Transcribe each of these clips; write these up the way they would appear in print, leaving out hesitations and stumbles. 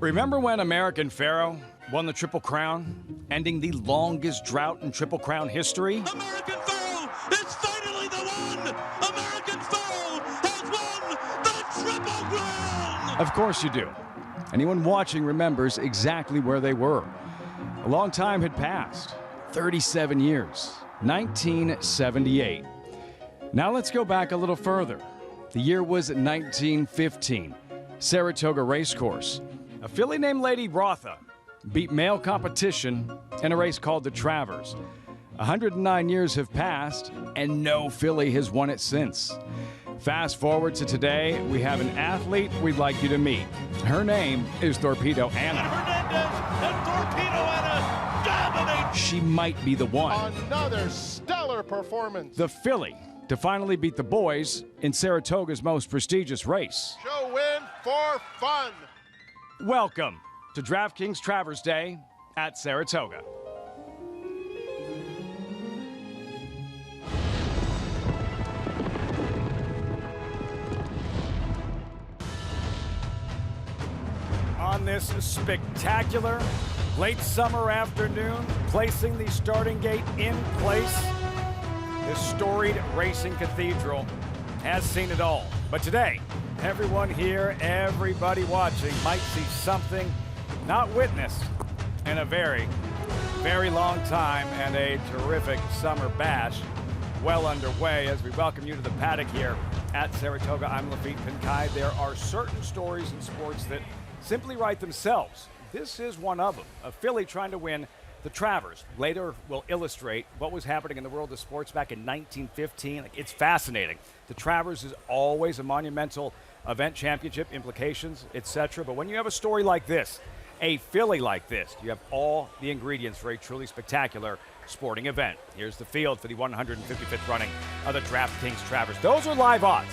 Remember when American Pharaoh won the Triple Crown, ending the longest drought in Triple Crown history? American Pharaoh is finally the one! American Pharaoh has won the Triple Crown! Of course you do. Anyone watching remembers exactly where they were. A long time had passed, 37 years, 1978. Now let's go back a little further. The year was 1915, Saratoga Racecourse. A filly named Lady Rotha beat male competition in a race called the Travers. 109 years have passed, and no filly has won it since. Fast forward to today, we have an athlete we'd like you to meet. Her name is Torpedo Anna. Hernandez and Torpedo Anna dominate! She might be the one. Another stellar performance. The filly to finally beat the boys in Saratoga's most prestigious race. Show win for fun. Welcome to DraftKings Travers Day at Saratoga. On this spectacular late summer afternoon, placing the starting gate in place, this storied racing cathedral has seen it all. But today, everyone here, everybody watching might see something not witnessed in a very, very long time, and a terrific summer bash well underway as we welcome you to the paddock here at Saratoga. I'm Lafitte Pinkai. There are certain stories in sports that simply write themselves. This is one of them. A filly trying to win the Travers. Later will illustrate what was happening in the world of sports back in 1915. It's fascinating. The Travers is always a monumental event, championship implications, etc. But when you have a story like this, a filly like this, you have all the ingredients for a truly spectacular sporting event. Here's the field for the 155th running of the DraftKings Travers. Those are live odds.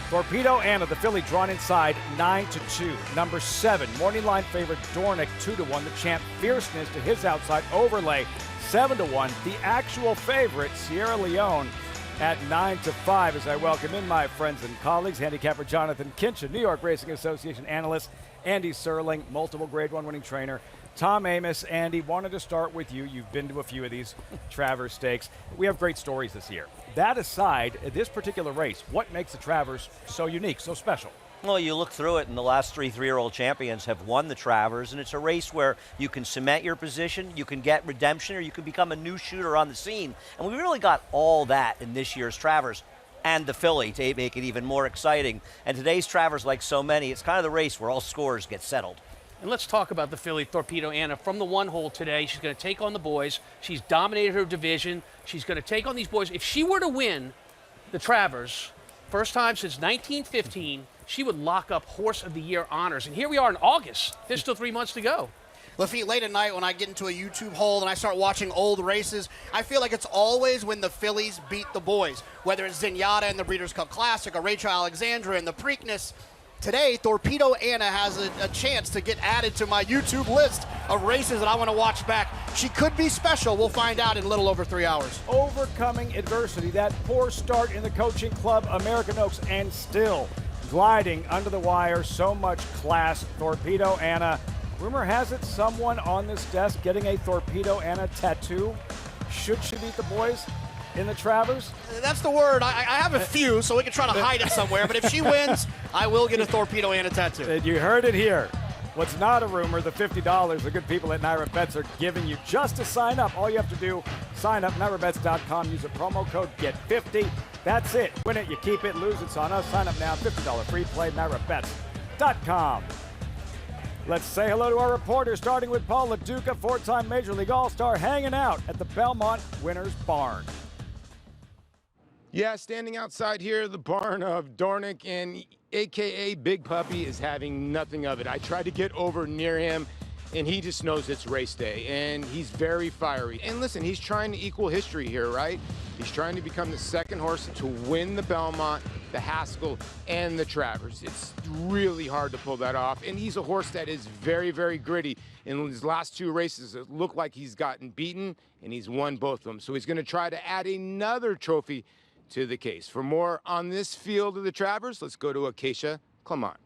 Torpedo Anna, the filly, drawn inside 9-2. Number 7, morning line favorite Dorick, 2-1. The champ Fierceness to his outside overlay, 7-1. The actual favorite Sierra Leone at 9-5. As I welcome in my friends and colleagues, handicapper Jonathan Kinchin, New York Racing Association analyst Andy Serling, multiple Grade 1 winning trainer Tom Amos. Andy, wanted to start with you. You've been to a few of these Travers Stakes. We have great stories this year. That aside, this particular race, what makes the Travers so unique, so special? Well, you look through it, and the last three-year-old champions have won the Travers, and it's a race where you can cement your position, you can get redemption, or you can become a new shooter on the scene. And we really got all that in this year's Travers and the filly to make it even more exciting. And today's Travers, like so many, it's kind of the race where all scores get settled. And let's talk about the filly, Torpedo Anna, from the one hole today. She's going to take on the boys. She's dominated her division. She's going to take on these boys. If she were to win the Travers, first time since 1915, she would lock up Horse of the Year honors. And here we are in August. There's still 3 months to go. Lafitte, late at night when I get into a YouTube hole and I start watching old races, I feel like it's always when the fillies beat the boys, whether it's Zenyatta in the Breeders' Cup Classic or Rachel Alexandra in the Preakness. Today, Torpedo Anna has a chance to get added to my YouTube list of races that I want to watch back. She could be special. We'll find out in a little over 3 hours. Overcoming adversity, that poor start in the coaching club, American Oaks, and still gliding under the wire. So much class. Torpedo Anna. Rumor has it someone on this desk getting a Torpedo Anna tattoo. Should she beat the boys in the Travers? That's the word. I have a few, so we can try to hide it somewhere. But if she wins, I will get a Torpedo Anna tattoo. You heard it here. What's not a rumor, the $50 the good people at NYRA Bets are giving you just to sign up. All you have to do, sign up, NYRABets.com, use a promo code, get 50. That's it. Win it, you keep it, lose it's on us. Sign up now, $50 free play, NYRABets.com. Let's say hello to our reporters, starting with Paul LaDuca, 4-time Major League All-Star, hanging out at the Belmont Winners Barn. Yeah, standing outside here, the barn of Dorick, and AKA Big Puppy is having nothing of it. I tried to get over near him, and he just knows it's race day, and he's very fiery. And listen, he's trying to equal history here, right? He's trying to become the second horse to win the Belmont, the Haskell, and the Travers. It's really hard to pull that off, and he's a horse that is very, very gritty. In his last 2 races, it looked like he's gotten beaten, and he's won both of them. So he's going to try to add another trophy to the case. For more on this field of the Travers, let's go to Acacia Clement.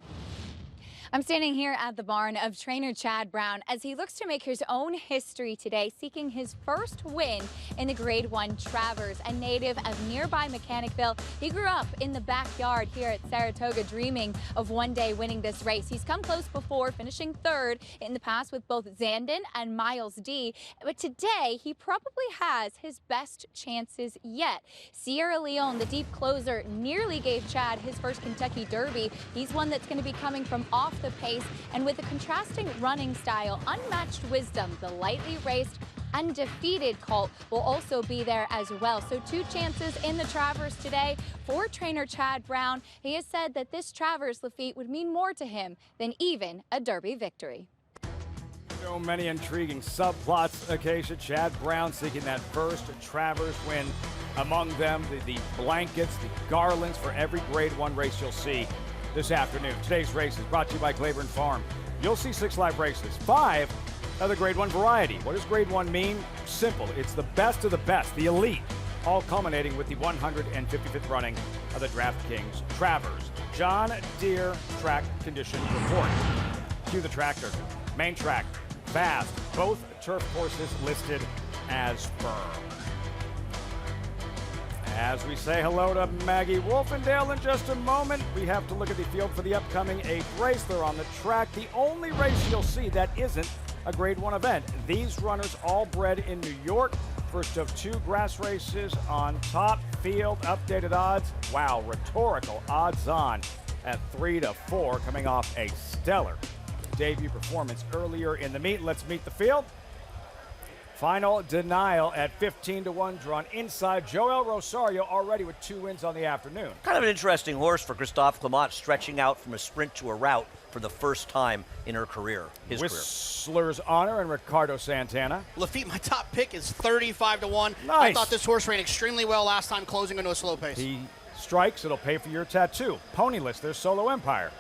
I'm standing here at the barn of trainer Chad Brown as he looks to make his own history today, seeking his first win in the Grade 1 Travers. A native of nearby Mechanicville, he grew up in the backyard here at Saratoga, dreaming of one day winning this race. He's come close before, finishing third in the past with both Zandon and Miles D. But today, he probably has his best chances yet. Sierra Leone, the deep closer, nearly gave Chad his first Kentucky Derby. He's one that's going to be coming from off the pace, and with a contrasting running style, unmatched wisdom, the lightly raced, undefeated colt will also be there as well. So 2 chances in the Travers today for trainer Chad Brown. He has said that this Travers Lafitte would mean more to him than even a Derby victory. So many intriguing subplots, Acacia. Chad Brown seeking that first Travers win. Among them, the blankets, the garlands for every Grade 1 race you'll see this afternoon. Today's race is brought to you by Claiborne Farm. You'll see 6 live races, 5 of the Grade 1 variety. What does Grade 1 mean? Simple. It's the best of the best, the elite, all culminating with the 155th running of the DraftKings Travers John Deere Track Condition Report. Cue the tractor. Main track, fast. Both turf courses listed as firm. As we say hello to Maggie Wolfendale in just a moment, we have to look at the field for the upcoming 8th race. They're on the track. The only race you'll see that isn't a Grade 1 event. These runners all bred in New York. First of 2 grass races on top. Field updated odds. Wow, rhetorical odds on at 3-4, coming off a stellar debut performance earlier in the meet. Let's meet the field. Final Denial at 15-1, drawn inside. Joel Rosario already with 2 wins on the afternoon. Kind of an interesting horse for Christophe Clement, stretching out from a sprint to a route for the first time in her career, Whistler's Honor and Ricardo Santana. Lafitte, my top pick is 35-1. Nice. I thought this horse ran extremely well last time, closing into a slow pace. He strikes, it'll pay for your tattoo. Ponyless, their solo empire.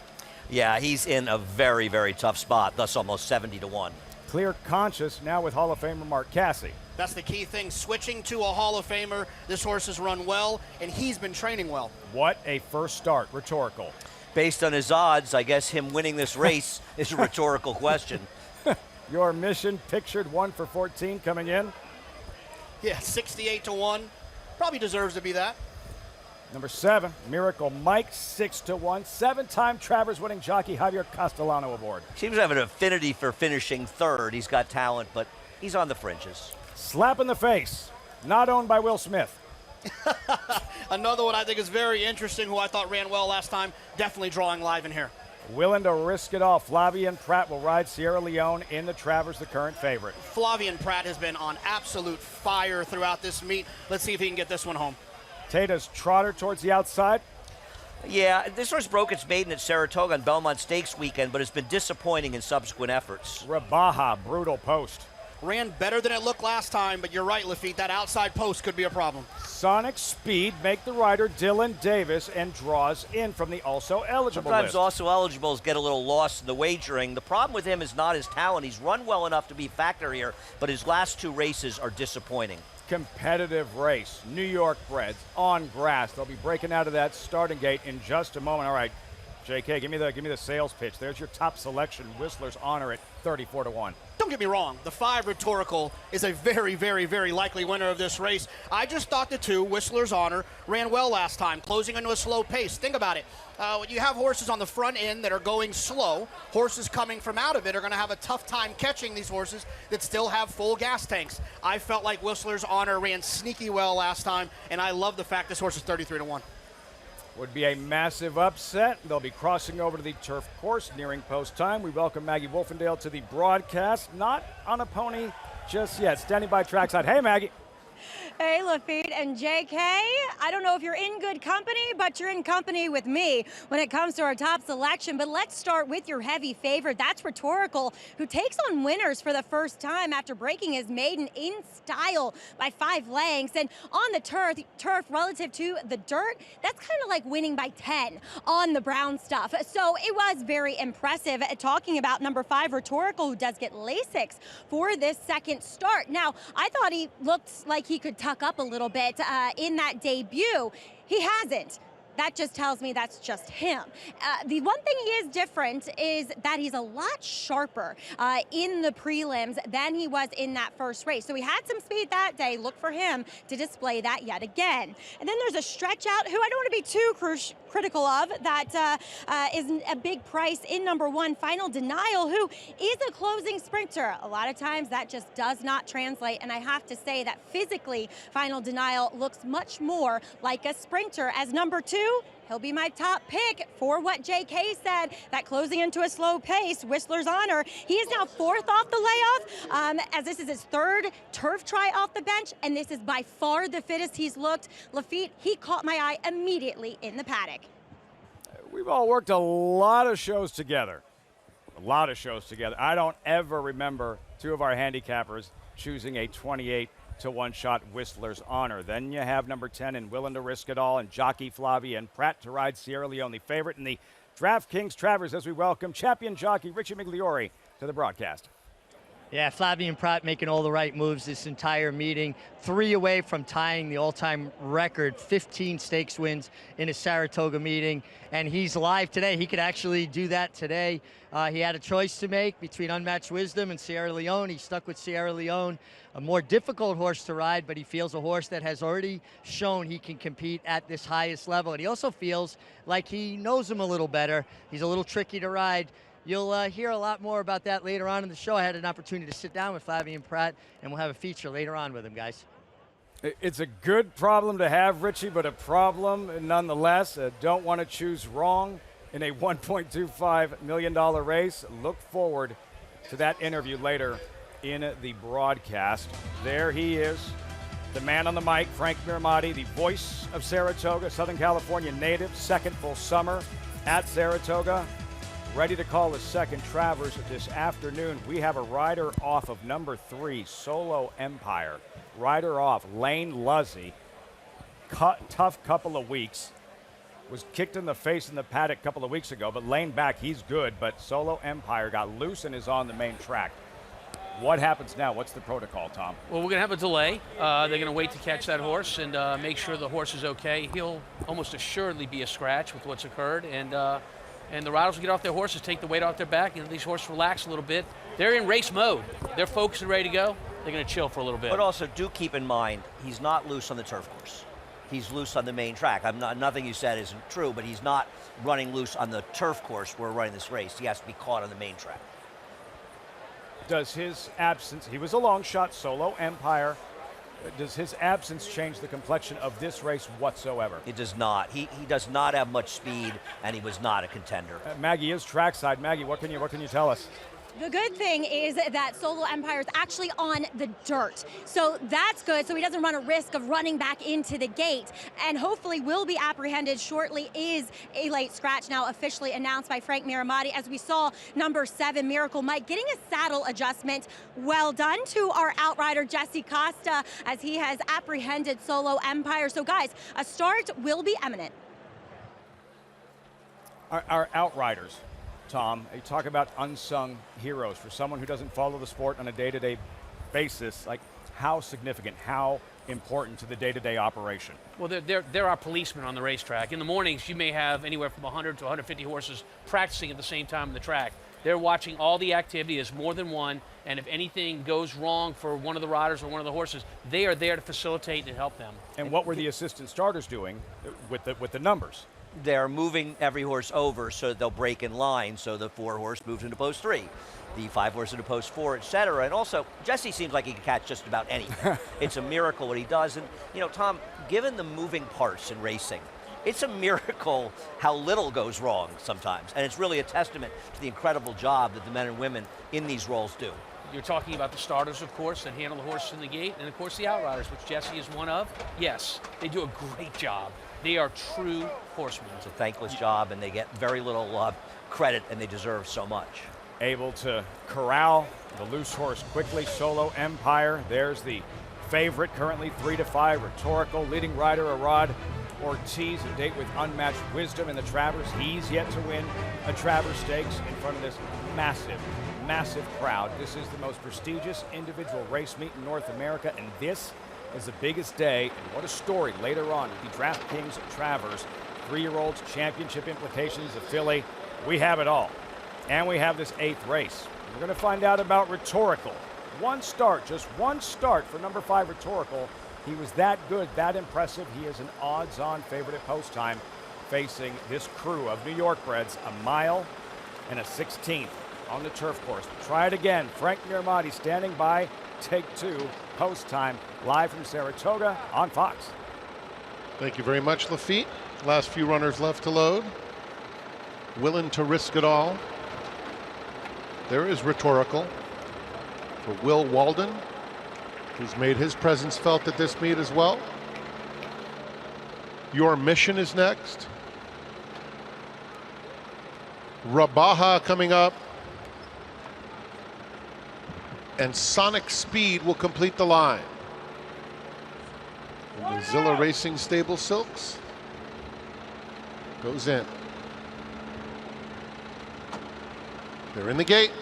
Yeah, he's in a very, very tough spot, thus almost 70-1. Clear Conscious now with Hall of Famer Mark Casse. That's the key thing, switching to a Hall of Famer. This horse has run well, and he's been training well. What a first start, rhetorical. Based on his odds, I guess him winning this race is a rhetorical question. Your mission pictured 1 for 14 coming in. Yeah, 68-1. Probably deserves to be that. Number 7, Miracle Mike, 6-1. 7-time Travers winning jockey Javier Castellano aboard. Seems to have an affinity for finishing third. He's got talent, but he's on the fringes. Slap in the face, not owned by Will Smith. Another one I think is very interesting, who I thought ran well last time, definitely drawing live in here. Willing to risk it all, Flavian Prat will ride Sierra Leone in the Travers, the current favorite. Flavian Prat has been on absolute fire throughout this meet. Let's see if he can get this one home. Tata's trotter towards the outside. Yeah, this horse broke its maiden at Saratoga on Belmont Stakes weekend, but has been disappointing in subsequent efforts. Rabaha, brutal post. Ran better than it looked last time, but you're right, Lafitte, that outside post could be a problem. Sonic Speed make the rider Dylan Davis and draws in from the also eligible Sometimes list. also eligibles get a little lost in the wagering. The problem with him is not his talent. He's run well enough to be a factor here, but his last 2 races are disappointing. Competitive race, New York breds on grass. They'll be breaking out of that starting gate in just a moment. All right, JK, give me the sales pitch. There's your top selection, Whistler's Honor at 34-1. Don't get me wrong, the 5 Rhetorical is a very, very, very likely winner of this race. I just thought the 2, Whistler's Honor, ran well last time, closing into a slow pace. Think about it. When you have horses on the front end that are going slow, horses coming from out of it are going to have a tough time catching these horses that still have full gas tanks. I felt like Whistler's Honor ran sneaky well last time, and I love the fact this horse is 33-1. Would be a massive upset. They'll be crossing over to the turf course, nearing post time. We welcome Maggie Wolfendale to the broadcast. Not on a pony just yet. Standing by trackside. Hey, Maggie. Hey, Lafitte and JK. I don't know if you're in good company, but you're in company with me when it comes to our top selection. But let's start with your heavy favorite. That's Rhetorical, who takes on winners for the first time after breaking his maiden in style by 5 lengths. And on the turf relative to the dirt, that's kind of like winning by 10 on the brown stuff. So it was very impressive. Talking about number 5, Rhetorical, who does get Lasix for this second start. Now, I thought he looked like he could tuck up a little bit in that debut. He hasn't. that just tells me that's just him. The one thing he is different is that he's a lot sharper in the prelims than he was in that first race. So he had some speed that day. Look for him to display that yet again. And then there's a stretch out who I don't want to be too critical of, that is a big price in number 1, Final Denial, who is a closing sprinter. A lot of times that just does not translate, and I have to say that physically Final Denial looks much more like a sprinter. As number 2, he'll be my top pick for what JK said, that closing into a slow pace, Whistler's Honor. He is now 4th off the layoff, as this is his 3rd turf try off the bench, and this is by far the fittest he's looked. Lafitte, he caught my eye immediately in the paddock. We've all worked a lot of shows together. I don't ever remember 2 of our handicappers choosing a 28-to-1 shot Whistler's Honor. Then you have number 10 and Willing to Risk It All, and jockey Flavian Prat to ride Sierra Leone, the favorite in the DraftKings Travers, as we welcome champion jockey Richie Migliore to the broadcast. Yeah, Flavian Prat making all the right moves this entire meeting. 3 away from tying the all-time record, 15 stakes wins in a Saratoga meeting. And he's live today. He could actually do that today. He had a choice to make between Unmatched Wisdom and Sierra Leone. He stuck with Sierra Leone, a more difficult horse to ride, but he feels a horse that has already shown he can compete at this highest level. And he also feels like he knows him a little better. He's a little tricky to ride. You'll hear a lot more about that later on in the show. I had an opportunity to sit down with Flavian Prat, and we'll have a feature later on with him, guys. It's a good problem to have, Richie, but a problem nonetheless. Don't want to choose wrong in a $1.25 million race. Look forward to that interview later in the broadcast. There he is, the man on the mic, Frank Mirmati, the voice of Saratoga, Southern California native, 2nd full summer at Saratoga. Ready to call his 2nd Travers this afternoon. We have a rider off of number 3, Solo Empire. Rider off, Lane Luzzy. Tough couple of weeks. Was kicked in the face in the paddock a couple of weeks ago, but Lane back, he's good. But Solo Empire got loose and is on the main track. What happens now? What's the protocol, Tom? Well, we're going to have a delay. They're going to wait to catch that horse and make sure the horse is okay. He'll almost assuredly be a scratch with what's occurred, and the riders will get off their horses, take the weight off their back, and these horses relax a little bit. They're in race mode. They're focused and ready to go. They're going to chill for a little bit. But also, do keep in mind, he's not loose on the turf course. He's loose on the main track. Nothing you said isn't true, but he's not running loose on the turf course where we're running this race. He has to be caught on the main track. Does his absence, he was a long shot, Solo Empire, does his absence change the complexion of this race whatsoever? It does not. He does not have much speed, and he was not a contender. Maggie is trackside. Maggie, what can you tell us? The good thing is that Solo Empire is actually on the dirt. So that's good, so he doesn't run a risk of running back into the gate. And hopefully will be apprehended shortly. Is a late scratch now officially announced by Frank Mirmati, as we saw number 7, Miracle Mike, getting a saddle adjustment. Well done to our outrider, Jesse Costa, as he has apprehended Solo Empire. So guys, a start will be imminent. Our outriders, Tom, you talk about unsung heroes. For someone who doesn't follow the sport on a day-to-day basis, like how significant, how important to the day-to-day operation? Well, there are policemen on the racetrack. In the mornings, you may have anywhere from 100 to 150 horses practicing at the same time on the track. They're watching all the activity. There's more than one, and if anything goes wrong for one of the riders or one of the horses, they are there to facilitate and help them. And what were the assistant starters doing with the numbers? They're moving every horse over so that they'll break in line, so the 4 horse moves into post 3, the 5 horse into post 4, etc. And also, Jesse seems like he can catch just about anything. It's a miracle what he does. And, you know, Tom, given the moving parts in racing, it's a miracle how little goes wrong sometimes. And it's really a testament to the incredible job that the men and women in these roles do. You're talking about the starters, of course, that handle the horses in the gate, and of course the outriders, which Jesse is one of. Yes, they do a great job. They are true horsemen. It's a thankless job, and they get very little credit, and they deserve so much. Able to corral the loose horse quickly. Solo Empire, there's the favorite, currently 3-5, Rhetorical. Leading rider, Arad Ortiz, a date with Unmatched Wisdom in the Travers. He's yet to win a Travers Stakes in front of this massive crowd. This is the most prestigious individual race meet in North America, and this is the biggest day. And what a story later on at the DraftKings Travers. 3-year-olds, championship implications, a filly. We have it all. And we have this 8th race. We're going to find out about Rhetorical. One start, just one start for number 5 Rhetorical. He was that good, that impressive. He is an odds-on favorite at post time, facing this crew of New York breds, a mile and a 16th on the turf course. Try it again. Frank Miramati standing by. Take 2, post time, live from Saratoga on Fox. Thank you very much, Lafitte. Last few runners left to load. Willing to risk it all. There is Rhetorical for Will Walden, who's made his presence felt at this meet as well. Your Mission is next. Rabaha coming up. And Sonic Speed will complete the line. And the Zilla Racing Stable Silks goes in. They're in the gate.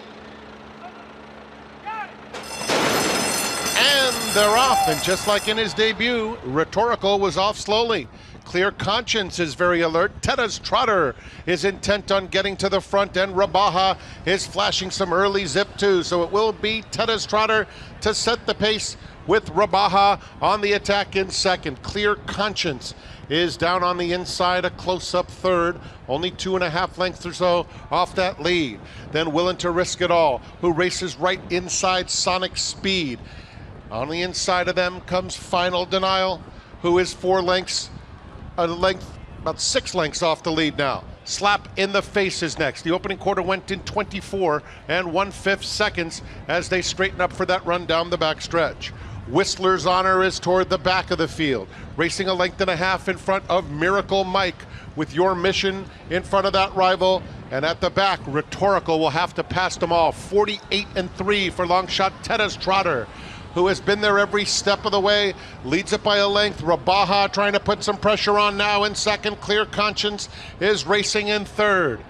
And they're off. And just like in his debut, Rhetorical was off slowly. Clear Conscience is very alert. Tedda's Trotter is intent on getting to the front, and Rabaha is flashing some early zip too. So it will be Tedda's Trotter to set the pace with Rabaha on the attack in second. Clear Conscience is down on the inside, a close-up third, only 2.5 lengths or so off that lead. Then Willing to Risk It All, who races right inside Sonic Speed. On the inside of them comes Final Denial, who is 4 lengths, about 6 lengths off the lead now. Slap in the Face is next. The opening quarter went in 24 1/5 seconds as they straighten up for that run down the back stretch. Whistler's Honor is toward the back of the field, racing 1.5 lengths in front of Miracle Mike, with Your Mission in front of that rival. And at the back, Rhetorical will have to pass them all. 48-3 for long shot Tedda's Trotter, who has been there every step of the way, leads it by a length. Rabaha trying to put some pressure on now in second. Clear Conscience is racing in third.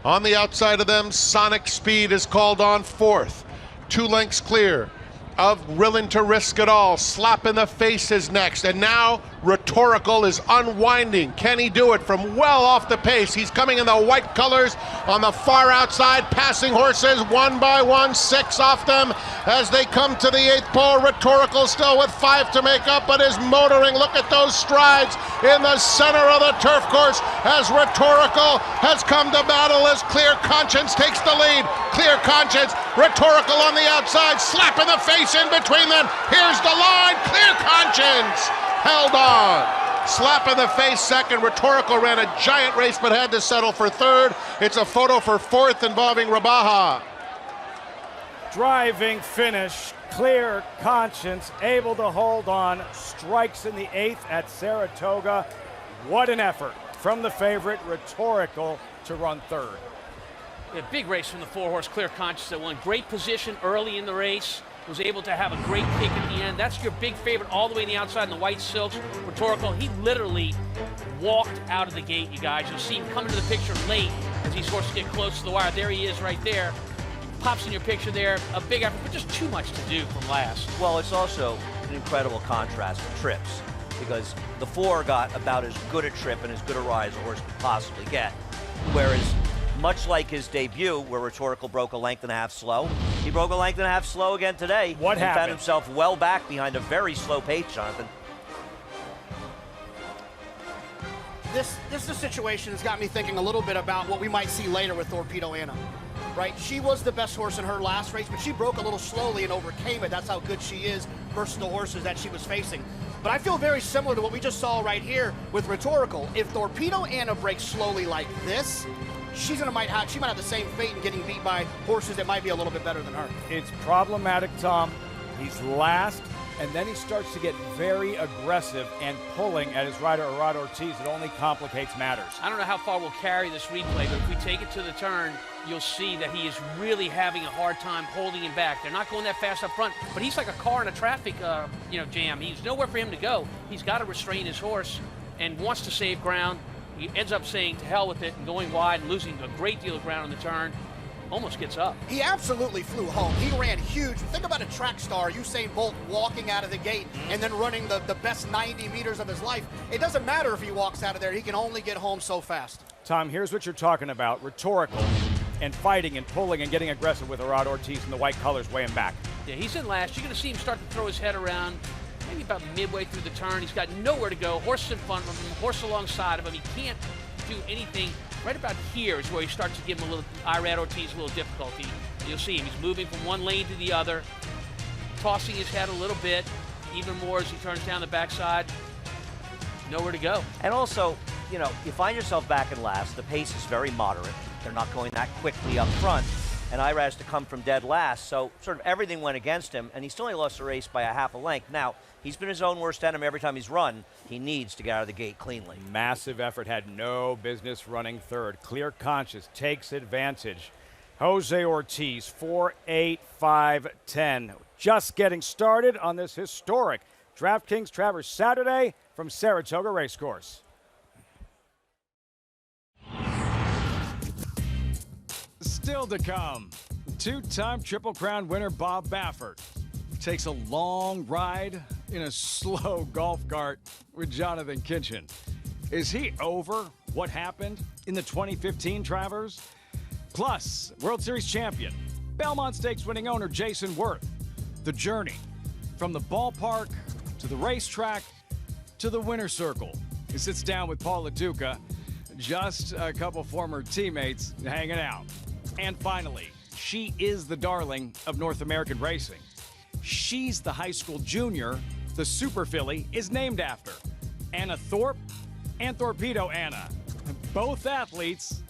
On the outside of them, Sonic Speed is called on fourth. 2 lengths clear of Willing to Risk It All. Slap in the Face is next. And now Rhetorical is unwinding. Can he do it from well off the pace? He's coming in the white colors on the far outside, passing horses one by one, 6 off them as they come to the 8th pole. Rhetorical still with 5 to make up, but is motoring. Look at those strides in the center of the turf course as Rhetorical has come to battle as Clear Conscience takes the lead. Clear Conscience, Rhetorical on the outside, slap in the face in between them. Here's the line. Clear Conscience held on. Slap in the Face second. Rhetorical ran a giant race but had to settle for third. It's a photo for fourth involving Rabaha. Driving finish. Clear Conscience able to hold on. Strikes in the 8th at Saratoga. What an effort from the favorite Rhetorical to run third. A big race from the 4-horse Clear Conscience that won great position early in the race. Was able to have a great kick at the end. That's your big favorite all the way on the outside in the white silks. Rhetorical, he literally walked out of the gate, you guys. You'll see him come into the picture late as these horses get close to the wire. There he is right there. Pops in your picture there. A big effort, but just too much to do from last. Well, it's also an incredible contrast to trips, because the 4 got about as good a trip and as good a ride as a horse could possibly get. Whereas, much like his debut, where Rhetorical broke 1.5 lengths slow, he broke 1.5 lengths slow again today. What happened? Found himself well back behind a very slow pace, Jonathan. This is a situation that's got me thinking a little bit about what we might see later with Torpedo Anna. Right? She was the best horse in her last race, but she broke a little slowly and overcame it. That's how good she is versus the horses that she was facing. But I feel very similar to what we just saw right here with Rhetorical. If Torpedo Anna breaks slowly like this, she might have the same fate in getting beat by horses that might be a little bit better than her. It's problematic, Tom. He's last, and then he starts to get very aggressive and pulling at his rider, Arad Ortiz. It only complicates matters. I don't know how far we'll carry this replay, but if we take it to the turn, you'll see that he is really having a hard time holding him back. They're not going that fast up front, but he's like a car in a traffic jam. He's nowhere for him to go. He's got to restrain his horse and wants to save ground. He ends up saying to hell with it and going wide and losing a great deal of ground on the turn. almost gets up. He absolutely flew home. He ran huge. Think about a track star, Usain Bolt, walking out of the gate and then running the best 90 meters of his life. It doesn't matter if he walks out of there. He can only get home so fast. Tom, here's what you're talking about. Rhetorical and fighting and pulling and getting aggressive with Gerard Ortiz in the white colors way back. Yeah, he's in last. You're going to see him start to throw his head around maybe about midway through the turn. He's got nowhere to go. Horse in front of him, horse alongside of him. He can't do anything. Right about here is where he starts to give him Gerard Ortiz a little difficulty. You'll see him. He's moving from one lane to the other, tossing his head a little bit, even more as he turns down the backside. Nowhere to go. And also, you know, you find yourself back in last. The pace is very moderate. They're not going that quickly up front. And Ira has to come from dead last, so sort of everything went against him, and he still only lost the race by a half a length. Now, he's been his own worst enemy every time he's run. He needs to get out of the gate cleanly. Massive effort, had no business running third. Clear Conscious takes advantage. Jose Ortiz, 4-8-5-10. Just getting started on this historic DraftKings Travers Saturday from Saratoga Racecourse. Still to come, two-time Triple Crown winner Bob Baffert takes a long ride in a slow golf cart with Jonathan Kitchen. Is he over what happened in the 2015 Travers? Plus, World Series champion, Belmont Stakes winning owner Jayson Werth. The journey from the ballpark to the racetrack to the winner's circle. He sits down with Paul LaDuca, just a couple former teammates hanging out. And finally, she is the darling of North American racing. She's the high school junior the Super Filly is named after. Anna Thorpe and Torpedo Anna. Both athletes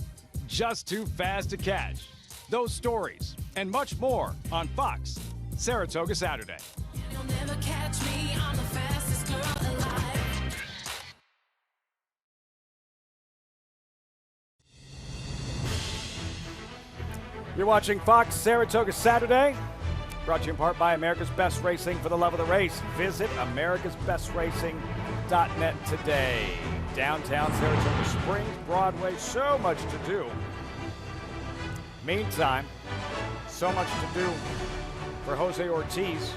just too fast to catch. Those stories and much more on Fox Saratoga Saturday. You'll never catch me, I'm the fastest girl alive. You're watching Fox Saratoga Saturday, brought to you in part by America's Best Racing. For the love of the race, visit americasbestracing.net today. Downtown Saratoga Springs, Broadway, so much to do. Meantime, so much to do for Jose Ortiz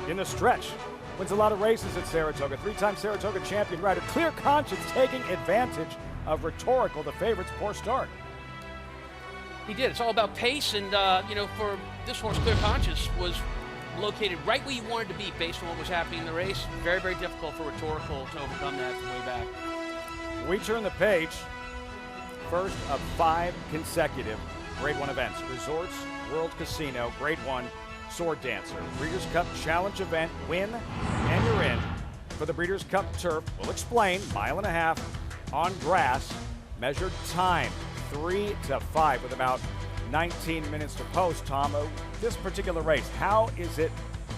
in the stretch. Wins a lot of races at Saratoga. Three-time Saratoga champion rider. Clear Conscience taking advantage of Rhetorical, the favorite's poor start. He did. It's all about pace, and you know, for this horse, Clear Conscience was located right where you wanted to be based on what was happening in the race. Very, very difficult for Rhetorical to overcome that from way back. We turn the page. First of 5 consecutive Grade 1 events. Resorts, World Casino, Grade 1, Sword Dancer. Breeders' Cup Challenge event, win, and you're in for the Breeders' Cup Turf. We'll explain, 1.5 miles on grass, measured time. 3 to 5 with about 19 minutes to post. Tom, this particular race, how is it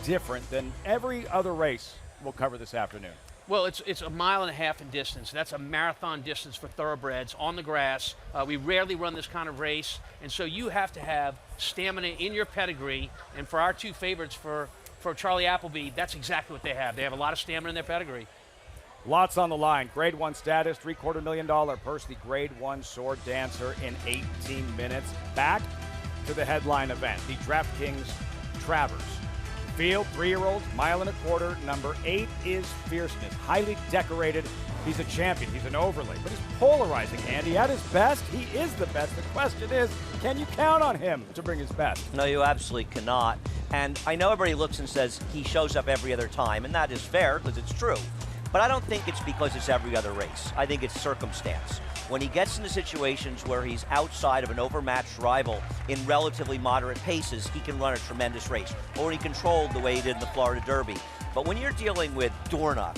different than every other race we'll cover this afternoon? Well, it's 1.5 miles in distance. That's a marathon distance for thoroughbreds on the grass. We rarely run this kind of race, and so you have to have stamina in your pedigree. And for our two favorites, for Charlie Appleby, that's exactly what they have. They have a lot of stamina in their pedigree. Lots on the line. Grade 1 status, $750,000 purse. The Grade 1 Sword Dancer in 18 minutes. Back to the headline event, the DraftKings Travers. Field, 3-year-olds, 1.25 miles. Number 8 is Fierceness. Highly decorated. He's a champion. He's an overlay, but he's polarizing, Andy. At his best, he is the best. The question is, can you count on him to bring his best? No, you absolutely cannot. And I know everybody looks and says he shows up every other time, and that is fair because it's true. But I don't think it's because it's every other race. I think it's circumstance. When he gets into situations where he's outside of an overmatched rival in relatively moderate paces, he can run a tremendous race. Or when he controlled the way he did in the Florida Derby. But when you're dealing with Dornick,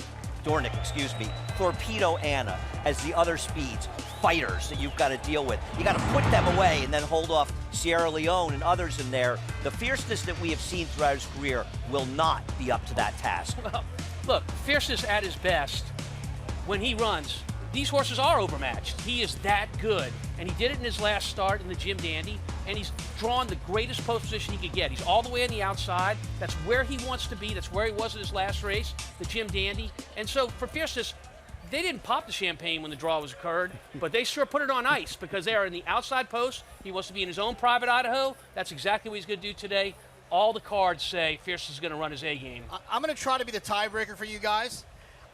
Torpedo Anna as the other speeds, fighters that you've got to deal with, you got to put them away and then hold off Sierra Leone and others in there. The fierceness that we have seen throughout his career will not be up to that task. Well, look, Fierceness at his best, when he runs, these horses are overmatched. He is that good. And he did it in his last start in the Jim Dandy, and he's drawn the greatest post position he could get. He's all the way on the outside. That's where he wants to be. That's where he was in his last race, the Jim Dandy. And so for Fierceness, they didn't pop the champagne when the draw was occurred, but they sure put it on ice because they are in the outside post. He wants to be in his own private Idaho. That's exactly what he's going to do today. All the cards say Fierce is going to run his A game. I'm going to try to be the tiebreaker for you guys.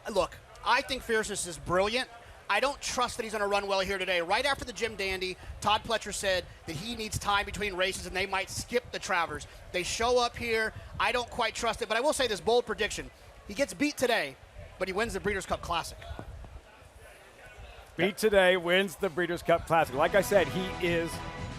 Look, I think Fierceness is brilliant. I don't trust that he's going to run well here today. Right after the Jim Dandy, Todd Pletcher said that he needs time between races and they might skip the Travers. They show up here. I don't quite trust it, but I will say this bold prediction. He gets beat today, but he wins the Breeders' Cup Classic. Beat today, wins the Breeders' Cup Classic. Like I said, he is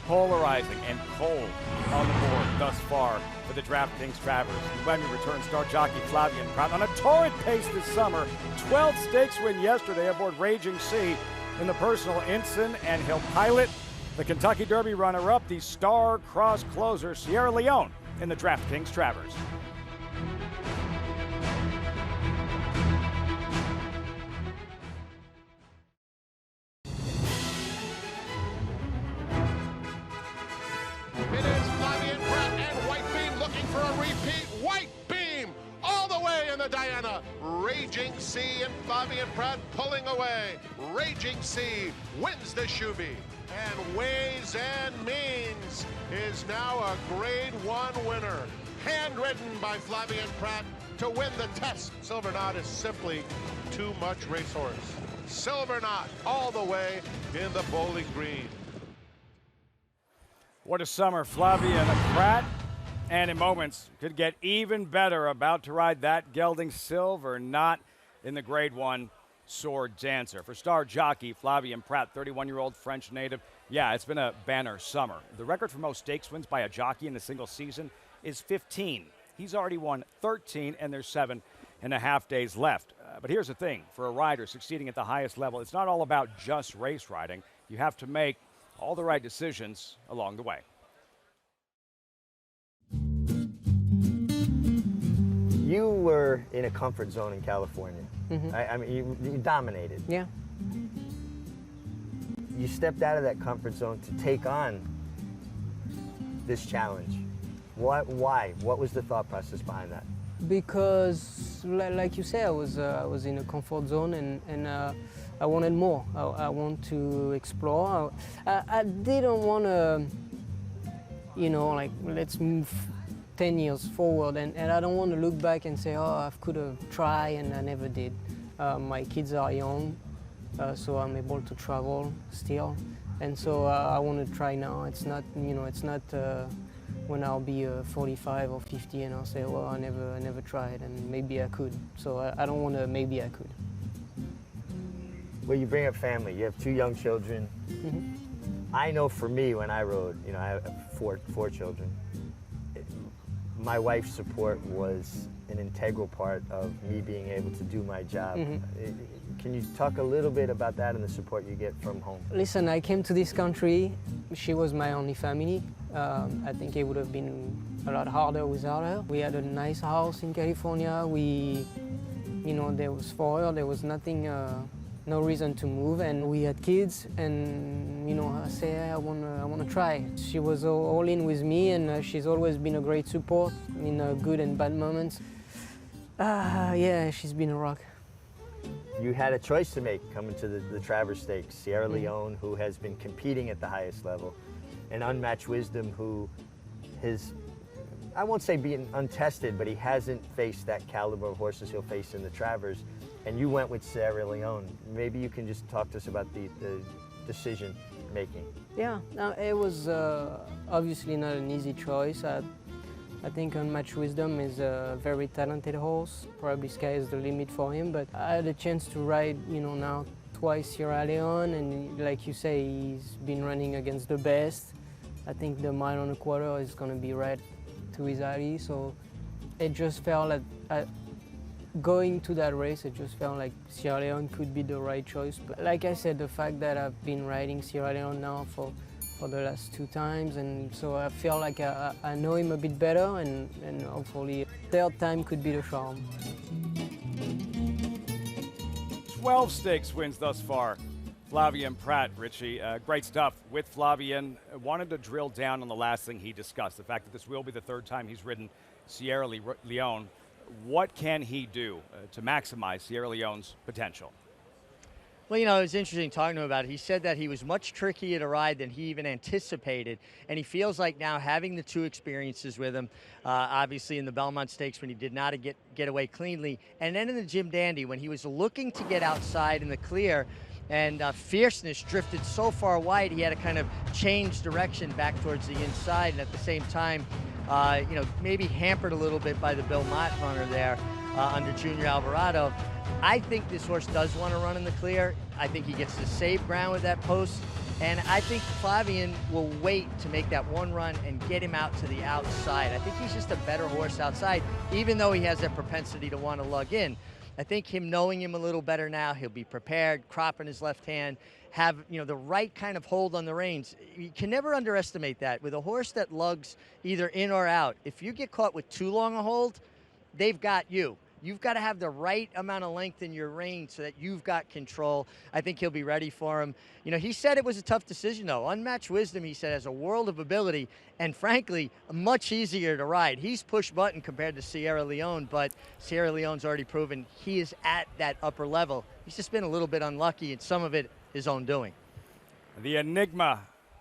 polarizing and cold on the board thus far for the DraftKings Travers. When we return, star jockey Flavian Prat on a torrid pace this summer. 12th stakes win yesterday aboard Raging Sea in the personal ensign, and he'll pilot the Kentucky Derby runner-up, the star-crossed closer Sierra Leone in the DraftKings Travers. It is Flavian Prat and White Beam looking for a repeat. White Beam all the way in the Diana. Raging Sea and Flavian Prat pulling away. Raging Sea wins the Shuby. And Ways and Means is now a Grade 1 winner. Handwritten by Flavian Prat to win the test. Silver Knot is simply too much racehorse. Silver Knot all the way in the Bowling Green. What a summer, Flavian Prat, and in moments could get even better. About to ride that gelding Silver Knot in the Grade 1 Sword Dancer. For star jockey Flavian Prat, 31-year-old French native, yeah, it's been a banner summer. The record for most stakes wins by a jockey in a single season is 15. He's already won 13, and there's 7.5 days left. But here's the thing, for a rider succeeding at the highest level, it's not all about just race riding. You have to make all the right decisions along the way. You were in a comfort zone in California. I mean, you dominated. Yeah. You stepped out of that comfort zone to take on this challenge. Why? What was the thought process behind that? Because, like you say, I was in a comfort zone, and I wanted more. I want to explore. I didn't want to, like, let's move 10 years forward, and I don't want to look back and say, oh, I could have tried and I never did. My kids are young, so I'm able to travel still, and so I want to try now. It's not, it's not when I'll be 45 or 50 and I'll say, well, I never tried, and maybe I could. So I don't want to, maybe I could. Well, you bring up family. You have 2 young children. I know for me, when I rode, I have four children. My wife's support was an integral part of me being able to do my job. Can you talk a little bit about that and the support you get from home? Listen, I came to this country. She was my only family. I think it would have been a lot harder without her. We had a nice house in California. There was for her. There was nothing, no reason to move, and we had kids. And I say, I want to try. She was all in with me, and she's always been a great support in good and bad moments. Yeah, she's been a rock. You had a choice to make coming to the Travers Stakes. Sierra Leone, who has been competing at the highest level, and Unmatched Wisdom, who has, I won't say being untested, but he hasn't faced that caliber of horses he'll face in the Travers. And you went with Sierra Leone. Maybe you can just talk to us about the decision making. Yeah, it was obviously not an easy choice. I think Unmatched Wisdom is a very talented horse. Probably sky is the limit for him, but I had a chance to ride, now twice Sierra Leone, and like you say, he's been running against the best. I think the 1.25 miles is going to be right to his alley, so it just felt like, going to that race, it just felt like Sierra Leone could be the right choice. But like I said, the fact that I've been riding Sierra Leone now for the last 2 times, and so I feel like I know him a bit better, and hopefully 3rd time could be the charm. 12 stakes wins thus far. Flavian Prat, Richie, great stuff with Flavian. Wanted to drill down on the last thing he discussed, the fact that this will be the 3rd time he's ridden Sierra Leone. What can he do to maximize Sierra Leone's potential? Well, you know, it was interesting talking to him about it. He said that he was much trickier to ride than he even anticipated, and he feels like now having the 2 experiences with him, obviously in the Belmont Stakes when he did not get away cleanly, and then in the Jim Dandy when he was looking to get outside in the clear, and Fierceness drifted so far wide he had to kind of change direction back towards the inside, and at the same time, you know, maybe hampered a little bit by the Bill Mott runner there under Junior Alvarado. I think this horse does want to run in the clear. I think he gets to save ground with that post. And I think Flavian will wait to make that one run and get him out to the outside. I think he's just a better horse outside, even though he has that propensity to want to lug in. I think him knowing him a little better now, he'll be prepared, crop in his left hand, have, you know, the right kind of hold on the reins. You can never underestimate that. With a horse that lugs either in or out, if you get caught with too long a hold, they've got you. You've got to have the right amount of length in your rein so that you've got control. I think he'll be ready for him. You know, he said it was a tough decision, though. Unmatched Wisdom, he said, has a world of ability and, frankly, much easier to ride. He's push button compared to Sierra Leone, but Sierra Leone's already proven he is at that upper level. He's just been a little bit unlucky, and some of it his own doing. The enigma,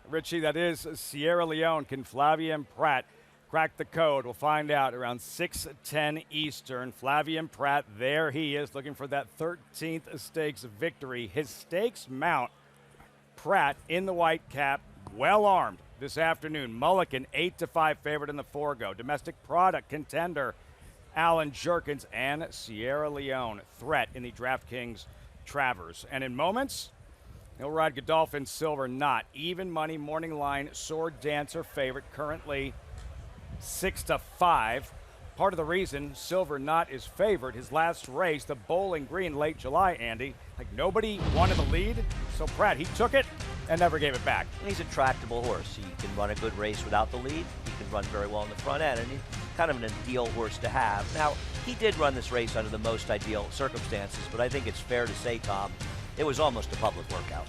Richie, that is Sierra Leone. Can Flavian Prat crack the code? We'll find out around 6:10 Eastern. Flavian Prat, there he is, looking for that 13th stakes victory. His stakes mount, Prat in the white cap, well armed this afternoon. Mulligan, 8-5 favorite in the Forego. Domestic product contender, Allen Jerkins, and Sierra Leone threat in the DraftKings Travers. And in moments, he'll ride Godolphin Silver Knot. Even money morning line sword dancer favorite, currently 6-5. Part of the reason Silver Knot is favored, his last race, the Bowling Green, late July, Andy, like nobody wanted the lead, so Prat, he took it and never gave it back. He's a tractable horse. He can run a good race without the lead. He can run very well in the front end, and he's kind of an ideal horse to have. Now, he did run this race under the most ideal circumstances, but I think it's fair to say, Tom, it was almost a public workout.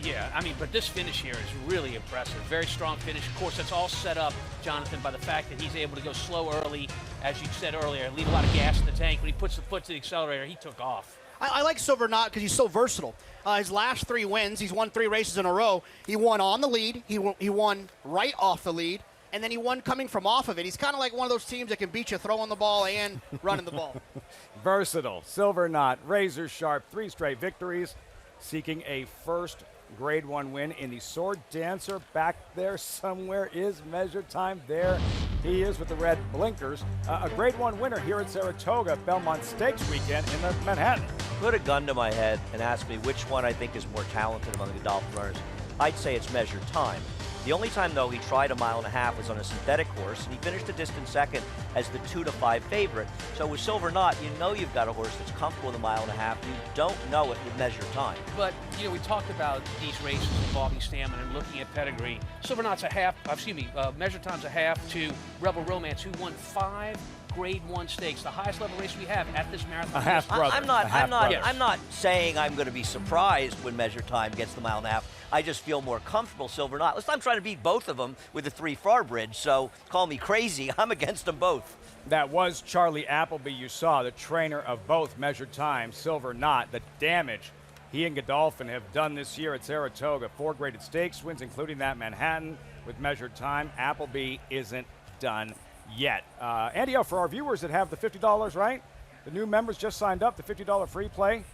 Yeah, I mean, but this finish here is really impressive. Very strong finish. Of course, that's all set up, Jonathan, by the fact that he's able to go slow early, as you said earlier, leave a lot of gas in the tank. When he puts the foot to the accelerator, he took off. I like Silver Knot because he's so versatile. His last 3 wins, he's won 3 races in a row. He won on the lead, he won right off the lead, and then he won coming from off of it. He's kind of like one of those teams that can beat you throwing the ball and running the ball. Versatile, Silver Knot, razor sharp, 3 straight victories, seeking a first Grade 1 win in the Sword Dancer. Back there somewhere is Measure Time. There he is with the red blinkers. A Grade 1 winner here at Saratoga Belmont Stakes weekend in the Manhattan. Put a gun to my head and ask me which one I think is more talented among the Godolphin runners. I'd say it's Measure Time. The only time, though, he tried a 1.5 miles was on a synthetic horse, and he finished a distant second as the 2-5 favorite. So with Silver Knot, you know you've got a horse that's comfortable with a 1.5 miles. You don't know it with Measure Time. But, you know, we talked about these races involving stamina and looking at pedigree. Silver Knot's Measure Time's a half to Rebel Romance, who won 5 Grade 1 stakes, the highest level race we have at this marathon. A half brother. I'm not saying I'm going to be surprised when Measure Time gets the 1.5 miles. I just feel more comfortable Silver Knot. Listen, I'm trying to beat both of them with the 3 far bridge, so call me crazy. I'm against them both. That was Charlie Appleby, you saw, the trainer of both Measure Time, Silver Knot. The damage he and Godolphin have done this year at Saratoga. 4 graded stakes wins, including that Manhattan with Measure Time. Appleby isn't done yet. Andy, for our viewers that have the $50, right? The new members just signed up, the $50 free play.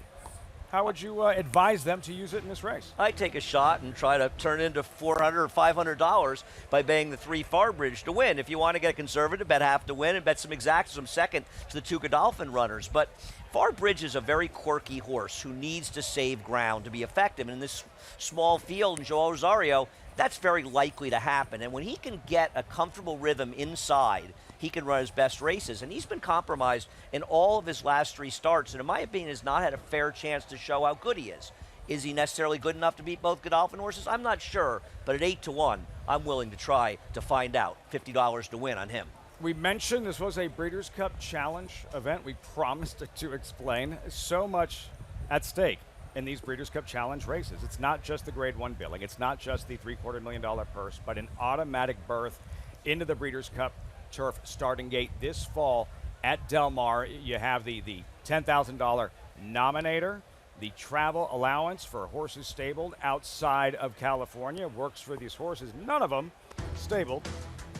How would you advise them to use it in this race? I'd take a shot and try to turn it into $400 or $500 by betting the 3 far bridge to win. If you want to get conservative, bet half to win and bet some exacts, some second to the 2 Godolphin runners. But Far Bridge is a very quirky horse who needs to save ground to be effective. And in this small field in Joel Rosario, that's very likely to happen. And when he can get a comfortable rhythm inside, he can run his best races. And he's been compromised in all of his last 3 starts, and in my opinion has not had a fair chance to show how good he is. Is he necessarily good enough to beat both Godolphin horses? I'm not sure, but at 8-1, I'm willing to try to find out. $50 to win on him. We mentioned this was a Breeders' Cup Challenge event. We promised to explain. So much at stake in these Breeders' Cup Challenge races. It's not just the Grade 1 billing. It's not just the $750,000 purse, but an automatic berth into the Breeders' Cup Turf starting gate this fall at Del Mar. You have the $10,000 nominator, The travel allowance for horses stabled outside of California works for these horses, none of them stabled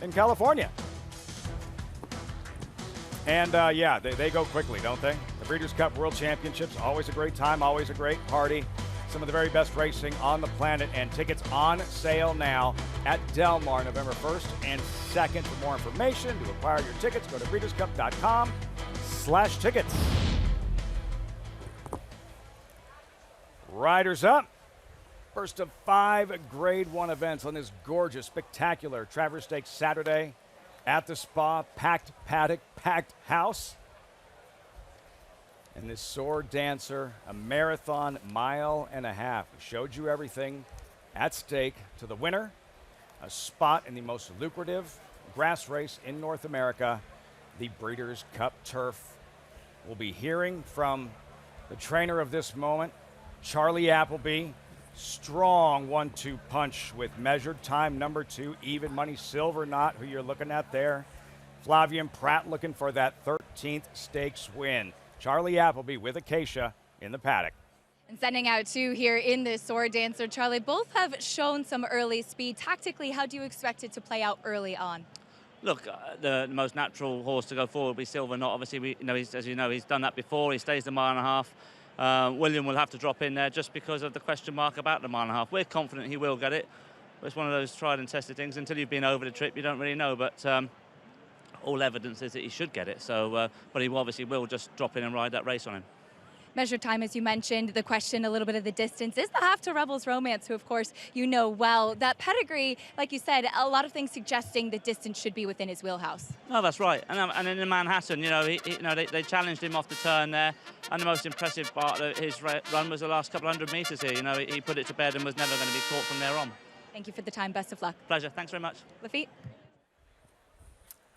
in California. And yeah, they go quickly, don't they? The Breeders' Cup World Championships, always a great time, always a great party. Some of the very best racing on the planet, and tickets on sale now at Del Mar, November 1st and 2nd. For more information, to acquire your tickets, go to breederscup.com/tickets. Riders up. First of 5 Grade 1 events on this gorgeous, spectacular Travers Stakes Saturday at the Spa. Packed paddock, packed house. And this Sword Dancer, a marathon 1.5 miles. We showed you everything at stake to the winner. A spot in the most lucrative grass race in North America, the Breeders' Cup Turf. We'll be hearing from the trainer of this moment, Charlie Appleby. Strong 1-2 punch with measured time number 2, even money Silver Knot, who you're looking at there. Flavian Prat looking for that 13th stakes win. Charlie Appleby with Acacia in the paddock. And sending out 2 here in this Sword Dancer, Charlie, both have shown some early speed. Tactically, how do you expect it to play out early on? Look, the most natural horse to go forward will be Silver Knot. Obviously, as you know, he's done that before. He stays the 1.5 miles. William will have to drop in there just because of the question mark about the 1.5 miles. We're confident he will get it. But it's one of those tried and tested things. Until you've been over the trip, you don't really know. But all evidence is that he should get it. So, but he obviously will just drop in and ride that race on him. Measured time, as you mentioned, the question, a little bit of the distance, is the half to Rebels Romance, who, of course, you know well. That pedigree, like you said, a lot of things suggesting the distance should be within his wheelhouse. No, that's right. And in Manhattan, they challenged him off the turn there. And the most impressive part of his run was the last couple 100 meters here. He put it to bed and was never going to be caught from there on. Thank you for the time. Best of luck. Pleasure. Thanks very much. Lafitte.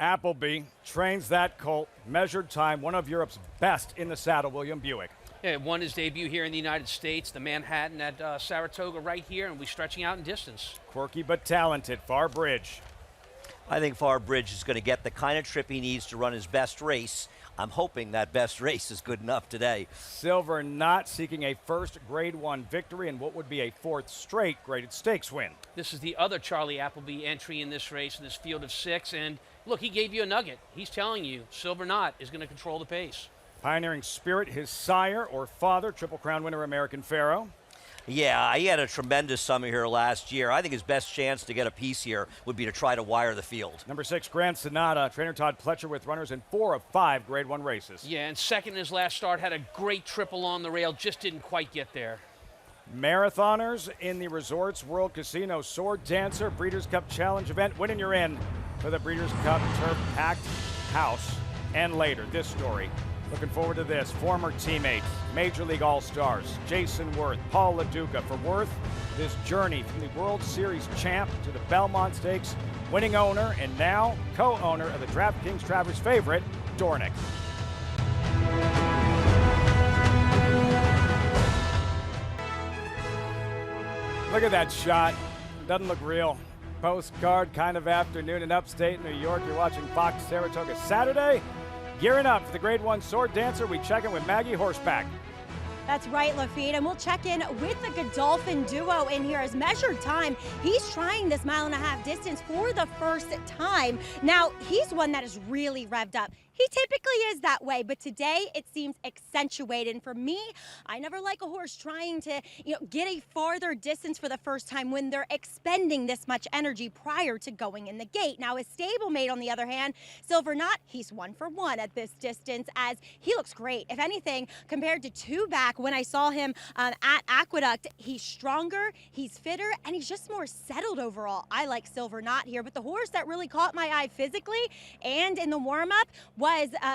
Appleby trains that colt. Measured time, one of Europe's best in the saddle, William Buick. Yeah, won his debut here in the United States, the Manhattan at Saratoga right here, and we're stretching out in distance. Quirky but talented, Far Bridge. I think Far Bridge is going to get the kind of trip he needs to run his best race. I'm hoping that best race is good enough today. Silver Knot seeking a first Grade 1 victory and what would be a 4th straight graded stakes win. This is the other Charlie Appleby entry in this race, in this field of 6, and look, he gave you a nugget. He's telling you Silver Knot is going to control the pace. Pioneering Spirit, his sire or father, Triple Crown winner American Pharaoh. Yeah, he had a tremendous summer here last year. I think his best chance to get a piece here would be to try to wire the field. Number 6, Grand Sonata. Trainer Todd Pletcher with runners in 4 of 5 Grade 1 races. Yeah, and second in his last start, had a great triple on the rail, just didn't quite get there. Marathoners in the Resorts World Casino Sword Dancer Breeders' Cup Challenge event. Winning you're in for the Breeders' Cup Turf Packed House. And later, this story. Looking forward to this. Former teammates, Major League All-Stars, Jayson Werth, Paul LaDuca. For Werth, this journey from the World Series champ to the Belmont Stakes winning owner and now co-owner of the DraftKings Travers favorite, Dornick. Look at that shot. Doesn't look real. Postcard kind of afternoon in upstate New York. You're watching Fox Saratoga Saturday. Gearing up for the Grade 1 Sword Dancer, we check in with Maggie Horseback. That's right, Lafitte, and we'll check in with the Godolphin duo in here as measured time. He's trying this 1.5 mile distance for the first time. Now, he's one that is really revved up. He typically is that way, but today it seems accentuated. And for me, I never like a horse trying to, get a farther distance for the first time when they're expending this much energy prior to going in the gate. Now, his stablemate, on the other hand, Silver Knot, he's 1 for 1 at this distance as he looks great. If anything, compared to 2 back when I saw him at Aqueduct, he's stronger, he's fitter, and he's just more settled overall. I like Silver Knot here, but the horse that really caught my eye physically and in the warm-up was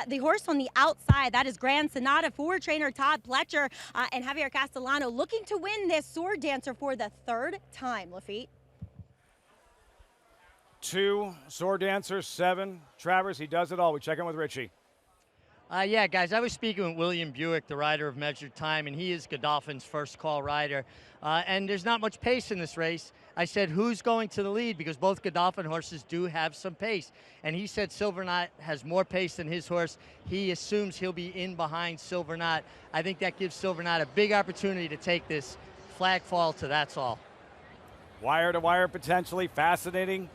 the horse on the outside. That is Grand Sonata for trainer Todd Pletcher and Javier Castellano, looking to win this Sword Dancer for the 3rd time, Lafitte. 2 Sword Dancers, 7 Travers. He does it all. We check in with Richie. Yeah, guys, I was speaking with William Buick, the rider of Measured Time, and he is Godolphin's first call rider. And there's not much pace in this race. I said, who's going to the lead? Because both Godolphin horses do have some pace. And he said Silver Knot has more pace than his horse. He assumes he'll be in behind Silver Knot. I think that gives Silver Knot a big opportunity to take this flag fall to That's All. Wire to wire, potentially fascinating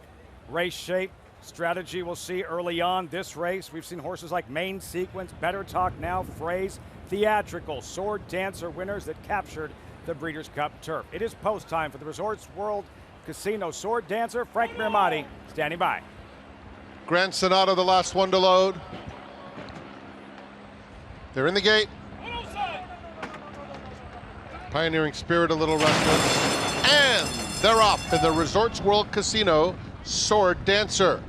race shape. Strategy we'll see early on this race. We've seen horses like Main Sequence, Better Talk Now, Phrase, Theatrical, Sword Dancer winners that captured the Breeders' Cup turf. It is post time for the Resorts World Casino Sword Dancer. Frank Mirmati standing by. Grand Sonata, the last one to load. They're in the gate. Pioneering Spirit a little restless. And they're off in the Resorts World Casino Sword Dancer.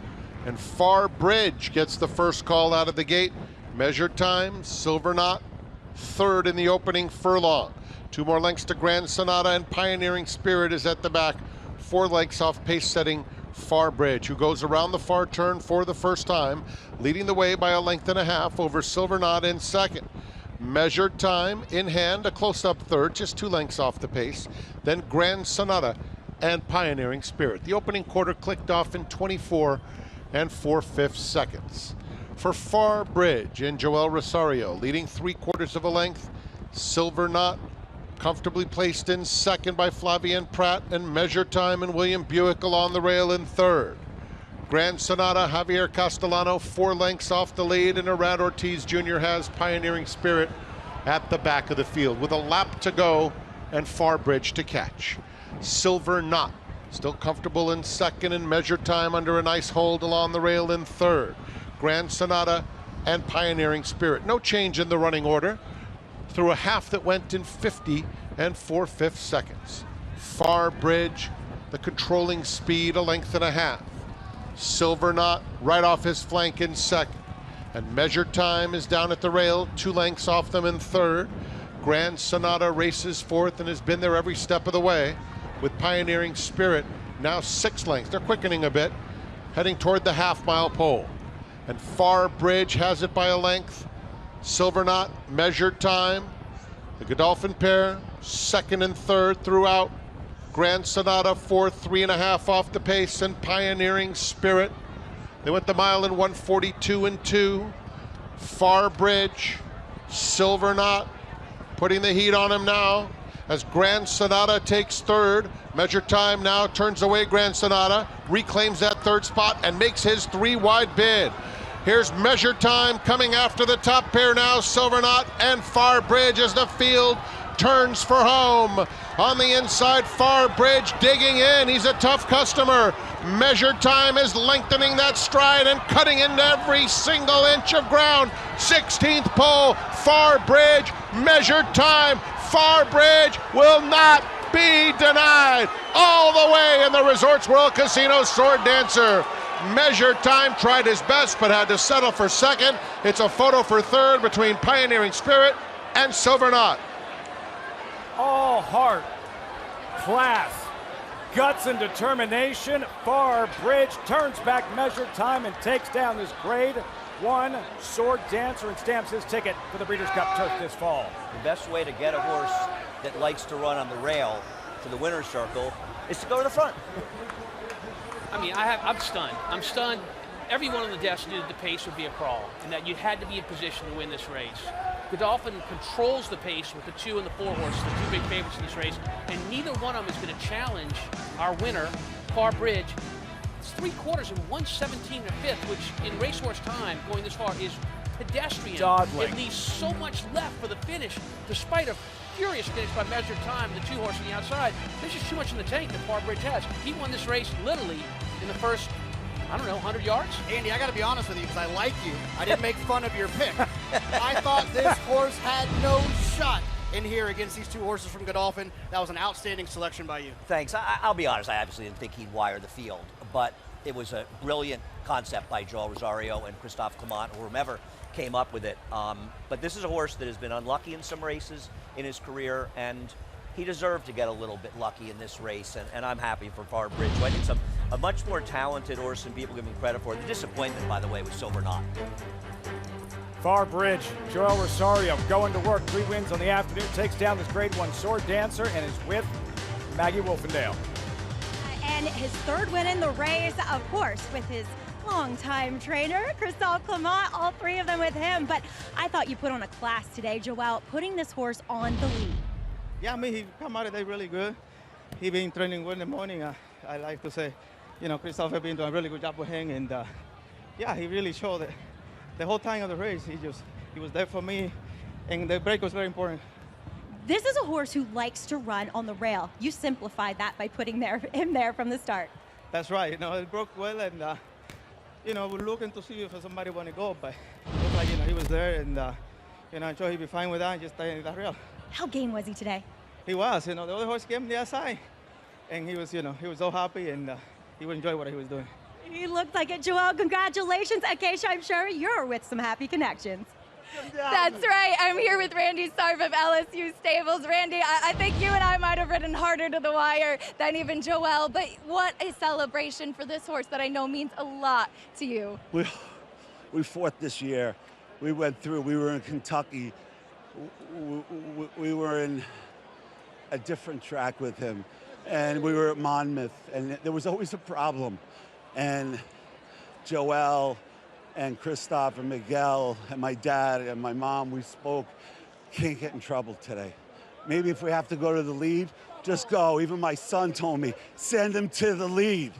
And Far Bridge gets the first call out of the gate. Measured Time, Silver Knot, third in the opening furlong. 2 more lengths to Grand Sonata, and Pioneering Spirit is at the back. 4 lengths off pace-setting Far Bridge, who goes around the far turn for the first time, leading the way by 1.5 lengths over Silver Knot in second. Measured Time in hand, a close-up third, just 2 lengths off the pace. Then Grand Sonata and Pioneering Spirit. The opening quarter clicked off in 24 4/5 seconds. For Far Bridge and Joel Rosario, leading 3/4 of a length. Silver Knot comfortably placed in second by Flavian Prat, and Measured Time and William Buick along the rail in third. Grand Sonata, Javier Castellano, 4 lengths off the lead, and Arad Ortiz Jr. has Pioneering Spirit at the back of the field with a lap to go and Far Bridge to catch. Silver Knot still comfortable in second, and Measured Time under a nice hold along the rail in third. Grand Sonata and Pioneering Spirit. No change in the running order through a half that went in 50 4/5 seconds. Far Bridge, the controlling speed, 1.5 lengths. Silver Knot right off his flank in second. And Measured Time is down at the rail, 2 lengths off them in third. Grand Sonata races fourth and has been there every step of the way, with Pioneering Spirit now 6 lengths. They're quickening a bit, heading toward the half-mile pole. And Far Bridge has it by 1 length. Silver Knot, Measured Time, the Godolphin pair, second and third throughout. Grand Sonata fourth, 3.5 off the pace, and Pioneering Spirit. They went the mile in 1:42 2. Far Bridge, Silver Knot, putting the heat on him now as Grand Sonata takes third. Measured Time now turns away Grand Sonata, reclaims that third spot, and makes his 3-wide bid. Here's Measured Time coming after the top pair now, Silver Knot and Far Bridge, as the field turns for home. On the inside, Far Bridge digging in. He's a tough customer. Measured Time is lengthening that stride and cutting into every single inch of ground. 16th pole, Far Bridge, Measured Time. Far Bridge will not be denied. All the way in the Resorts World Casino Sword Dancer. Measured Time tried his best but had to settle for second. It's a photo for third between Pioneering Spirit and Silver Knot. All heart, class, guts, and determination. Far Bridge turns back Measured Time and takes down this Grade 1 Sword Dancer and stamps his ticket for the Breeders' Cup Turf this fall. The best way to get a horse that likes to run on the rail to the winner's circle is to go to the front. I mean, I'm stunned. I'm stunned. Everyone on the desk knew that the pace would be a crawl and that you had to be in position to win this race. Godolphin controls the pace with the 2 and the 4 horses, the 2 big favorites in this race, and neither one of them is going to challenge our winner, Far Bridge. It's 3/4 and 1/17 1/5, which in racehorse time, going this far, is pedestrian. Dawdling. It leaves so much left for the finish, despite a furious finish by Measured Time, the 2 horse on the outside. There's just too much in the tank that Far Bridge has. He won this race literally in the first, I don't know, 100 yards? Andy, I got to be honest with you because I like you. I didn't make fun of your pick. I thought this horse had no shot in here against these 2 horses from Godolphin. That was an outstanding selection by you. Thanks. I'll be honest, I obviously didn't think he'd wire the field, but it was a brilliant concept by Joel Rosario and Christophe Clement, or whomever came up with it. But this is a horse that has been unlucky in some races in his career, and he deserved to get a little bit lucky in this race, and I'm happy for Far Bridge, who I think a much more talented horse than people give him credit for. The disappointment, by the way, was Silver Knot. Far Bridge, Joel Rosario going to work. 3 wins on the afternoon. Takes down this Grade 1 sword dancer and is with Maggie Wolfendale. And his 3rd win in the race, of course, with his longtime trainer, Christophe Clement, all 3 of them with him. But I thought you put on a class today, Joel, putting this horse on the lead. Yeah, I mean, he come out today really good. He been training good in the morning. I like to say, you know, Christophe has been doing a really good job with him. And yeah, he really showed it. The whole time of the race, he was there for me. And the break was very important. This is a horse who likes to run on the rail. You simplified that by putting him there from the start. That's right. You know, it broke well, and you know, we're looking to see if somebody want to go, but it looked like, you know, he was there, and you know, I'm sure he'll be fine with that and just stay in that rail. How game was he today? He was. You know, the other horse came the outside, and he was, you know, he was so happy, and he would enjoy what he was doing. He looked like it, Joel. Congratulations. Acacia, I'm sure you're with some happy connections. That's right. I'm here with Randy Sarv of LSU Stables. Randy, I think you and I might have ridden harder to the wire than even Joel, but what a celebration for this horse that I know means a lot to you. We fought this year. We went through. We were in Kentucky. We were in a different track with him, and we were at Monmouth, and there was always a problem. And Joel and Christophe and Miguel and my dad and my mom, we spoke, can't get in trouble today. Maybe if we have to go to the lead, just go. Even my son told me, send him to the lead.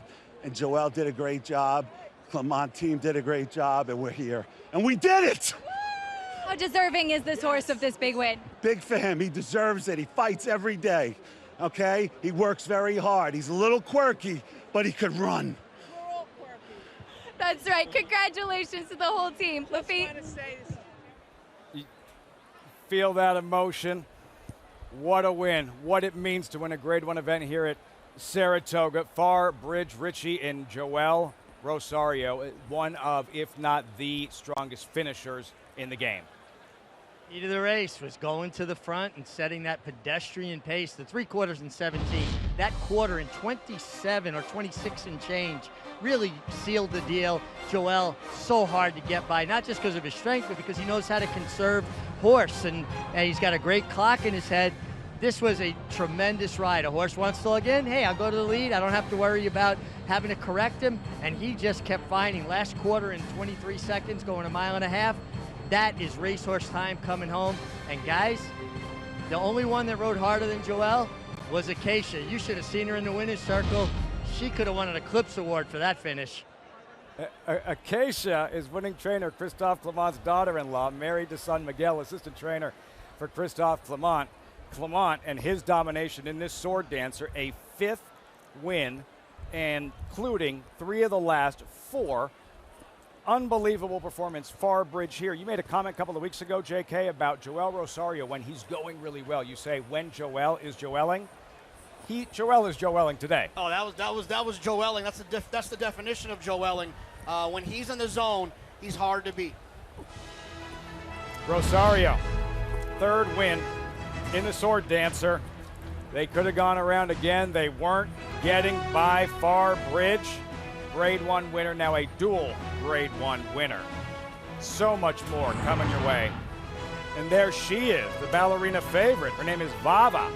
And Joel did a great job. Clement team did a great job, and we're here. And we did it! How deserving is this horse of this big win? Big for him. He deserves it. He fights every day, okay? He works very hard. He's a little quirky, but he could run. That's right. Congratulations to the whole team. Lafitte. You feel that emotion. What a win. What it means to win a Grade 1 event here at Saratoga. Far Bridge, Richie, and Joel Rosario, one of, if not the strongest finishers in the game. Key to the race was going to the front and setting that pedestrian pace. The 3 quarters in 17, that quarter in 27 or 26 and change really sealed the deal. Joel, so hard to get by, not just because of his strength, but because he knows how to conserve horse, and he's got a great clock in his head. This was a tremendous ride. A horse wants to log in, hey, I'll go to the lead. I don't have to worry about having to correct him, and he just kept finding. Last quarter in 23 seconds, going 1.5 miles. That is racehorse time coming home. And guys, the only one that rode harder than Joel was Acacia. You should have seen her in the winner's circle. She could have won an Eclipse Award for that finish. Acacia is winning trainer Christophe Clement's daughter-in-law, married to son Miguel, assistant trainer for Christophe Clement. Clement and his domination in this sword dancer, a 5th win, including 3 of the last 4. Unbelievable performance. Far Bridge here. You made a comment a couple of weeks ago, JK, about Joel Rosario when he's going really well. You say when Joel is Joeling. Joel is Joeling today. Oh, that was Joeling. That's the definition of Joeling. When he's in the zone, he's hard to beat. Rosario, 3rd win in the sword dancer. They could have gone around again. They weren't getting by Far Bridge. Grade 1 winner, now a dual Grade 1 winner. So much more coming your way. And there she is, the Ballerina favorite. Her name is Vava,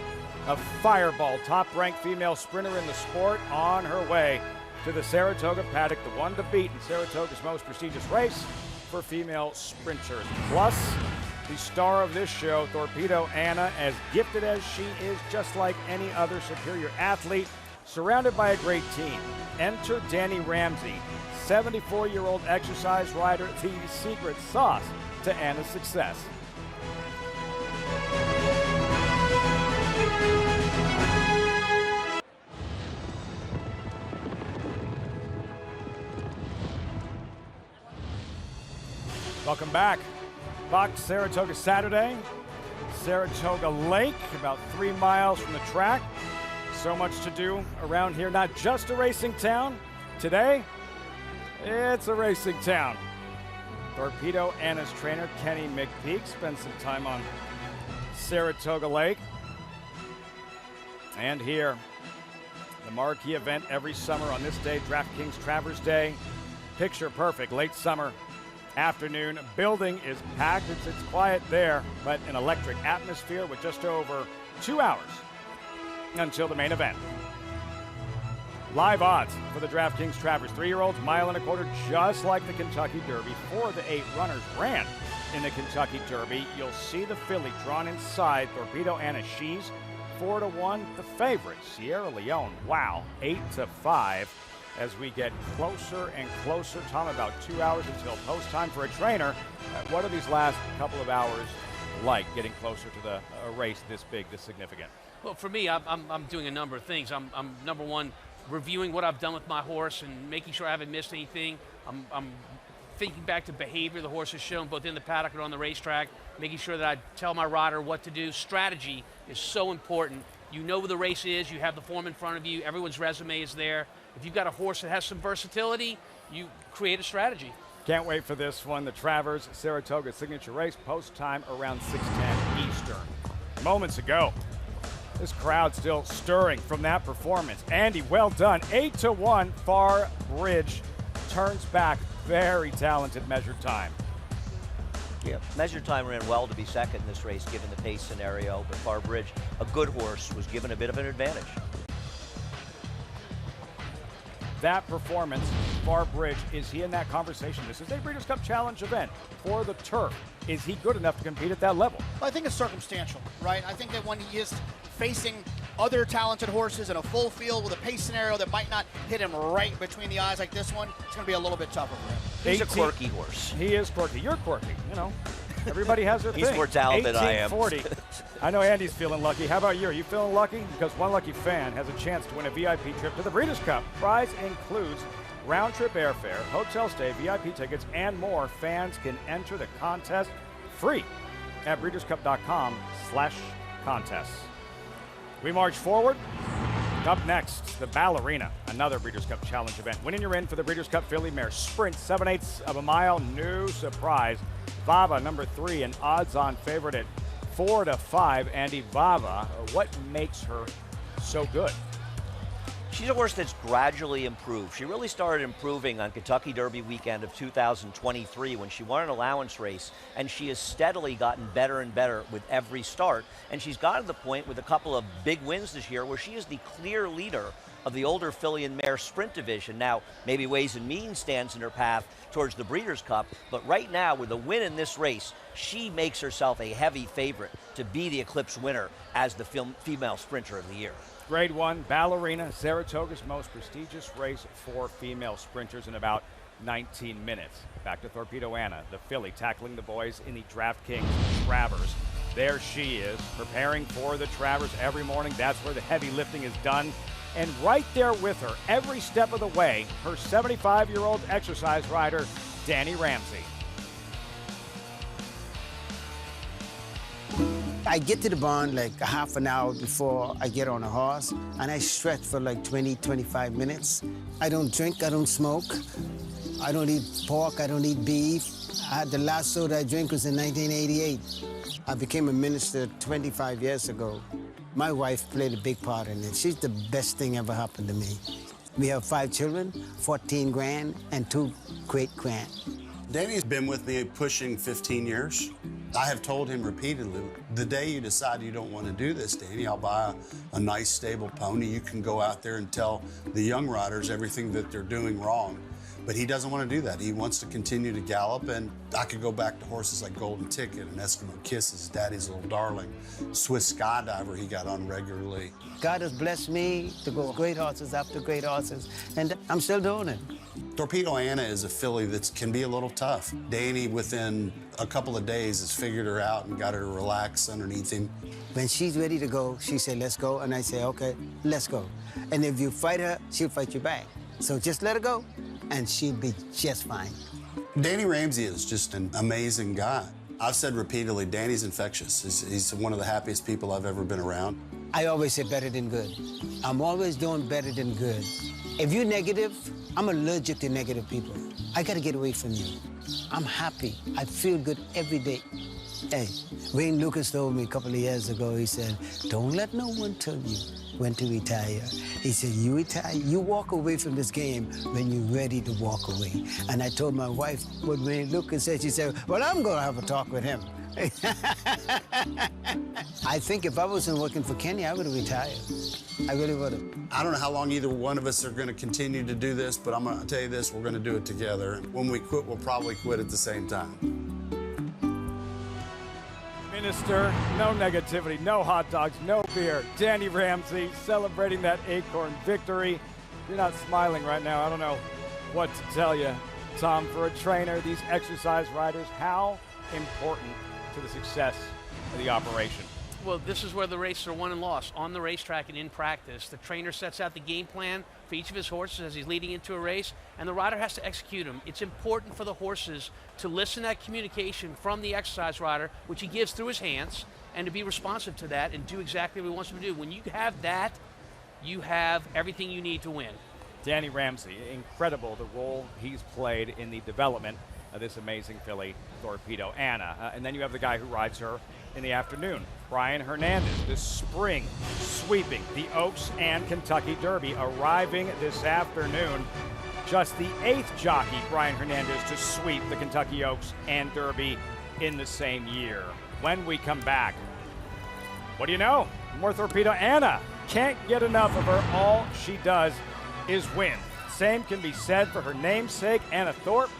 a fireball, top-ranked female sprinter in the sport, on her way to the Saratoga Paddock, the one to beat in Saratoga's most prestigious race for female sprinters. Plus, the star of this show, Torpedo Anna, as gifted as she is, just like any other superior athlete, surrounded by a great team. Enter Danny Ramsey, 74-year-old exercise rider, the secret sauce to Anna's success. Welcome back. Fox Saratoga Saturday. Saratoga Lake, about 3 miles from the track. So much to do around here, not just a racing town. Today, it's a racing town. Torpedo Anna's trainer, Kenny McPeak, spent some time on Saratoga Lake. And here, the marquee event every summer on this day, DraftKings Travers Day. Picture perfect, late summer Afternoon building is packed. It's quiet there, but an electric atmosphere with just over 2 hours until the main event. Live odds for the DraftKings Travers 3-year-olds, mile and a quarter, just like the Kentucky Derby. 4 of the 8 runners ran in the Kentucky Derby. You'll see the filly drawn inside. Torpedo Anna, she's 4-1. The favorite, Sierra Leone, wow, 8-5. As we get closer and closer, Tom, about 2 hours until post time for a trainer. What are these last couple of hours like, getting closer to the race this big, this significant? Well, for me, I'm doing a number of things. I'm number one, reviewing what I've done with my horse and making sure I haven't missed anything. I'm thinking back to behavior the horse has shown both in the paddock and on the racetrack, making sure that I tell my rider what to do. Strategy is so important. You know where the race is, you have the form in front of you, everyone's resume is there. If you've got a horse that has some versatility, you create a strategy. Can't wait for this one. The Travers Saratoga signature race, post time around 6:10 Eastern. Moments ago, this crowd still stirring from that performance. Andy, well done. 8-1. Far Bridge turns back. Very talented measured time. Yeah, measured time ran well to be second in this race given the pace scenario, but Far Bridge, a good horse, was given a bit of an advantage. That performance, Far Bridge, is he in that conversation? This is a Breeders' Cup Challenge event for the turf. Is he good enough to compete at that level? Well, I think it's circumstantial, right? I think that when he is facing other talented horses in a full field with a pace scenario that might not hit him right between the eyes like this one, it's going to be a little bit tougher for him. He's a quirky horse. He is quirky. You're quirky, you know. Everybody has their thing. He's more talented than I am. 1840. I know Andy's feeling lucky. How about you? Are you feeling lucky? Because one lucky fan has a chance to win a VIP trip to the Breeders' Cup. Prize includes round-trip airfare, hotel stay, VIP tickets, and more. Fans can enter the contest free at breederscup.com/contests. We march forward. Up next, the Ballerina, another Breeders' Cup Challenge event. Winning your in for the Breeders' Cup Filly Mare Sprint, 7/8 of a mile. No surprise. Vava, number 3, an odds-on favorite at 4-5. Andy, Vava, what makes her so good? She's a horse that's gradually improved. She really started improving on Kentucky Derby weekend of 2023 when she won an allowance race, and she has steadily gotten better and better with every start. And she's gotten to the point with a couple of big wins this year where she is the clear leader of the older filly and mare sprint division. Now, maybe Ways and Means stands in her path towards the Breeders' Cup, but right now, with a win in this race, she makes herself a heavy favorite to be the Eclipse winner as the female sprinter of the year. Grade 1, Ballerina, Saratoga's most prestigious race for female sprinters in about 19 minutes. Back to Torpedo Anna, the filly, tackling the boys in the DraftKings Travers. There she is, preparing for the Travers every morning. That's where the heavy lifting is done. And right there with her, every step of the way, her 75-year-old exercise rider, Danny Ramsey. I get to the barn like a half an hour before I get on a horse, and I stretch for like 20, 25 minutes. I don't drink, I don't smoke, I don't eat pork, I don't eat beef. The last soda I drank was in 1988. I became a minister 25 years ago. My wife played a big part in it. She's the best thing ever happened to me. We have 5 children, 14 grand, and 2 great-grand. Danny's been with me pushing 15 years. I have told him repeatedly, the day you decide you don't want to do this, Danny, I'll buy a nice, stable pony. You can go out there and tell the young riders everything that they're doing wrong. But he doesn't want to do that. He wants to continue to gallop, and I could go back to horses like Golden Ticket and Eskimo Kisses, Daddy's Little Darling, Swiss Skydiver he got on regularly. God has blessed me to go great horses after great horses, and I'm still doing it. Torpedo Anna is a filly that can be a little tough. Danny, within a couple of days, has figured her out and got her to relax underneath him. When she's ready to go, she said, let's go, and I say, okay, let's go. And if you fight her, she'll fight you back. So just let her go, and she'll be just fine. Danny Ramsey is just an amazing guy. I've said repeatedly, Danny's infectious. He's one of the happiest people I've ever been around. I always say better than good. I'm always doing better than good. If you're negative, I'm allergic to negative people. I gotta get away from you. I'm happy. I feel good every day. Hey, Wayne Lucas told me a couple of years ago, he said, don't let no one tell you when to retire. He said, you retire, you walk away from this game when you're ready to walk away. And I told my wife, what when Lucas said, she said, well, I'm going to have a talk with him. I think if I wasn't working for Kenny, I would have retired. I really would have. I don't know how long either one of us are going to continue to do this, but I'm going to tell you this, we're going to do it together. When we quit, we'll probably quit at the same time. Minister, no negativity, no hot dogs, no beer. Danny Ramsey celebrating that Acorn victory. You're not smiling right now. I don't know what to tell you. Tom, for a trainer, these exercise riders, how important to the success of the operation? Well, this is where the races are won and lost, on the racetrack and in practice. The trainer sets out the game plan for each of his horses as he's leading into a race, and the rider has to execute them. It's important for the horses to listen to that communication from the exercise rider, which he gives through his hands, and to be responsive to that and do exactly what he wants them to do. When you have that, you have everything you need to win. Danny Ramsey, incredible the role he's played in the development of this amazing filly, Torpedo Anna. And then you have the guy who rides her in the afternoon, Brian Hernandez, this spring sweeping the Oaks and Kentucky Derby, arriving this afternoon. Just the 8th jockey, Brian Hernandez, to sweep the Kentucky Oaks and Derby in the same year. When we come back, what do you know? More Torpedo Anna. Can't get enough of her. All she does is win. Same can be said for her namesake, Anna Thorpe,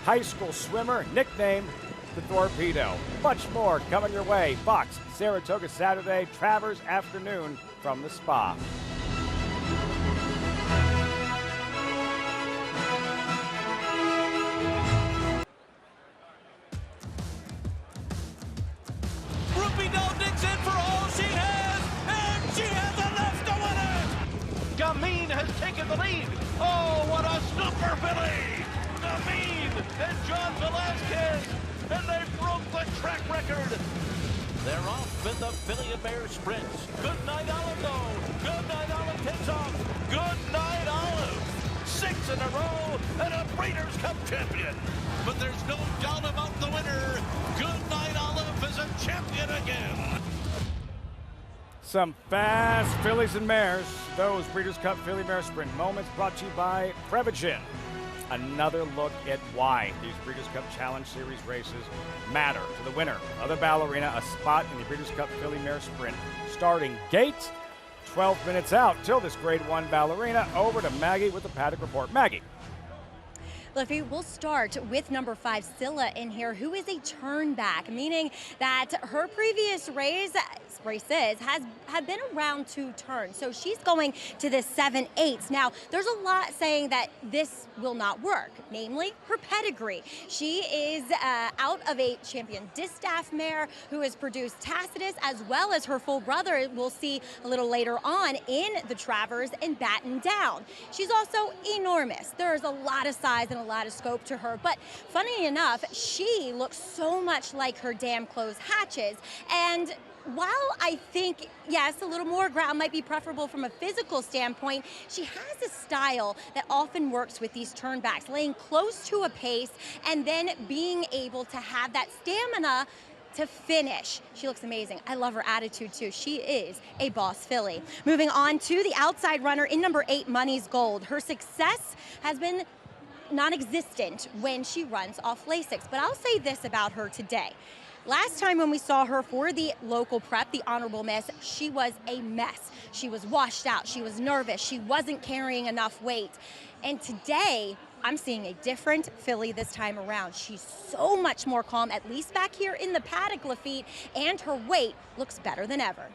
high school swimmer, nicknamed the Torpedo. Much more coming your way. Fox, Saratoga Saturday, Travers afternoon from the Spa. Ruby Doe digs in for all she has, and she has enough to win it! Gamine has taken the lead. Oh, what a super filly! Gamine and John Velasquez, and they broke the track record. They're off in the filly and mare sprints. Good night, Olive, though. Good night, Olive takes off. Good night, Olive. 6 in a row and a Breeders' Cup champion. But there's no doubt about the winner. Good night, Olive is a champion again. Some fast fillies and mares. Those Breeders' Cup Filly Mare Sprint moments brought to you by Prevagen. Another look at why these Breeders' Cup Challenge Series races matter to the winner of the Ballerina, a spot in the Breeders' Cup Filly Mare Sprint. Starting gate, 12 minutes out till this Grade 1 Ballerina. Over to Maggie with the Paddock Report. Maggie. Liffy, we'll start with number 5, Scylla, in here, who is a turn back, meaning that her previous races have been around 2 turns. So she's going to the 7/8. Now, there's a lot saying that this will not work, namely her pedigree. She is out of a champion distaff mare who has produced Tacitus, as well as her full brother, we'll see a little later on in the Travers, and Batten Down. She's also enormous. There's a lot of size and a lot of scope to her, but funny enough, she looks so much like her damn clothes Hatches. And while I think, yes, a little more ground might be preferable from a physical standpoint, she has a style that often works with these turnbacks, laying close to a pace and then being able to have that stamina to finish. She looks amazing. I love her attitude too. She is a boss filly. Moving on to the outside runner in number 8, Money's Gold. Her success has been non-existent when she runs off Lasix, but I'll say this about her today. Last time when we saw her for the local prep, the Honorable Miss, she was a mess. She was washed out. She was nervous. She wasn't carrying enough weight. And today, I'm seeing a different filly this time around. She's so much more calm, at least back here in the paddock, Lafitte, and her weight looks better than ever.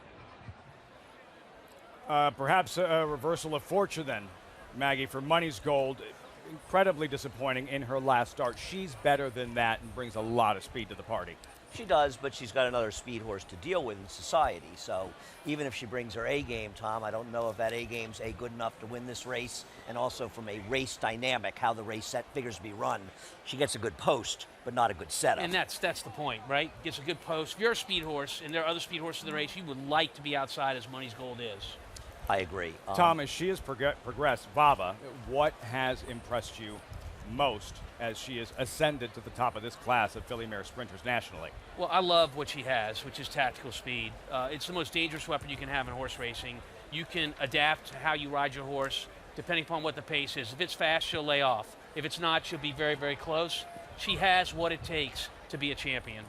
Perhaps a reversal of fortune then, Maggie, for Money's Gold. Incredibly disappointing in her last start. She's better than that and brings a lot of speed to the party. She does, but she's got another speed horse to deal with in society. So even if she brings her A game, Tom, I don't know if that A game's good enough to win this race. And also from a race dynamic, how the race set figures to be run, she gets a good post, but not a good setup. And that's the point, right? Gets a good post. If you're a speed horse and there are other speed horses in the race, you would like to be outside as Money's Gold is. I agree. Tom, as she has progressed, Vava, what has impressed you most as she has ascended to the top of this class of filly mare sprinters nationally? Well, I love what she has, which is tactical speed. It's the most dangerous weapon you can have in horse racing. you can adapt how you ride your horse depending upon what the pace is. If it's fast, she'll lay off. If it's not, she'll be very, very close. She has what it takes to be a champion.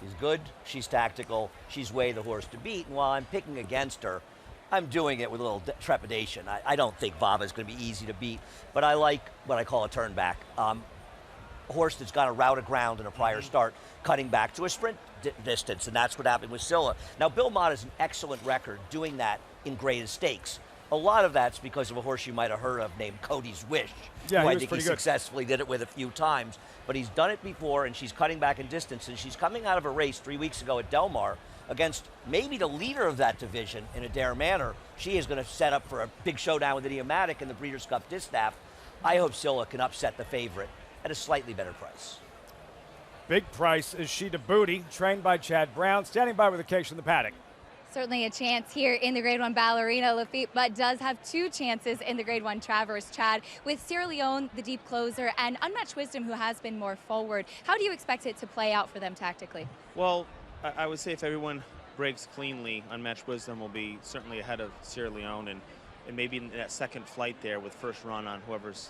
She's good, she's tactical, she's way the horse to beat, and while I'm picking against her, I'm doing it with a little trepidation. I don't think Vava is going to be easy to beat, but I like what I call a turn back. A horse that's got a route of ground in a prior start, cutting back to a sprint distance, and that's what happened with Scylla. Now, Bill Mott has an excellent record doing that in graded stakes. A lot of that's because of a horse you might have heard of named Cody's Wish, Yeah, who I he was think he pretty good. successfully did it with a few times. But he's done it before, and she's cutting back in distance, and she's coming out of a race 3 weeks ago at Del Mar against maybe the leader of that division in Adair Manor. She is going to set up for a big showdown with Idiomatic in the Breeders' Cup Distaff. I hope Scylla can upset the favorite at a slightly better price. Big price is She to Booty, trained by Chad Brown, standing by with a case in the paddock. Certainly a chance here in the Grade 1 Ballerina. Lafitte, but does have 2 chances in the Grade 1 Travers, Chad, with Sierra Leone, the deep closer, and Unmatched Wisdom, who has been more forward. How do you expect it to play out for them tactically? Well, I would say if everyone breaks cleanly, Unmatched Wisdom will be certainly ahead of Sierra Leone, and maybe in that second flight there with first run on whoever's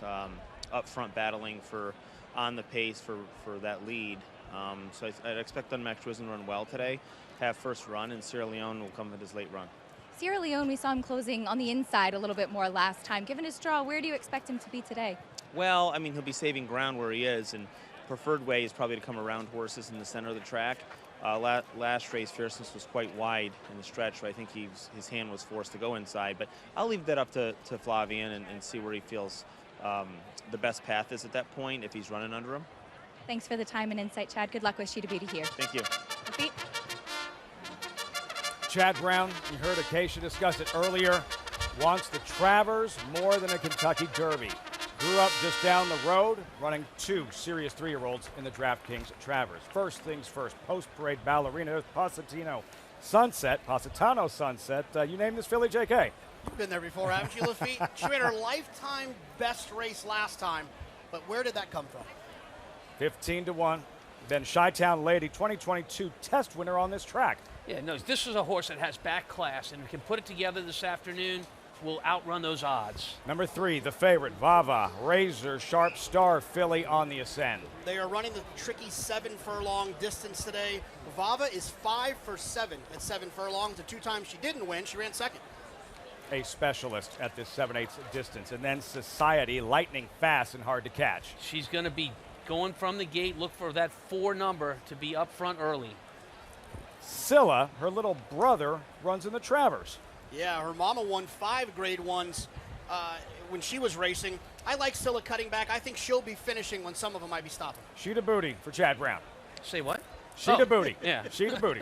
up front battling for on the pace for that lead. So I'd expect Unmatched Wisdom to run well today, have first run, and Sierra Leone will come with his late run. Sierra Leone, we saw him closing on the inside a little bit more last time. Given his draw, where do you expect him to be today? Well, I mean, he'll be saving ground where he is, and preferred way is probably to come around horses in the center of the track. Last race, Fierceness was quite wide in the stretch, so I think his hand was forced to go inside. But I'll leave that up to Flavian and see where he feels the best path is at that point if he's running under him. Thanks for the time and insight, Chad. Good luck with She to Booty here. Thank you. Lafitte? Chad Brown, you heard Acacia discuss it earlier, wants the Travers more than a Kentucky Derby. Grew up just down the road, running 2 serious 3-year-olds in the DraftKings Travers. First things first, post-parade Ballerina, Positano Sunset. You named this filly, JK. You've been there before, haven't you, Lafitte? She ran her lifetime best race last time, but where did that come from? 15-1. Then Chi-Town Lady, 2022 test winner on this track. Yeah, no, this is a horse that has back class and can put it together this afternoon, will outrun those odds. Number 3, the favorite, Vava, Razor Sharp Star filly on the ascend. They are running the tricky 7 furlong distance today. Vava is 5 for 7 at 7 furlongs. The 2 times she didn't win, she ran second. A specialist at this 7/8 distance. And then Society, lightning fast and hard to catch. She's going to be going from the gate, look for that 4 number to be up front early. Scylla, her little brother, runs in the Travers. Yeah, her mama won 5 Grade 1s when she was racing. I like Scylla cutting back. I think she'll be finishing when some of them might be stopping. She to Booty for Chad Brown. Say what? She to Booty. Yeah. She to Booty.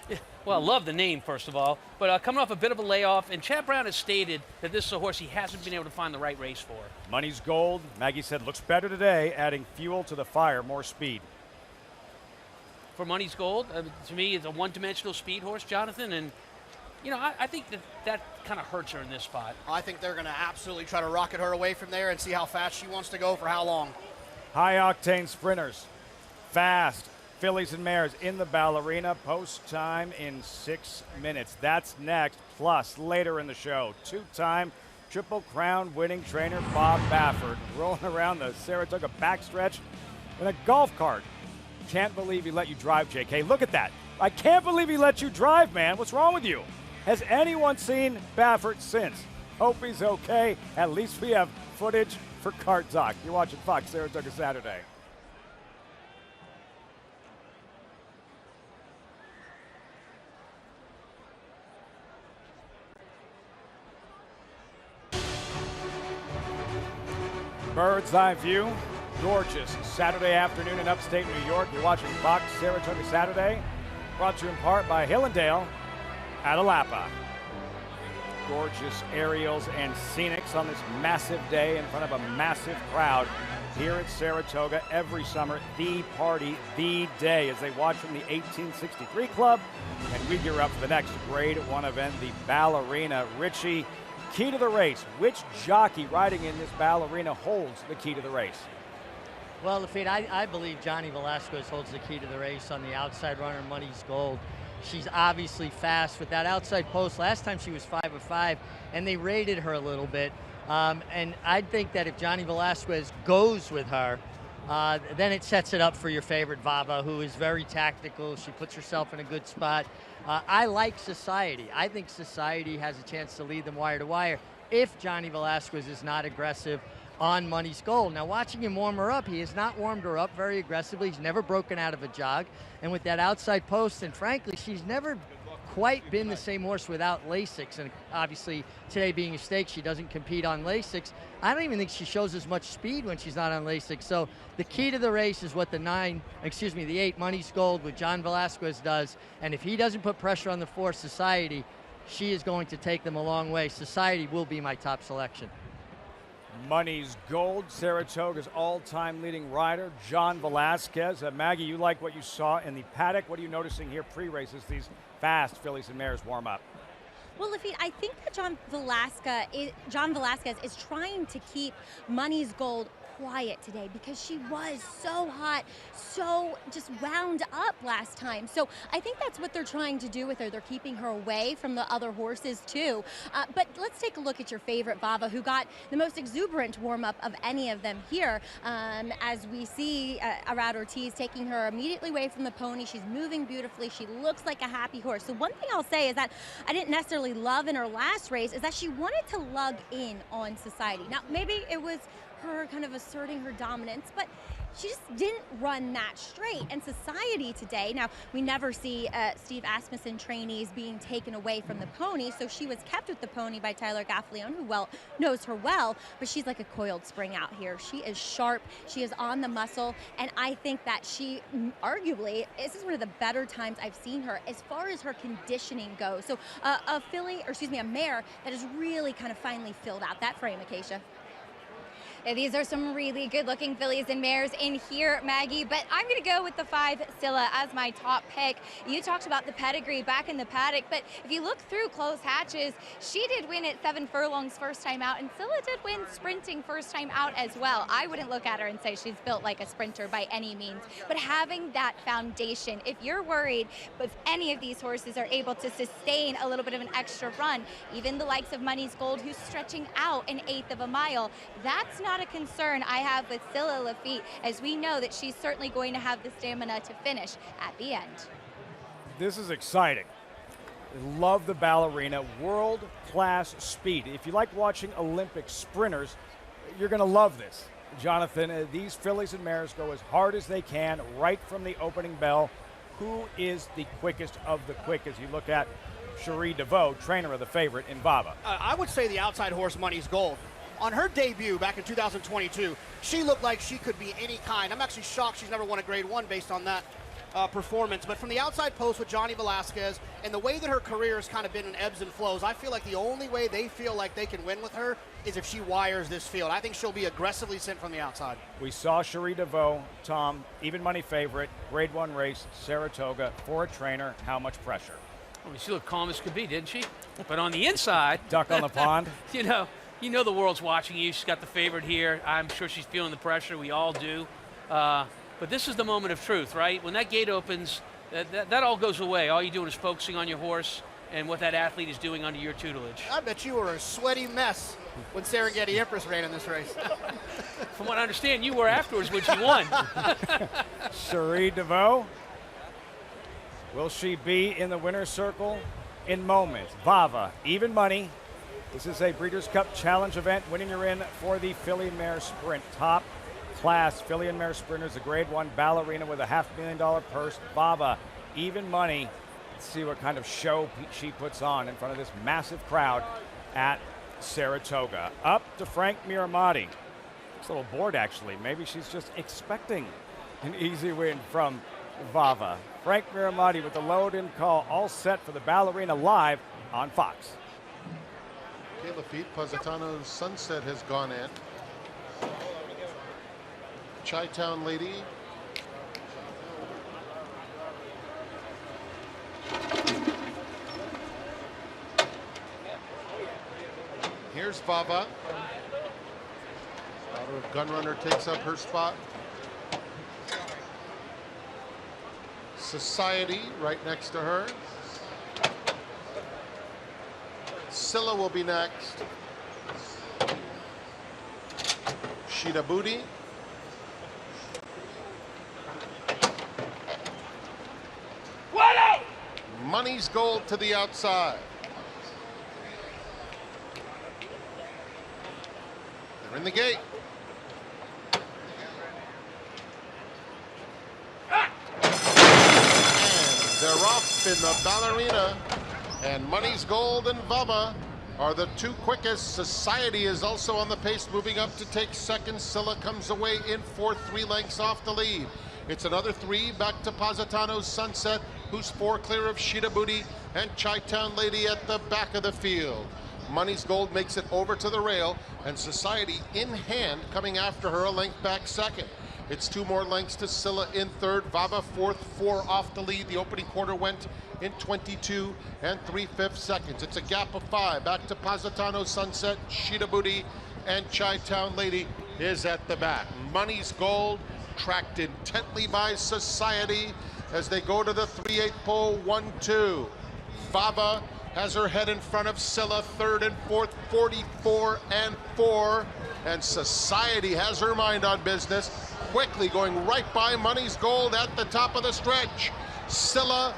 Yeah. Well, I love the name, first of all. But coming off a bit of a layoff, and Chad Brown has stated that this is a horse he hasn't been able to find the right race for. Money's gold. Maggie said looks better today, adding fuel to the fire, more speed. For Money's Gold, to me, it's a one-dimensional speed horse, Jonathan, and you know, I think that kind of hurts her in this spot. I think they're going to absolutely try to rocket her away from there and see how fast she wants to go for how long. High-octane sprinters. Fast. Fillies and mares in the Ballerina. Post time in 6 minutes. That's next. Plus, later in the show, 2-time Triple Crown winning trainer Bob Baffert rolling around the Saratoga backstretch in a golf cart. Can't believe he let you drive, JK. Look at that. I can't believe he let you drive, man. What's wrong with you? Has anyone seen Baffert since? Hope he's okay. At least we have footage for Cart Doc. You're watching Fox Saratoga Saturday. Bird's eye view. Gorgeous Saturday afternoon in upstate New York. You're watching Fox Saratoga Saturday. Brought to you in part by Hillendale Atalapa. Gorgeous aerials and scenics on this massive day in front of a massive crowd here at Saratoga every summer. The party, the day, as they watch from the 1863 Club. And we gear up for the next Grade 1 event, the Ballerina. Richie, key to the race. Which jockey riding in this Ballerina holds the key to the race? Well, Lafitte, I believe Johnny Velasquez holds the key to the race on the outside runner, Money's Gold. She's obviously fast with that outside post. Last time she was 5 of 5, and they rated her a little bit. And I think that if Johnny Velasquez goes with her, then it sets it up for your favorite Vava, who is very tactical. She puts herself in a good spot. I like Society. I think Society has a chance to lead them wire to wire if Johnny Velasquez is not aggressive on Money's Gold. Now, watching him warm her up, he has not warmed her up very aggressively. He's never broken out of a jog. And with that outside post, and frankly, she's never quite been the same horse without Lasix. And obviously, today being a stake, she doesn't compete on Lasix. I don't even think she shows as much speed when she's not on Lasix. So the key to the race is what the 8 Money's Gold with John Velasquez does. And if he doesn't put pressure on the 4 Society, she is going to take them a long way. Society will be my top selection. Money's Gold, Saratoga's all-time leading rider, John Velasquez. Maggie, you like what you saw in the paddock. What are you noticing here pre-races, these fast fillies and mares warm up? Well, Lafitte, I think that John Velasquez is trying to keep Money's Gold quiet today because she was so hot, so just wound up last time. So I think that's what they're trying to do with her. They're keeping her away from the other horses too. But let's take a look at your favorite Vava, who got the most exuberant warm-up of any of them here. As we see Arad Ortiz taking her immediately away from the pony. She's moving beautifully. She looks like a happy horse. So one thing I'll say is that I didn't necessarily love in her last race is that she wanted to lug in on Society. Now, maybe it was her kind of asserting her dominance, but she just didn't run that straight. And Society today, now we never see Steve Asmussen trainees being taken away from the pony, so she was kept with the pony by Tyler Gaffalione, who knows her well, but she's like a coiled spring out here. She is sharp, she is on the muscle, and I think that she arguably, this is one of the better times I've seen her as far as her conditioning goes. So a mare that is really kind of finely filled out that frame, Acacia. Yeah, these are some really good-looking fillies and mares in here, Maggie, but I'm going to go with the 5 Scylla as my top pick. You talked about the pedigree back in the paddock, but if you look through close hatches, she did win at 7 furlongs first time out, and Scylla did win sprinting first time out as well. I wouldn't look at her and say she's built like a sprinter by any means, but having that foundation, if you're worried if any of these horses are able to sustain a little bit of an extra run, even the likes of Money's Gold, who's stretching out an 1/8 of a mile, that's not a concern I have with Scylla Lafitte, as we know that she's certainly going to have the stamina to finish at the end. This is exciting. I love the Ballerina, world-class speed. If you like watching Olympic sprinters, you're going to love this. Jonathan, these fillies and mares go as hard as they can right from the opening bell. Who is the quickest of the quick as you look at Cherie DeVoe, trainer of the favorite in Vava? I would say the outside horse, Money's Gold. On her debut back in 2022, she looked like she could be any kind. I'm actually shocked she's never won a Grade 1 based on that performance. But from the outside post with Johnny Velasquez and the way that her career has kind of been in ebbs and flows, I feel like the only way they feel like they can win with her is if she wires this field. I think she'll be aggressively sent from the outside. We saw Cherie DeVoe, Tom, even money favorite, Grade 1 race, Saratoga, for a trainer. How much pressure? I mean, she looked calm as could be, didn't she? But on the inside, duck on the pond. You know the world's watching you. She's got the favorite here. I'm sure she's feeling the pressure. We all do. But this is the moment of truth, right? When that gate opens, that all goes away. All you're doing is focusing on your horse and what that athlete is doing under your tutelage. I bet you were a sweaty mess when Serengeti Empress ran in this race. From what I understand, you were afterwards when she won. Cherie DeVoe. Will she be in the winner's circle in moments? Vava, even money. This is a Breeders' Cup Challenge event. Winning you're in for the Filly Mare Sprint. Top class Filly and Mare Sprinters, a Grade 1 Ballerina with a $500,000 purse. Vava, even money. Let's see what kind of show she puts on in front of this massive crowd at Saratoga. Up to Frank Miramati. Looks a little bored, actually. Maybe she's just expecting an easy win from Vava. Frank Miramati with the load-in call, all set for the Ballerina live on Fox. Okay, Lafitte, Positano's Sunset has gone in. Chi-Town Lady. Here's Vava. Daughter of Gunrunner takes up her spot. Society right next to her. Scylla will be next. Shida Booty. Money's Gold to the outside. They're in the gate. They're off in the Ballerina, and Money's Gold and Vava are the two quickest. Society is also on the pace, moving up to take second. Scylla comes away in fourth, 3 lengths off the lead. It's another 3 back to Positano's Sunset, who's 4 clear of Shida Booty and Chi-Town Lady at the back of the field. Money's Gold makes it over to the rail, and Society in hand coming after her, a length back second. It's 2 more lengths to Scylla in third, Vava fourth, 4 off the lead. The opening quarter went in 22 and 3/5 seconds. It's a gap of 5 back to Positano Sunset, Shida Booty, and Chi-Town Lady is at the back. Money's Gold tracked intently by Society as they go to the 3/8 pole, 1-2. Vava has her head in front of Scylla, third and fourth, 44 and 4. And Society has her mind on business, quickly going right by Money's Gold at the top of the stretch. Scylla,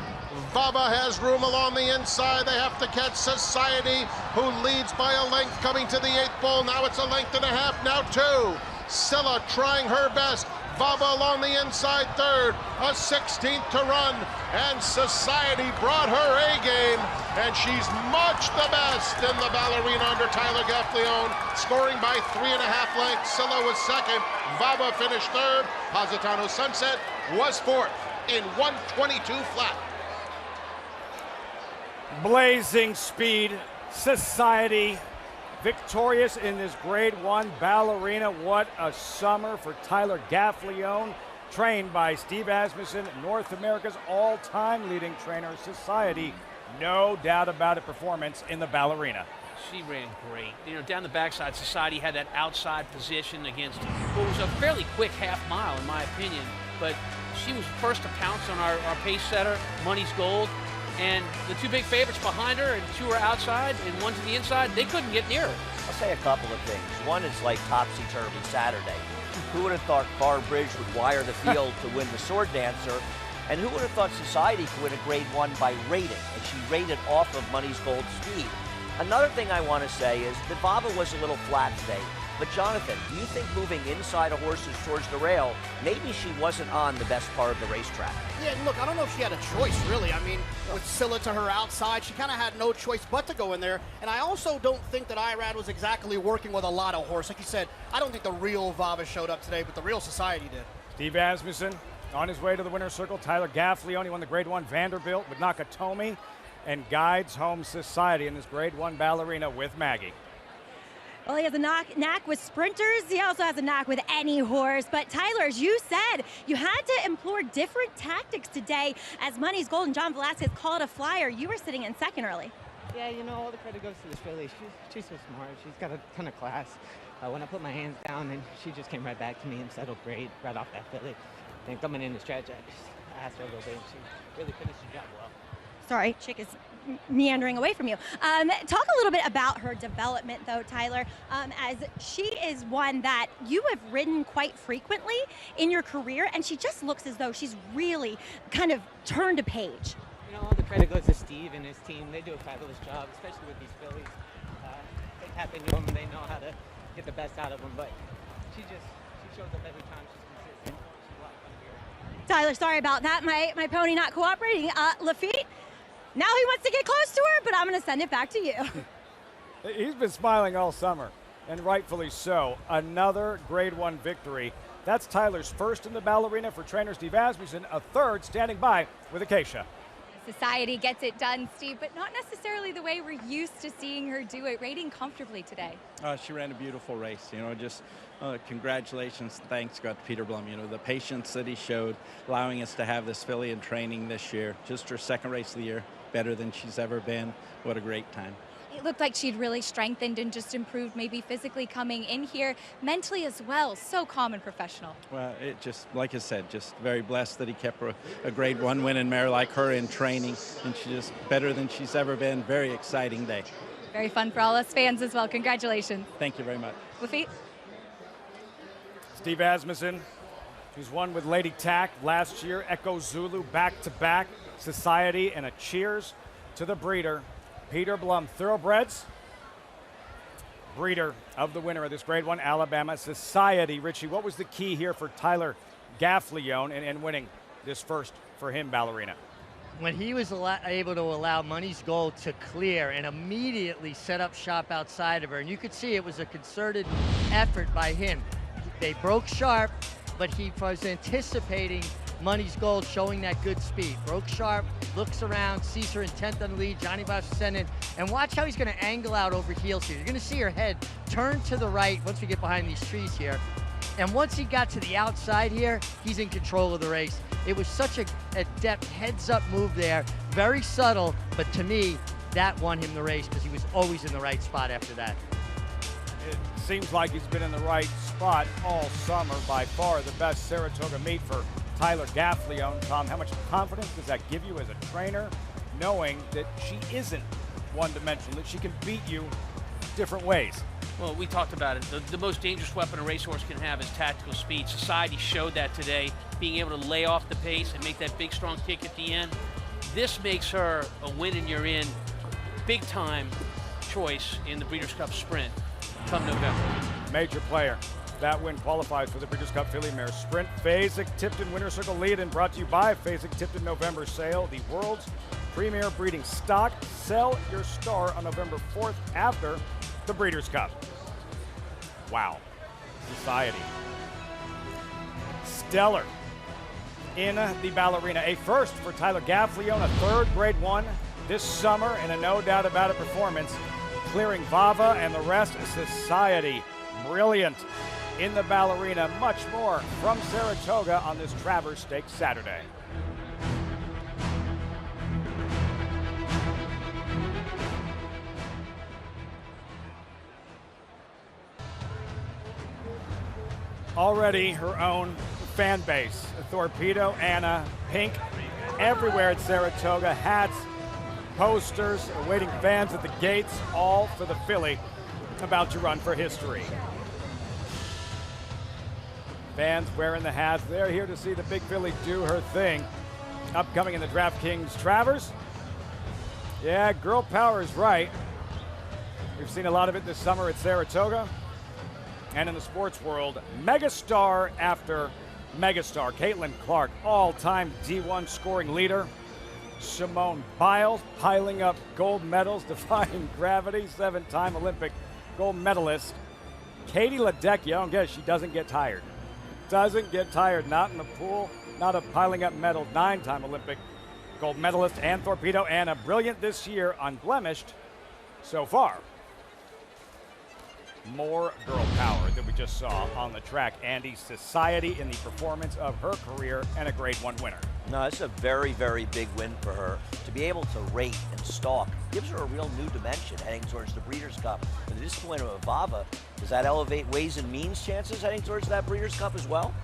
Vava has room along the inside. They have to catch Society, who leads by a length coming to the 8th pole. Now it's a length and a half, now 2. Scylla trying her best. Vava along the inside third, a 16th to run, and Society brought her A-game, and she's much the best in the Ballerina under Tyler Gaffleone, scoring by 3.5 lengths. Scylla was second, Vava finished third, Positano Sunset was fourth in 1:22 flat. Blazing speed, Society victorious in this Grade 1 Ballerina. What a summer for Tyler Gaffleone, trained by Steve Asmussen, North America's all-time leading trainer. Society, no doubt about it, performance in the Ballerina. She ran great. You know, down the backside, Society had that outside position against what was a fairly quick half mile, in my opinion. But she was first to pounce on our pace setter, Money's Gold. And the 2 big favorites behind her, and 2 are outside and 1 to the inside, they couldn't get near her. I'll say a couple of things. One is like topsy-turvy Saturday. Who would have thought Carr Bridge would wire the field to win the Sword Dancer? And who would have thought Society could win a Grade 1 by rating? And she rated off of Money's Gold speed. Another thing I want to say is that Vava was a little flat today. But Jonathan, do you think moving inside of horses towards the rail, maybe she wasn't on the best part of the racetrack? Yeah, look, I don't know if she had a choice, really. I mean, with Scylla to her outside, she kind of had no choice but to go in there. And I also don't think that IRAD was exactly working with a lot of horse. Like you said, I don't think the real Vava showed up today, but the real Society did. Steve Asmussen on his way to the winner's circle. Tyler Gaffleone won the Grade 1 Vanderbilt with Nakatomi, and guides home Society in this Grade 1 Ballerina with Maggie. Well, he has a knack with sprinters. He also has a knack with any horse. But Tyler, as you said, you had to employ different tactics today as Money's Gold and John Velasquez called a flyer. You were sitting in second early. Yeah, you know, all the credit goes to this filly. She's so smart. She's got a ton of class. When I put my hands down, and she just came right back to me and settled great right off that filly. Then coming in the stretch, I asked her a little bit, and she really finished the job well. Sorry, Chick is meandering away from you. Talk a little bit about her development, though, Tyler, as she is one that you have ridden quite frequently in your career, and she just looks as though she's really kind of turned a page. You know, all the credit goes to Steve and his team. They do a fabulous job, especially with these fillies. They tap into them, and they know how to get the best out of them, but she shows up every time. She's consistent. She's a lot of fun to be around. Tyler, sorry about that. My pony not cooperating. Lafitte, now he wants to get close to her, but I'm going to send it back to you. He's been smiling all summer, and rightfully so. Another Grade 1 victory. That's Tyler's first in the Ballerina for trainer Steve Asmussen, a third standing by with Acacia. Society gets it done, Steve, but not necessarily the way we're used to seeing her do it, rating comfortably today. She ran a beautiful race, you know, just congratulations, thanks to Peter Blum, you know, the patience that he showed, allowing us to have this filly in training this year, just her second race of the year, better than she's ever been. What a great time. It looked like she'd really strengthened and just improved, maybe physically coming in here, mentally as well. So calm and professional. Well, it just, like I said, just very blessed that he kept a grade 1 win in mare like her in training, and she's just better than she's ever been. Very exciting day. Very fun for all us fans as well. Congratulations. Thank you very much. Lafitte? Steve Asmussen, who's won with Lady Tack last year, Echo Zulu back-to-back, Society, and a cheers to the breeder, Peter Blum. Thoroughbreds, breeder of the winner of this grade 1 Alabama Society. Richie, what was the key here for Tyler Gaffleone in winning this first for him, Ballerina? When he was able to allow Money's Gold to clear and immediately set up shop outside of her, and you could see it was a concerted effort by him. They broke sharp, but he was anticipating Money's Gold showing that good speed. Broke sharp, looks around, sees her intent on the lead, Johnny Bosch ascending, and watch how he's gonna angle out over heels here. You're gonna see her head turn to the right once we get behind these trees here. And once he got to the outside here, he's in control of the race. It was such a depth heads-up move there, very subtle, but to me, that won him the race because he was always in the right spot after that. It seems like he's been in the right spot all summer. By far the best Saratoga meet for Tyler Gaffleone. Tom, how much confidence does that give you as a trainer, knowing that she isn't one-dimensional, that she can beat you different ways? Well, we talked about it. The most dangerous weapon a racehorse can have is tactical speed. Society showed that today, being able to lay off the pace and make that big, strong kick at the end. This makes her a win and you're in big-time choice in the Breeders' Cup Sprint come November. Major player. That win qualifies for the Breeders' Cup Filly Mare Sprint. Fasig-Tipton Winter Circle lead and brought to you by Fasig-Tipton November Sale, the world's premier breeding stock. Sell your star on November 4th after the Breeders' Cup. Wow. Society. Stellar in the Ballerina. A first for Tyler Gaffleone, a third grade 1 this summer, and a no doubt about it performance. Clearing Vava and the rest. Society. Brilliant in the Ballerina. Much more from Saratoga on this Travers Stakes Saturday. Already her own fan base. Torpedo Anna, pink everywhere at Saratoga. Hats, posters, awaiting fans at the gates, all for the filly about to run for history. Fans wearing the hats. They're here to see the big filly do her thing. Upcoming in the DraftKings Travers. Yeah, girl power is right. We've seen a lot of it this summer at Saratoga. And in the sports world, megastar after megastar. Caitlin Clark, all-time D1 scoring leader. Simone Biles piling up gold medals, defying gravity. 7-time Olympic gold medalist. Katie Ledecky, I don't guess she doesn't get tired. Doesn't get tired, not in the pool, not of piling up medals. 9-time Olympic gold medalist. And Torpedo Anna, brilliant this year, unblemished so far. More girl power that we just saw on the track. Andy, Society in the performance of her career and a grade 1 winner. No, it's a very, very big win for her. To be able to rate and stalk gives her a real new dimension heading towards the Breeders' Cup. With the disappointment of Vava, does that elevate Ways and Means chances heading towards that Breeders' Cup as well?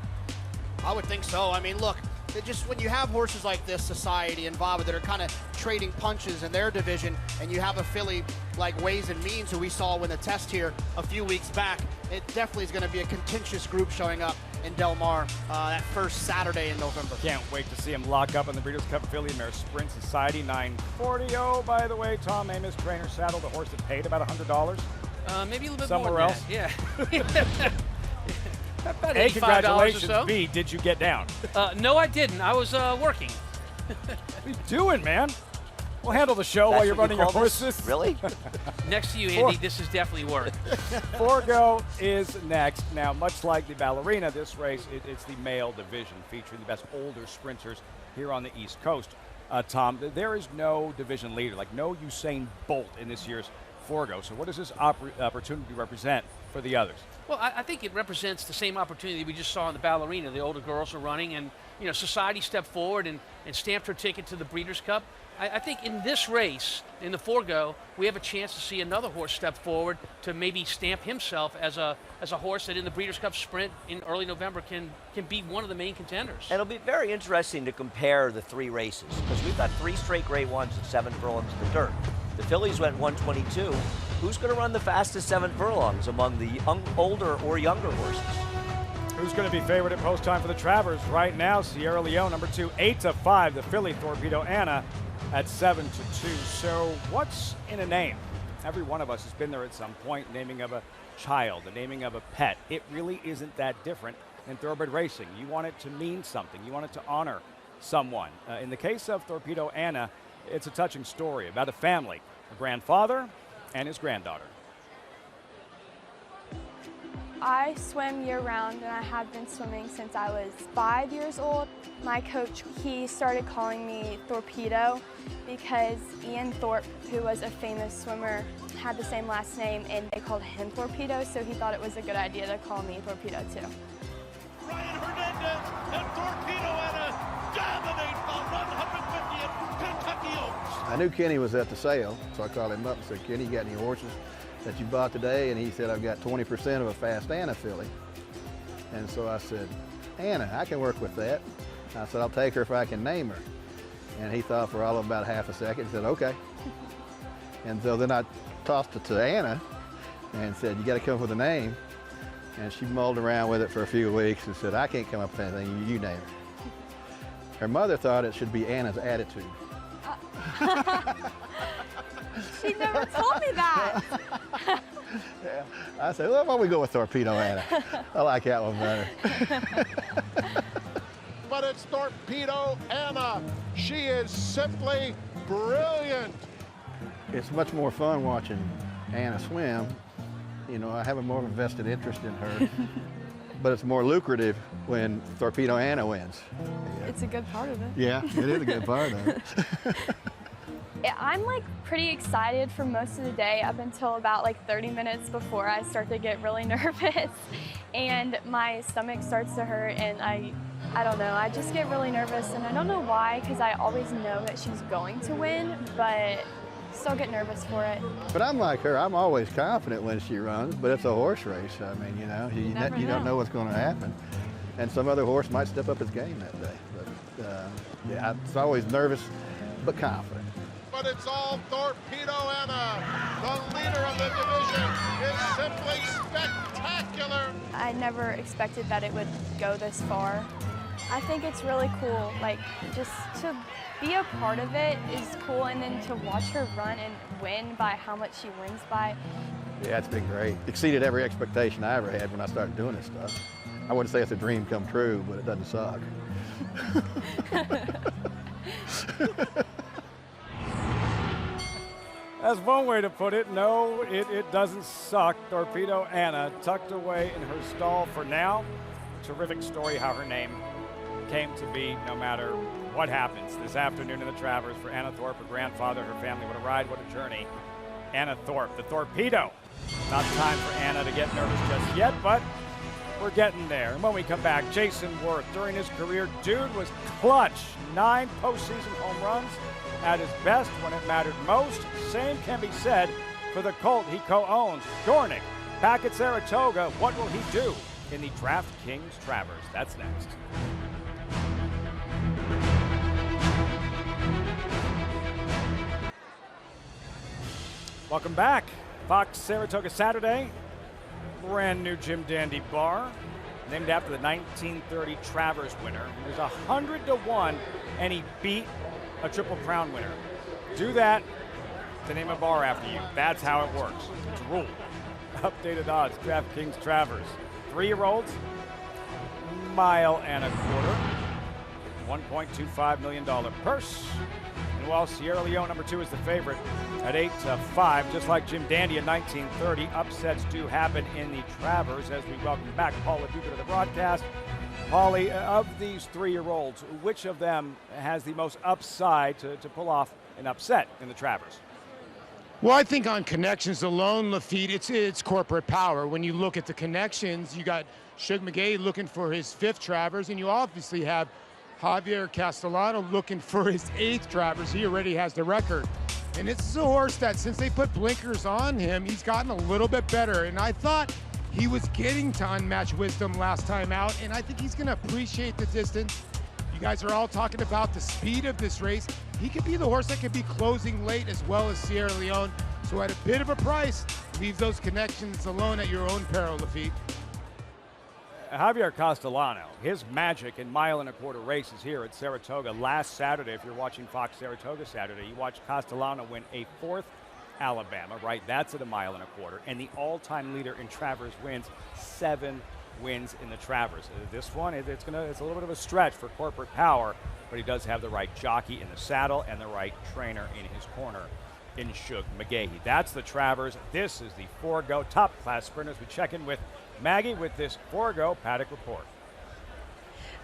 I would think so. I mean, look, it just when you have horses like this, Society and Vava, that are kind of trading punches in their division, and you have a filly like Ways and Means, who we saw win the test here a few weeks back, it definitely is going to be a contentious group showing up in Del Mar that first Saturday in November. Can't wait to see him lock up in the Breeders' Cup Filly Mare Sprint. Society 940. Oh, by the way, Tom Amos, trainer, saddled a horse that paid about $100. Maybe a little bit somewhere more else. Than that. Yeah. About Hey, $85 congratulations, or so. B. Did you get down? No, I didn't. I was working. What are you doing, man? We'll handle the show while you're running your horses. Really? Next to you, Andy, this is definitely work. Forego is next. Now, much like the Ballerina, this race, it's the male division featuring the best older sprinters here on the East Coast. Tom, there is no division leader, like no Usain Bolt in this year's Forego. So what does this opportunity represent for the others? Well, I think it represents the same opportunity we just saw in the Ballerina. The older girls are running, and Society stepped forward and stamped her ticket to the Breeders' Cup. I think in this race, in the Forego, we have a chance to see another horse step forward to maybe stamp himself as a horse that in the Breeders' Cup Sprint in early November can be one of the main contenders. And it'll be very interesting to compare the 3 races, because we've got 3 straight grade ones at 7 furlongs in the dirt. The fillies went 122. Who's going to run the fastest 7 furlongs among the older or younger horses? Who's going to be favored at post time for the Travers right now? Sierra Leone, number 2, 8-5. The filly Torpedo Anna at 7-2. So what's in a name? Every one of us has been there at some point, naming of a child, the naming of a pet. It really isn't that different in thoroughbred racing. You want it to mean something. You want it to honor someone. In the case of Torpedo Anna, it's a touching story about a family, a grandfather and his granddaughter. I swim year-round, and I have been swimming since I was 5 years old. My coach, he started calling me Torpedo because Ian Thorpe, who was a famous swimmer, had the same last name, and they called him Torpedo, so he thought it was a good idea to call me Torpedo too. Ryan Hernandez and Torpedo Anna dominate the 150 at Kentucky Oaks. I knew Kenny was at the sale, so I called him up and said, Kenny, you got any horses that you bought today? And he said, I've got 20% of a fast Anna filly. And so I said, Anna, I can work with that. I said, I'll take her if I can name her. And he thought for all of about half a second. He said, okay. And so then I tossed it to Anna and said, you got to come up with a name. And she mulled around with it for a few weeks and said, I can't come up with anything, you name it. Her mother thought it should be Anna's Attitude. She never told me that. Yeah. I said, well, why don't we go with Torpedo Anna? I like that one better. But it's Torpedo Anna. She is simply brilliant. It's much more fun watching Anna swim. You know, I have a more vested interest in her. But it's more lucrative when Torpedo Anna wins. It's a good part of it. Yeah, it is a good part of it. I'm like pretty excited for most of the day up until about like 30 minutes before I start to get really nervous and my stomach starts to hurt, and I don't know, I just get really nervous, and I don't know why, because I always know that she's going to win, but still get nervous for it. But I'm like her, I'm always confident when she runs, but it's a horse race. I mean, you know, you don't know what's going to happen. And some other horse might step up his game that day. But yeah, it's always nervous, but confident. But it's all Torpedo Anna. The leader of the division is simply spectacular. I never expected that it would go this far. I think it's really cool, like just to be a part of it is cool, and then to watch her run and win by how much she wins by. Yeah, it's been great. Exceeded every expectation I ever had when I started doing this stuff. I wouldn't say it's a dream come true, but it doesn't suck. That's one way to put it. No, it doesn't suck. Torpedo Anna tucked away in her stall for now. Terrific story how her name came to be, no matter what happens this afternoon in the Travers for Anna Thorpe, her grandfather, her family. What a ride, what a journey. Anna Thorpe, the Torpedo. Not time for Anna to get nervous just yet, but we're getting there. And when we come back, Jayson Werth, during his career, dude was clutch. 9 postseason home runs at his best when it mattered most. Same can be said for the colt he co-owns, Dorick. Back at Saratoga, what will he do in the DraftKings Travers? That's next. Welcome back. Fox Saratoga Saturday. Brand new Jim Dandy bar, named after the 1930 Travers winner. He was 100-1, and he beat a Triple Crown winner. Do that to name a bar after you. That's how it works. Drool. Updated odds, DraftKings Travers. 3-year-olds, mile and a quarter. $1.25 million purse. And while Sierra Leone, number 2, is the favorite at 8-5, just like Jim Dandy in 1930, upsets do happen in the Travers as we welcome back Paula Duper to the broadcast. Paulie, of these 3-year-olds, which of them has the most upside to pull off an upset in the Travers? Well, I think on connections alone, Lafitte, it's corporate power. When you look at the connections, you got Shug McGahee looking for his 5th Travers, and you obviously have Javier Castellano looking for his 8th Travers. He already has the record. And this is a horse that, since they put blinkers on him, he's gotten a little bit better. And I thought he was getting to Unmatched Wisdom last time out, and I think he's going to appreciate the distance. You guys are all talking about the speed of this race. He could be the horse that could be closing late as well as Sierra Leone. So at a bit of a price, leave those connections alone at your own peril, Lafitte. Javier Castellano, his magic in 1.25 mile races here at Saratoga last Saturday. If you're watching Fox Saratoga Saturday, you watched Castellano win a 4th Alabama, right? That's at 1.25 miles. And the all-time leader in Travers wins, 7 wins in the Travers. This one, it's a little bit of a stretch for corporate power, but he does have the right jockey in the saddle and the right trainer in his corner in Shug McGahee. That's the Travers. This is the Forego top-class sprinters. We check in with Maggie with this Forego Paddock report.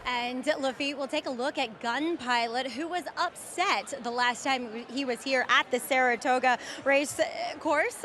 And Lafitte, we'll take a look at Gun Pilot, who was upset the last time he was here at the Saratoga race course,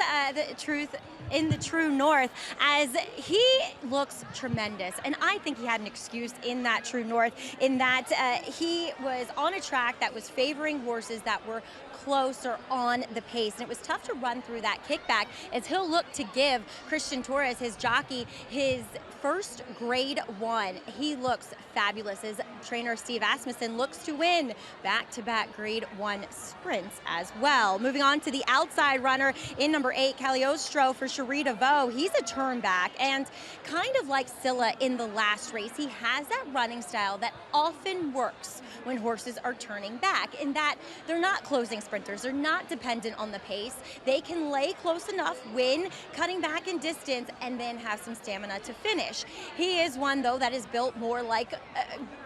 in the True North, as he looks tremendous. And I think he had an excuse in that True North, in that he was on a track that was favoring horses that were closer on the pace. And it was tough to run through that kickback, as he'll look to give Christian Torres, his jockey, his first Grade 1. He looks fabulous as trainer Steve Asmussen looks to win back-to-back Grade 1 sprints as well. Moving on to the outside runner in number 8, Cagliostro for Cherie DeVoe. He's a turn back, and kind of like Silla in the last race, he has that running style that often works when horses are turning back, in that they're not closing sprinters. They're not dependent on the pace. They can lay close enough, win, cutting back in distance, and then have some stamina to finish. He is one, though, that is built more like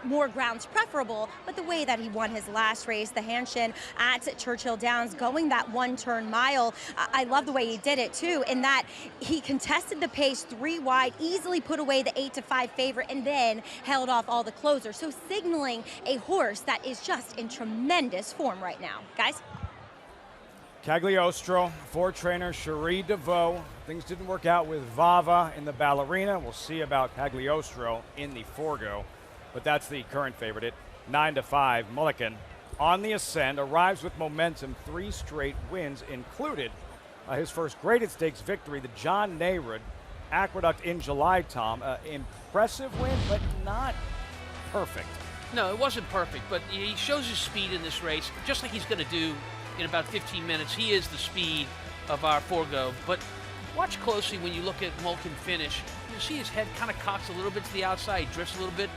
more grounds preferable, but the way that he won his last race, the Hanshin at Churchill Downs, going that 1-turn mile, I love the way he did it, too, in that he contested the pace 3 wide, easily put away the 8-5 favorite, and then held off all the closers. So signaling a horse that is just in tremendous form right now. Guys? Cagliostro for trainer Cherie DeVoe. Things didn't work out with Vava in the Ballerina. We'll see about Cagliostro in the Forego, but that's the current favorite at 9-5. Mulligan on the ascend, arrives with momentum, 3 straight wins included his first graded stakes victory, the John Nayrod Aqueduct in July, Tom. Impressive win, but not perfect. No, it wasn't perfect, but he shows his speed in this race, just like he's going to do in about 15 minutes. He is the speed of our Forego, but watch closely when you look at Mulligan finish. You'll see his head kind of cocks a little bit to the outside, he drifts a little bit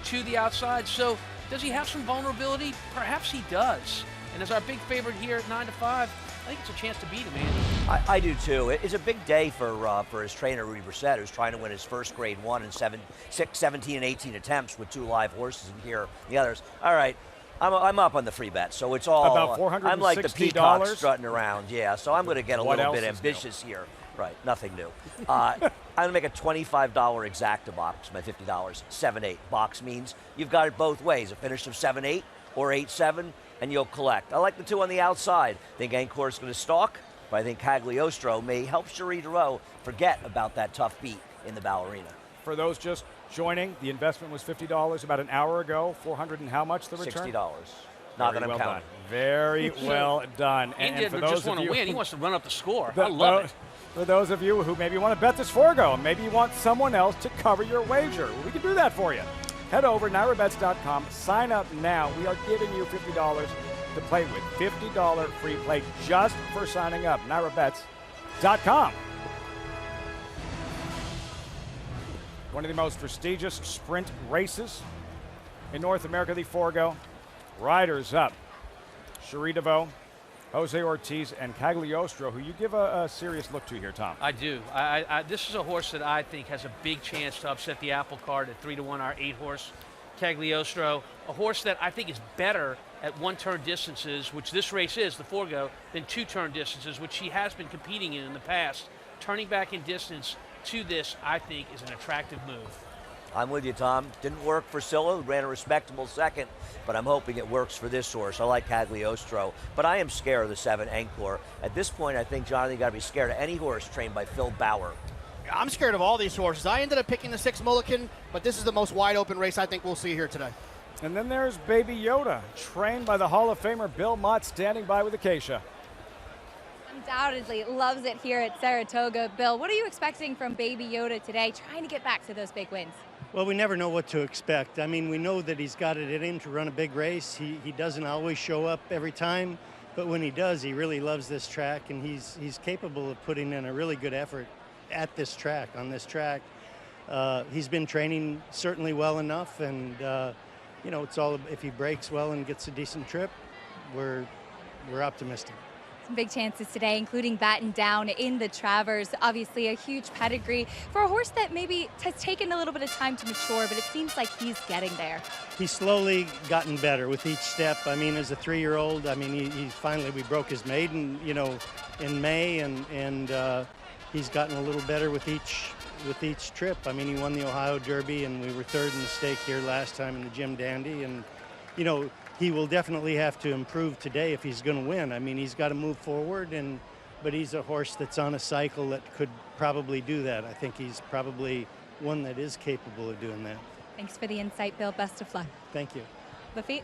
to the outside. So does he have some vulnerability? Perhaps he does. And as our big favorite here at 9-5, I think it's a chance to beat him, Andy. I do too. It's a big day for his trainer, Rudy Brissett, who's trying to win his first Grade 1 in 17 and 18 attempts with 2 live horses in here. The others. All right. I'm up on the free bet, so it's all about $460. I'm like the peacock strutting around, yeah. So I'm going to get a little bit ambitious here. Right, nothing new. I'm going to make a $25 exacta box, my $50, 7-8. Box means you've got it both ways, a finish of 7-8 or 8-7, and you'll collect. I like the 2 on the outside. I think Encore is going to stalk, but I think Cagliostro may help Cherie DeVoe forget about that tough beat in the Ballerina. For those just joining, the investment was $50 about an hour ago. 400 and how much the return? $60. Not that I'm well counting. done. Very well done. Andy and for doesn't those just want to win. He wants to run up the score. I love it. For those of you who maybe want to bet this Forego, maybe you want someone else to cover your wager, we can do that for you. Head over to NYRABets.com. Sign up now. We are giving you $50 to play with. $50 free play just for signing up. NYRABets.com. One of the most prestigious sprint races in North America, the Forego. Riders up. Cherie DeVoe, Jose Ortiz, and Cagliostro, who you give a serious look to here, Tom. I do. This is a horse that I think has a big chance to upset the apple cart at 3-1, our 8-horse Cagliostro. A horse that I think is better at 1-turn distances, which this race is, the Forego, than 2-turn distances, which she has been competing in the past. Turning back in distance to this, I think, is an attractive move. I'm with you, Tom. Didn't work for Silla, who ran a respectable second, but I'm hoping it works for this horse. I like Cagliostro, but I am scared of the 7 Encore. At this point, I think, Jonathan, you got to be scared of any horse trained by Phil Bauer. I'm scared of all these horses. I ended up picking the 6 Mulligan, but this is the most wide open race I think we'll see here today. And then there's Baby Yoda, trained by the Hall of Famer Bill Mott, standing by with Acacia. Undoubtedly loves it here at Saratoga. Bill, what are you expecting from Baby Yoda today, trying to get back to those big wins? Well, we never know what to expect. I mean, we know that he's got it in him to run a big race. He doesn't always show up every time, but when he does, he really loves this track, and he's capable of putting in a really good effort at this track, on this track. He's been training certainly well enough, and you know, it's all if he breaks well and gets a decent trip, we're optimistic. Some big chances today, including batting down in the Travers. Obviously a huge pedigree for a horse that maybe has taken a little bit of time to mature, but it seems like he's getting there. He's slowly gotten better with each step. I mean, as a 3-year-old, I mean, he finally, we broke his maiden, you know, in May, and he's gotten a little better with each trip. I mean, he won the Ohio Derby, and we were 3rd in the stake here last time in the Jim Dandy, and you know, he will definitely have to improve today if he's going to win. I mean, he's got to move forward, but he's a horse that's on a cycle that could probably do that. I think he's probably one that is capable of doing that. Thanks for the insight, Bill. Best of luck. Thank you. Lafitte?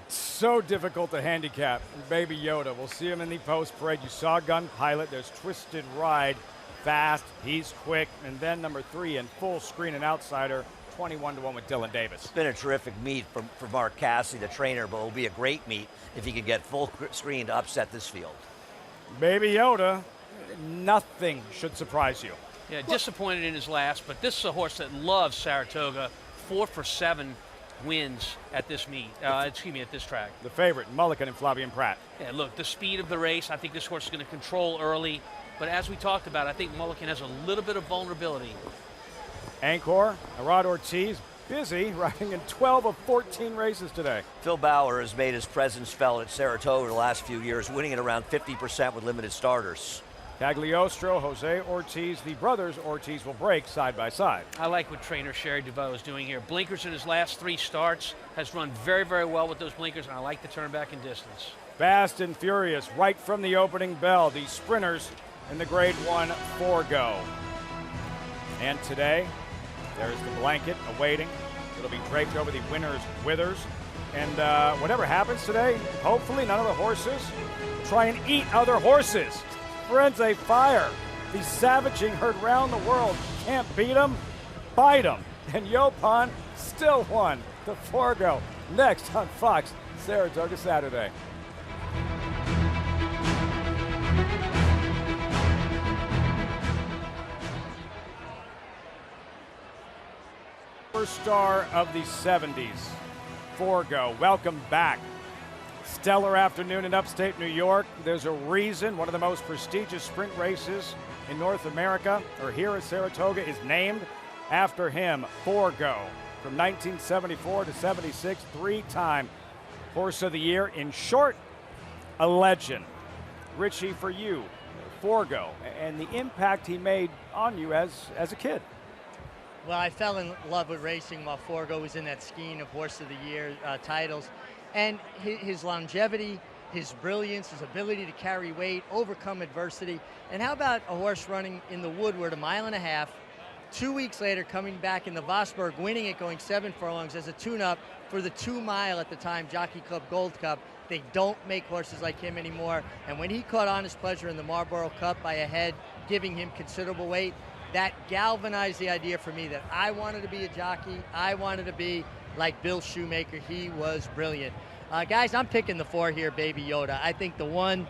So difficult to handicap. Baby Yoda, we'll see him in the post-parade. You saw Gun Pilot. There's Twisted Ride, fast, he's quick, and then number 3 in Full Screen and Outsider, 21-1 with Dylan Davis. It's been a terrific meet for Mark Cassidy, the trainer, but it will be a great meet if he can get full screen to upset this field. Baby Yoda, nothing should surprise you. Yeah, disappointed in his last, but this is a horse that loves Saratoga. 4 for 7 wins at this meet. At this track. The favorite, Mulligan and Flavian Prat. Yeah, look, the speed of the race, I think this horse is going to control early, but as we talked about, I think Mulligan has a little bit of vulnerability. Encore, Arad Ortiz, busy, riding in 12 of 14 races today. Phil Bauer has made his presence felt at Saratoga the last few years, winning at around 50% with limited starters. Cagliostro, Jose Ortiz, the brothers Ortiz will break side by side. I like what trainer Sherry DeVoe is doing here. Blinkers in his last 3 starts, has run very, very well with those blinkers, and I like the turn back in distance. Fast and furious, right from the opening bell, the sprinters in the Grade 1 Forego. And today, there's the blanket awaiting. It'll be draped over the winner's withers. And whatever happens today, hopefully none of the horses try and eat other horses. Firenze Fire, the savaging herd round the world. Can't beat them, bite them. And Yopon still won the Forego. Next on Fox, Saratoga Saturday. First star of the 70s, Forego. Welcome back. Stellar afternoon in upstate New York. There's a reason one of the most prestigious sprint races in North America, or here at Saratoga, is named after him, Forego. From 1974 to 76, 3-time Horse of the Year. In short, a legend. Richie, for you, Forego, and the impact he made on you as a kid. Well, I fell in love with racing while Forego was in that skein of Horse of the Year titles. And his longevity, his brilliance, his ability to carry weight, overcome adversity. And how about a horse running in the Woodward 1.5 miles, 2 weeks later coming back in the Vosburg, winning it, going 7 furlongs as a tune-up for the 2 mile at the time Jockey Club Gold Cup. They don't make horses like him anymore. And when he caught Honest Pleasure in the Marlboro Cup by a head, giving him considerable weight, that galvanized the idea for me that I wanted to be a jockey. I wanted to be like Bill Shoemaker. He was brilliant. Guys, I'm picking the 4 here, Baby Yoda. I think the 1,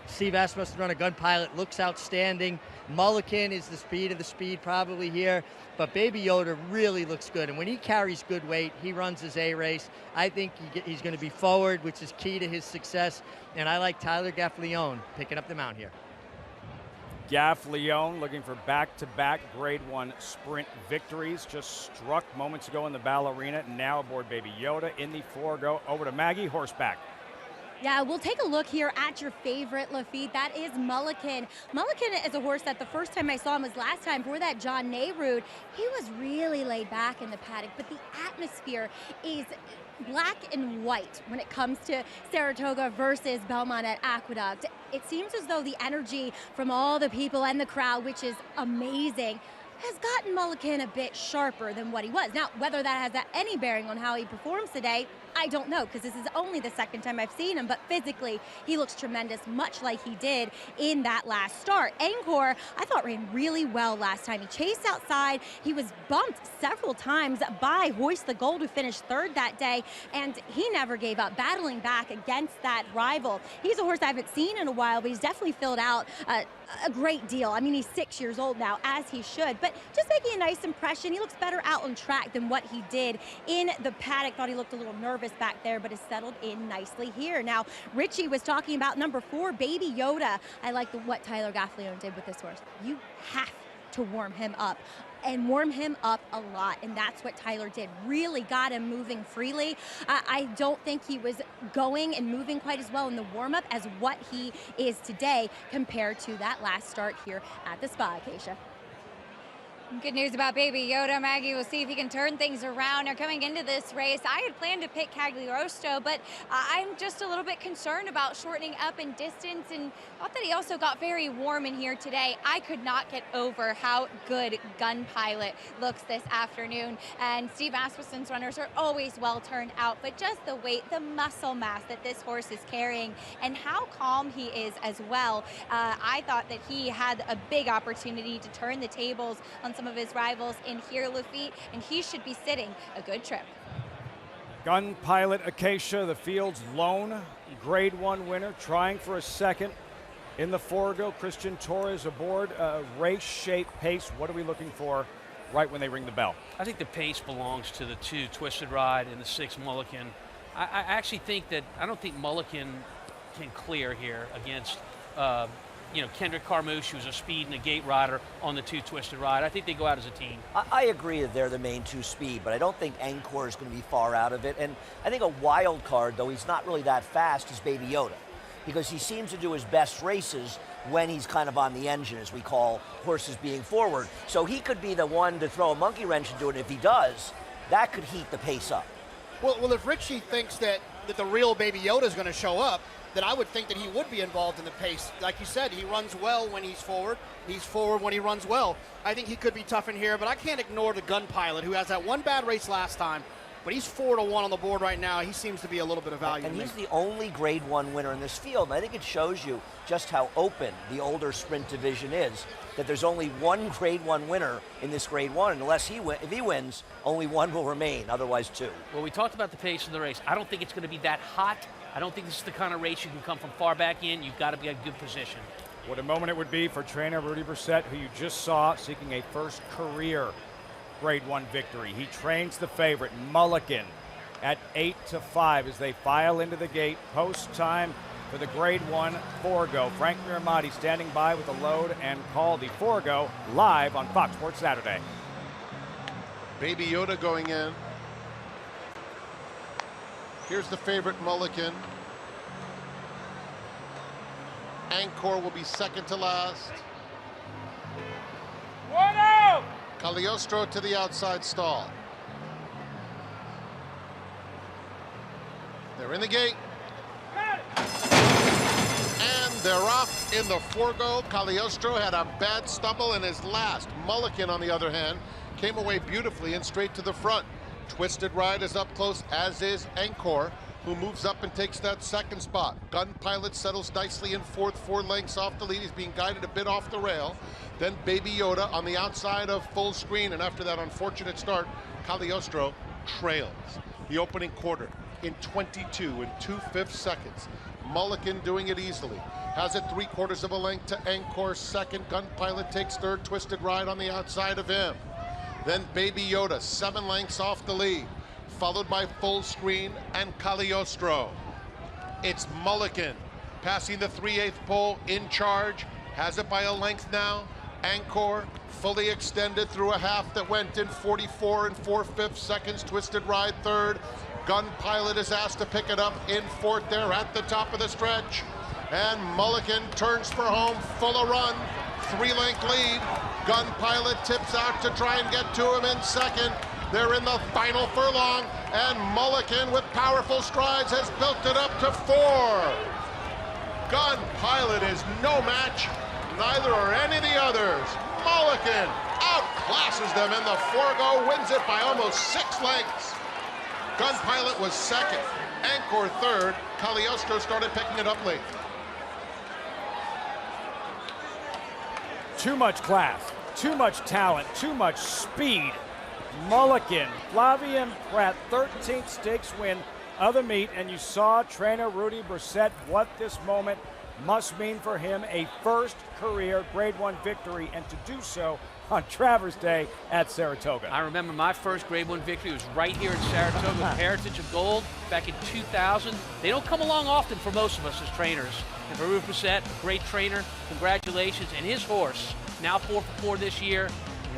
Steve asked us to run a Gun Pilot, looks outstanding. Mulligan is the speed of the speed probably here, but Baby Yoda really looks good. And when he carries good weight, he runs his A race. I think he's going to be forward, which is key to his success. And I like Tyler Gaffalione picking up the mount here. Gaffalione looking for back-to-back Grade 1 sprint victories. Just struck moments ago in the Ballerina, and now aboard Baby Yoda in the Forego. Over to Maggie, horseback. Yeah, we'll take a look here at your favorite, Lafitte. That is Mulligan. Mulligan is a horse that the first time I saw him was last time for that John Nehru. He was really laid back in the paddock, but the atmosphere is black and white when it comes to Saratoga versus Belmont at Aqueduct. It seems as though the energy from all the people and the crowd, which is amazing, has gotten Mulligan a bit sharper than what he was. Now, whether that has any bearing on how he performs today, I don't know, because this is only the second time I've seen him, but physically he looks tremendous, much like he did in that last start. Encore, I thought, ran really well last time. He chased outside. He was bumped several times by Hoist the Gold, who finished third that day, and he never gave up, battling back against that rival. He's a horse I haven't seen in a while, but he's definitely filled out a great deal. I mean, he's 6 years old now, as he should, but just making a nice impression. He looks better out on track than what he did in the paddock. Thought he looked a little nervous back there, but has settled in nicely here. Now, Richie was talking about number 4, Baby Yoda. I like what Tyler Gaffalione did with this horse. You have to warm him up, and warm him up a lot, and that's what Tyler did. Really got him moving freely. I don't think he was going and moving quite as well in the warm-up as what he is today compared to that last start here at the Spa, Acacia. Good news about Baby Yoda, Maggie. We'll see if he can turn things around. Now, coming into this race, I had planned to pick Cagliostro, but I'm just a little bit concerned about shortening up in distance, and thought that he also got very warm in here today. I could not get over how good Gun Pilot looks this afternoon, and Steve Asmussen's runners are always well turned out, but just the weight, the muscle mass that this horse is carrying, and how calm he is as well. I thought that he had a big opportunity to turn the tables on some of his rivals in here, Lafitte, and he should be sitting a good trip. Gun Pilot Acacia, the field's lone Grade 1 winner, trying for a second in the Forego. Christian Torres aboard. Race shape, pace. What are we looking for right when they ring the bell? I think the pace belongs to the 2 Twisted Ride and the 6 Mulligan. I actually think that I don't think Mulligan can clear here against Kendrick Carmouche, who's a speed and a gate rider on the 2 Twisted Ride. I think they go out as a team. I agree that they're the main 2 speed, but I don't think Encore is going to be far out of it. And I think a wild card, though he's not really that fast, is Baby Yoda, because he seems to do his best races when he's kind of on the engine, as we call horses being forward. So he could be the one to throw a monkey wrench into it. If he does, that could heat the pace up. Well, if Richie thinks that the real Baby Yoda is going to show up, then I would think that he would be involved in the pace. Like you said, he runs well when he's forward. He's forward when he runs well. I think he could be tough in here, but I can't ignore the Gun Pilot, who has that one bad race last time, but he's 4-1 on the board right now. He seems to be a little bit of value. And he's the only Grade 1 winner in this field. And I think it shows you just how open the older sprint division is, that there's only one Grade 1 winner in this Grade 1, and if he wins, only one will remain, otherwise 2. Well, we talked about the pace of the race. I don't think it's going to be that hot. I don't think this is the kind of race you can come from far back in. You've got to be in a good position. What a moment it would be for trainer Rudy Brissett, who you just saw seeking a first career Grade 1 victory. He trains the favorite, Mulligan, at 8-5 as they file into the gate. Post time for the Grade 1 Forego. Frank Miramati standing by with the load and call. The Forego live on Fox Sports Saturday. Baby Yoda going in. Here's the favorite, Mulligan. Encore will be second to last. One out! Cagliostro to the outside stall. They're in the gate. And they're off in the Forego. Cagliostro had a bad stumble in his last. Mulligan, on the other hand, came away beautifully and straight to the front. Twisted Ride is up close, as is Encore, who moves up and takes that second spot. Gun Pilot settles nicely in fourth, 4 lengths off the lead. He's being guided a bit off the rail. Then Baby Yoda on the outside of Full Screen, and after that unfortunate start, Cagliostro trails the opening quarter in 22 and 2/5 seconds. Mulligan doing it easily. Has it 3/4 of a length to Encore second. Gun Pilot takes third. Twisted Ride on the outside of him. Then Baby Yoda, 7 lengths off the lead, followed by Full Screen and Cagliostro. It's Mulligan passing the 3/8 pole in charge, has it by a length now. Encore fully extended through a half that went in 44 and 4/5 seconds. Twisted Ride third. Gun Pilot is asked to pick it up in fourth there at the top of the stretch. And Mulligan turns for home, full of run, 3-length lead. Gun Pilot tips out to try and get to him in second. They're in the final furlong, and Mulligan with powerful strides has built it up to 4. Gun Pilot is no match, neither are any of the others. Mulligan outclasses them in the Forego, wins it by almost 6 lengths. Gun Pilot was second, Anchor third. Cagliostro started picking it up late. Too much class, too much talent, too much speed. Mulligan, Flavian Prat, 13th stakes win of the meet, and you saw trainer Rudy Brissett what this moment must mean for him, a first career Grade 1 victory, and to do so on Travers Day at Saratoga. I remember my first Grade 1 victory was right here in Saratoga, Heritage of Gold, back in 2000. They don't come along often for most of us as trainers. And for Rudy Brissett, a great trainer, congratulations. And his horse, now 4 for 4 this year,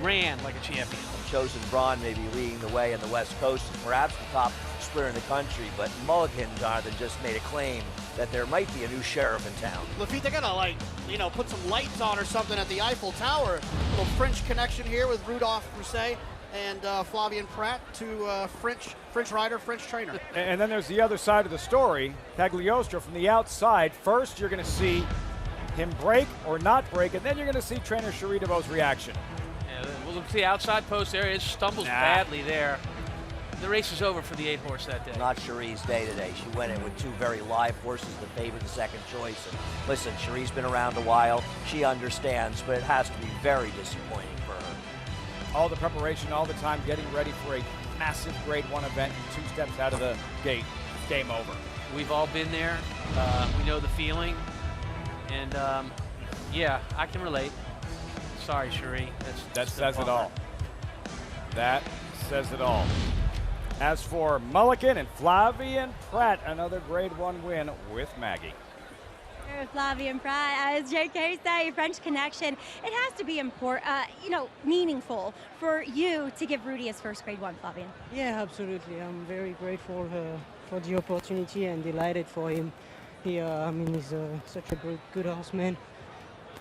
ran like a champion. Chosen Braun maybe leading the way in the West Coast, and perhaps the top sprinter in the country, but Mulligan, Jonathan, just made a claim that there might be a new sheriff in town. Lafitte, they gotta put some lights on or something at the Eiffel Tower. A little French connection here with Rudolph Brissett and Flavian Prat, two French rider, French trainer. And then there's the other side of the story. Cagliostro from the outside. First, you're going to see him break or not break, and then you're going to see trainer Cherie DeVaux's reaction. Yeah, we'll look at the outside post there. It stumbles badly there. The race is over for the 8-horse that day. Not Cherie's day today. She went in with 2 very live horses that favored the second choice. And listen, Cherie's been around a while. She understands, but it has to be very disappointing for her. All the preparation, all the time, getting ready for a massive Grade 1 event, and 2 steps out of the gate, game over. We've all been there. We know the feeling. And yeah, I can relate. Sorry, Cherie. That says it all. That says it all. As for Mulligan and Flavian Prat, another Grade 1 win with Maggie. Flavian Prat, as JK say, French connection. It has to be important, meaningful for you to give Rudy his first Grade 1, Flavian. Yeah, absolutely. I'm very grateful for the opportunity and delighted for him. He's such a good horseman,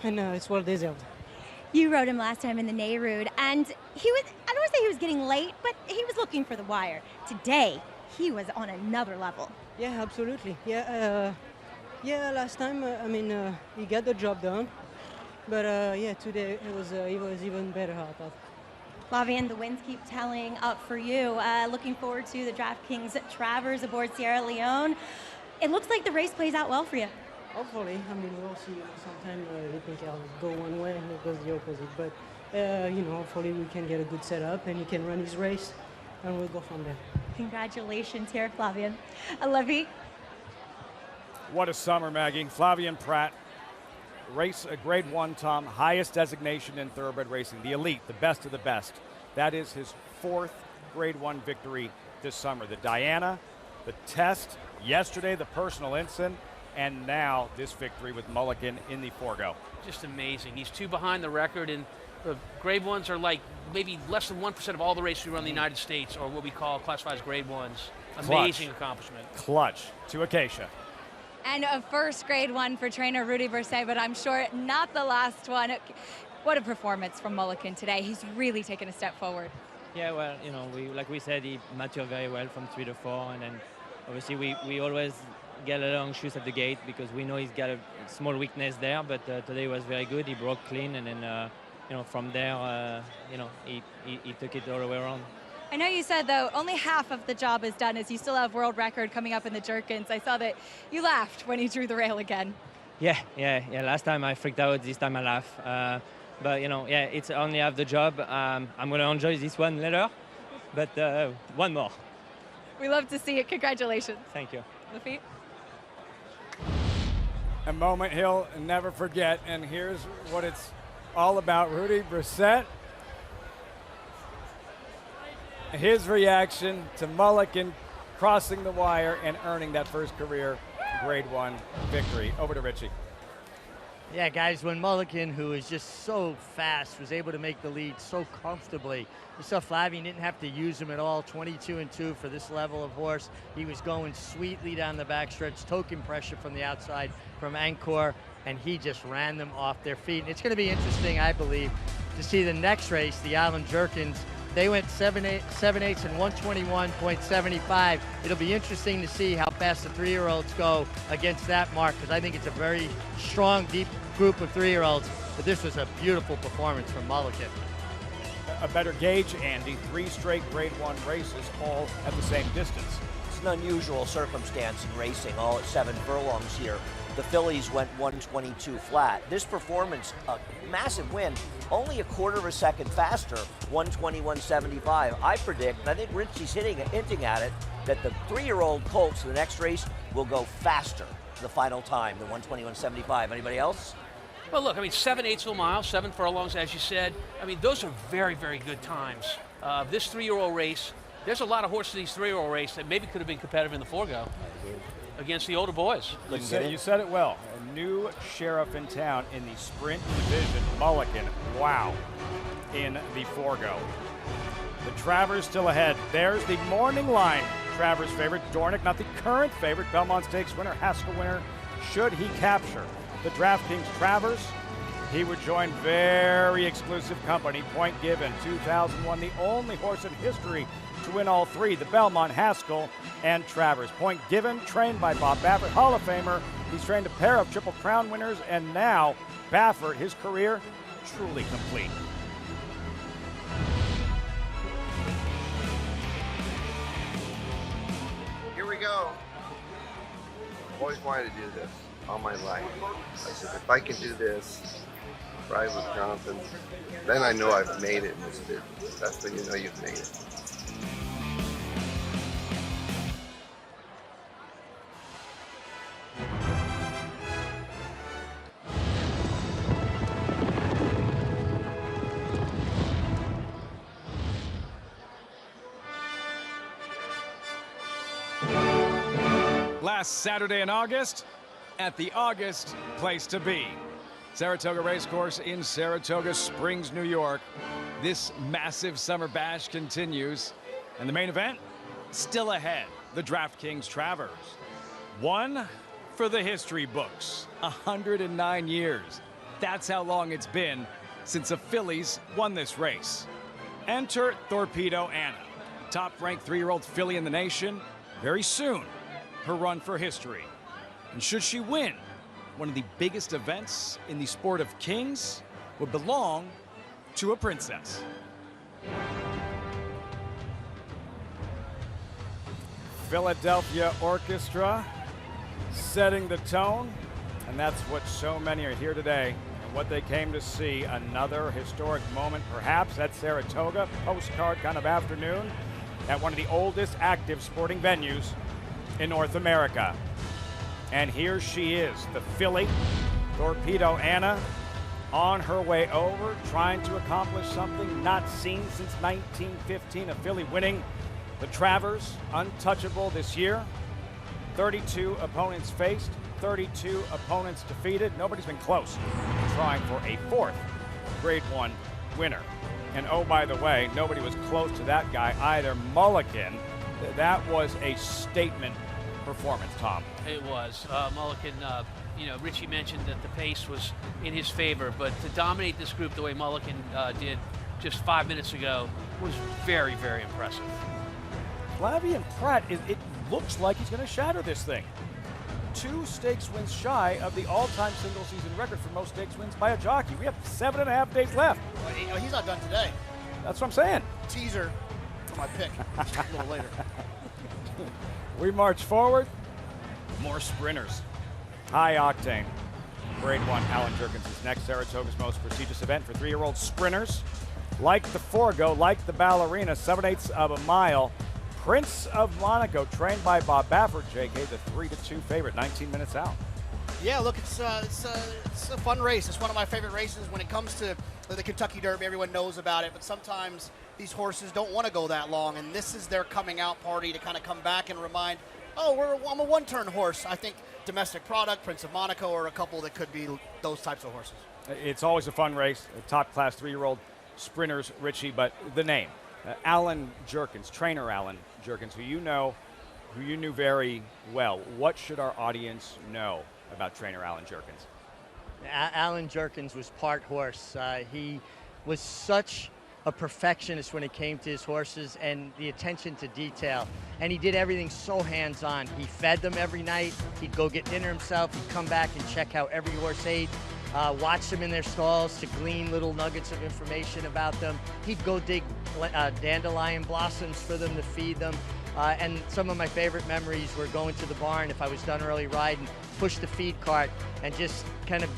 and it's well deserved. You rode him last time in the NYRA, and he was, I don't want to say he was getting late, but he was looking for the wire. Today, he was on another level. Yeah, absolutely. Yeah, last time, he got the job done. But today he was even better, I thought. Flavian, the wins keep telling up for you. Looking forward to the DraftKings Travers aboard Sierra Leone. It looks like the race plays out well for you. Hopefully. We'll see. Sometimes we think I'll go one way and it goes the opposite. But, hopefully we can get a good setup and he can run his race and we'll go from there. Congratulations here, Flavian. I love you. What a summer, Maggie. Flavian Prat, race a Grade 1, Tom, highest designation in thoroughbred racing, the elite, the best of the best. That is his 4th Grade 1 victory this summer. The Diana, the Test, yesterday the personal ensign, and now this victory with Mulligan in the Forego. Just amazing. He's 2 behind the record, and the Grade 1s are like maybe less than 1% of all the races we run in the United States, or what we call classified as Grade 1s. Amazing accomplishment. Clutch to Acacia. And a first Grade 1 for trainer Rudy Brissett, but I'm sure not the last one. What a performance from Mulligan today. He's really taken a step forward. Yeah, well, like we said, he matured very well from 3 to 4, and then obviously we always get a long shoes at the gate because we know he's got a small weakness there, but today was very good. He broke clean, and then from there, he took it all the way around. I know you said, though, only half of the job is done as you still have world record coming up in the Jerkins. I saw that you laughed when he drew the rail again. Yeah. Last time I freaked out. This time I laugh. But, it's only half the job. I'm going to enjoy this one later, but one more. We love to see it. Congratulations. Thank you. Lafitte? A moment he'll never forget, and here's what it's all about. Rudy Brissett, his reaction to Mulligan crossing the wire and earning that first career Grade 1 victory. Over to Richie. Yeah, guys, when Mulligan, who is just so fast, was able to make the lead so comfortably, you saw Flavian didn't have to use him at all, 22-2 for this level of horse. He was going sweetly down the backstretch, token pressure from the outside from Anchor, and he just ran them off their feet. And it's going to be interesting, I believe, to see the next race, the Allen Jerkins. They went 7/8 and 121.75. It'll be interesting to see how fast the 3-year-olds go against that mark, because I think it's a very strong, deep group of 3-year-olds. But this was a beautiful performance from Mulligan. A better gauge, Andy. 3 straight Grade 1 races, all at the same distance. It's an unusual circumstance in racing, all at 7 furlongs here. The fillies went 122 flat. This performance, a massive win, only a quarter of a second faster, 121.75. I predict, and I think Ritchie's hinting at it, that the 3-year-old colts in the next race will go faster the final time, the 121.75. Anybody else? Well, look, I mean, 7/8 of a mile, 7 furlongs, as you said. I mean, those are very, very good times. This 3-year-old race, there's a lot of horses in these 3-year-old race that maybe could have been competitive in the Forego against the older boys. You said it well. A new sheriff in town in the sprint division, Mulligan. Wow. In the Forego. The Travers still ahead. There's the morning line. Travers favorite, Dorick, not the current favorite. Belmont Stakes winner, Haskell winner. Should he capture the DraftKings Travers, he would join very exclusive company. Point Given, 2001, the only horse in history to win all 3, the Belmont, Haskell, and Travers. Point Given, trained by Bob Baffert, Hall of Famer. He's trained a pair of Triple Crown winners, and now Baffert, his career truly complete. Here we go. I've always wanted to do this all my life. I said, if I can do this, ride with Jonathan, then I know I've made it in this business. That's when you know you've made it. Last Saturday in August, at the August place to be. Saratoga Racecourse in Saratoga Springs, New York. This massive summer bash continues, and the main event still ahead, the DraftKings Travers. One for the history books, 109 years. That's how long it's been since the fillies won this race. Enter Torpedo Anna, top-ranked 3-year-old filly in the nation. Very soon, her run for history. And should she win, one of the biggest events in the sport of kings would belong to a princess. Philadelphia Orchestra setting the tone, and that's what so many are here today, and what they came to see. Another historic moment, perhaps, at Saratoga, postcard kind of afternoon, at one of the oldest active sporting venues in North America. And here she is, the filly, Torpedo Anna, on her way over, trying to accomplish something not seen since 1915, a filly winning the Travers, untouchable this year. 32 opponents faced, 32 opponents defeated. Nobody's been close to trying for a 4th Grade 1 winner. And oh, by the way, nobody was close to that guy either. Mulligan, that was a statement performance, Tom. It was. Mulligan, Richie mentioned that the pace was in his favor, but to dominate this group the way Mulligan did just 5 minutes ago was very, very impressive. Flavian Prat, it looks like he's going to shatter this thing. 2 stakes wins shy of the all-time single-season record for most stakes wins by a jockey. We have 7.5 days left. Well, he's not done today. That's what I'm saying. Teaser for my pick a little later. We march forward. More sprinters. High octane. Grade 1, Allen Jerkins is next. Saratoga's most prestigious event for 3-year-old sprinters. Like the Forego, like the Ballerina, 7/8 of a mile. Prince of Monaco, trained by Bob Baffert, JK, the 3-2 favorite, 19 minutes out. Yeah, look, it's a fun race. It's one of my favorite races when it comes to the Kentucky Derby. Everyone knows about it, but sometimes these horses don't want to go that long, and this is their coming out party to kind of come back and remind I'm a one-turn horse. I think Domestic Product, Prince of Monaco are a couple that could be those types of horses. It's always a fun race, a top-class 3-year-old sprinters, Richie, but the name, Allen Jerkins, trainer Allen Jerkins, who you knew very well. What should our audience know about trainer Allen Jerkins? Allen Jerkins was part horse. He was such a perfectionist when it came to his horses and the attention to detail. And he did everything so hands-on. He fed them every night. He'd go get dinner himself. He'd come back and check how every horse ate. Watch them in their stalls to glean little nuggets of information about them. He'd go dig dandelion blossoms for them to feed them. And some of my favorite memories were going to the barn if I was done early riding, push the feed cart, and just kind of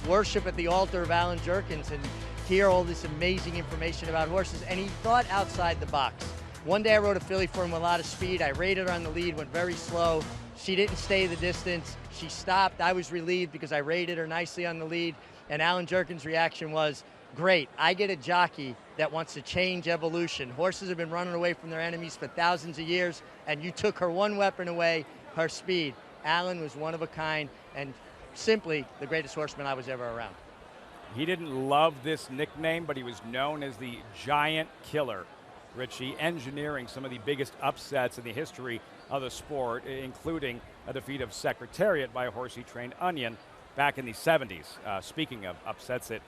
worship at the altar of Allen Jerkins and hear all this amazing information about horses. And he thought outside the box. One day I rode a filly for him with a lot of speed. I rated her on the lead, went very slow. She didn't stay the distance. She stopped. I was relieved because I rated her nicely on the lead. And Allen Jerkins' reaction was, great, I get a jockey that wants to change evolution. Horses have been running away from their enemies for thousands of years, and you took her one weapon away, her speed. Allen was one of a kind and simply the greatest horseman I was ever around. He didn't love this nickname, but he was known as the Giant Killer, Richie, engineering some of the biggest upsets in the history of the sport, including a defeat of Secretariat by a horse he trained, Onion, back in the 70s. Speaking of upsets at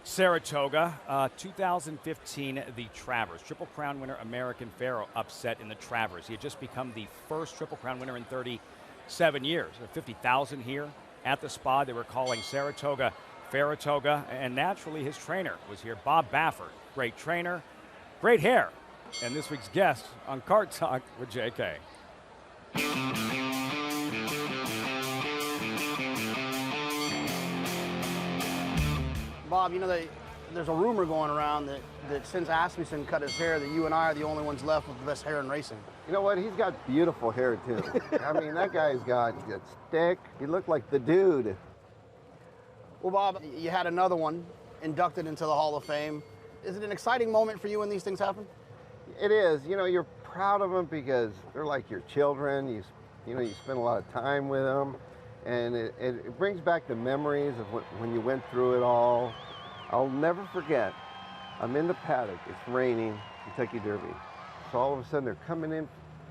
Saratoga, 2015, the Travers. Triple Crown winner American Pharoah upset in the Travers. He had just become the first Triple Crown winner in 37 years. 50,000 here at the spa. They were calling Saratoga Faratoga, and naturally his trainer was here, Bob Baffert. Great trainer, great hair. And this week's guest on Cart Talk with JK. Bob, you know, there's a rumor going around that since Asmussen cut his hair, that you and I are the only ones left with the best hair in racing. You know what? He's got beautiful hair, too. I mean, that guy's got thick. He looked like the dude. Well, Bob, you had another one inducted into the Hall of Fame. Is it an exciting moment for you when these things happen? It is. You know, you're proud of them because they're like your children. You know, you spend a lot of time with them. And it brings back the memories of when you went through it all. I'll never forget. I'm in the paddock. It's raining, Kentucky Derby. So all of a sudden they're coming in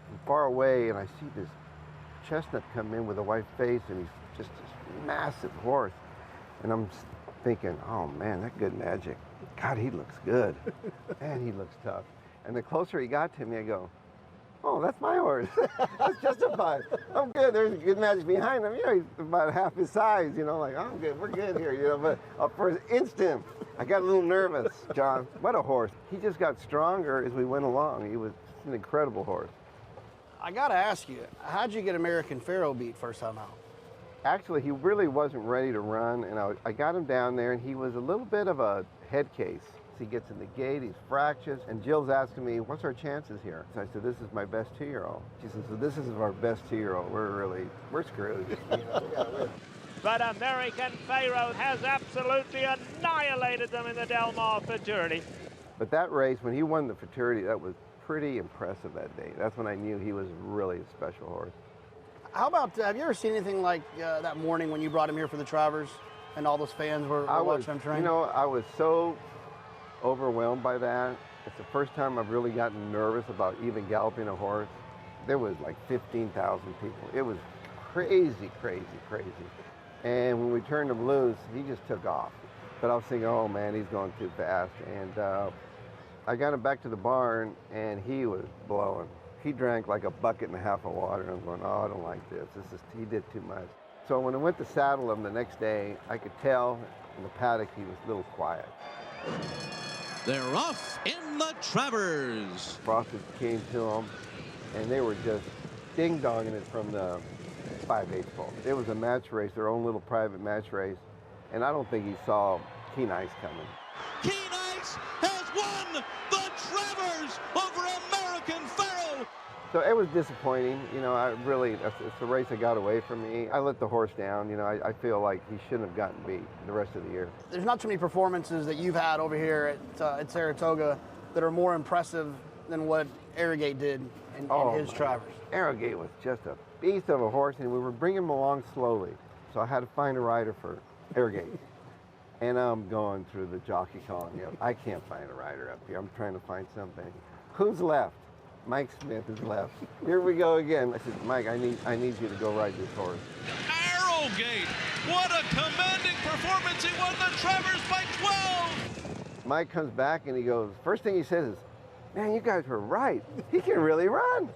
from far away, and I see this chestnut come in with a white face, and he's just this massive horse. And I'm thinking, oh man, that good magic. God, he looks good. Man, he looks tough. And the closer he got to me, I go, oh, that's my horse. That's justified. I'm good. There's a good magic behind him. You know, he's about half his size, you know, like, I'm good. We're good here, you know. But for an instant, I got a little nervous, John. What a horse. He just got stronger as we went along. He was an incredible horse. I got to ask you, how'd you get American Pharoah beat first time out? Actually, he really wasn't ready to run, and I got him down there, and he was a little bit of a head case. He gets in the gate, he's fractious, and Jill's asking me, what's our chances here? So I said, this is my best 2-year-old. She said, so this is our best 2-year-old. We're screwed. You know, But American Pharoah has absolutely annihilated them in the Del Mar Futurity. But that race, when he won the Futurity, that was pretty impressive that day. That's when I knew he was really a special horse. How about, have you ever seen anything like that morning when you brought him here for the Travers and all those fans were watching him train? You know, I was so overwhelmed by that. It's the first time I've really gotten nervous about even galloping a horse. There was like 15,000 people. It was crazy, crazy, crazy. And when we turned him loose, he just took off. But I was thinking, oh man, he's going too fast. And I got him back to the barn and he was blowing. He drank like a bucket and a half of water. And I'm going, oh, I don't like this. He did too much. So when I went to saddle him the next day, I could tell in the paddock he was a little quiet. They're off in the Travers. Frosted came to them, and they were just ding-donging it from the 5/8 pole. It was a match race, their own little private match race, and I don't think he saw Keen Ice coming. Keen Ice has won the Travers over American Pharoah. So it was disappointing. You know, it's a race that got away from me. I let the horse down. You know, I feel like he shouldn't have gotten beat the rest of the year. There's not too many performances that you've had over here at Saratoga that are more impressive than what Arrogate did in his Travers. Arrogate was just a beast of a horse, and we were bringing him along slowly. So I had to find a rider for Airgate. And I'm going through the jockey calling. I can't find a rider up here. I'm trying to find something. Who's left? Mike Smith is left. Here we go again. I said, Mike, I need you to go ride this horse. Arrowgate. What a commanding performance. He won the Travers by 12. Mike comes back and he goes, first thing he says is, man, you guys were right. He can really run.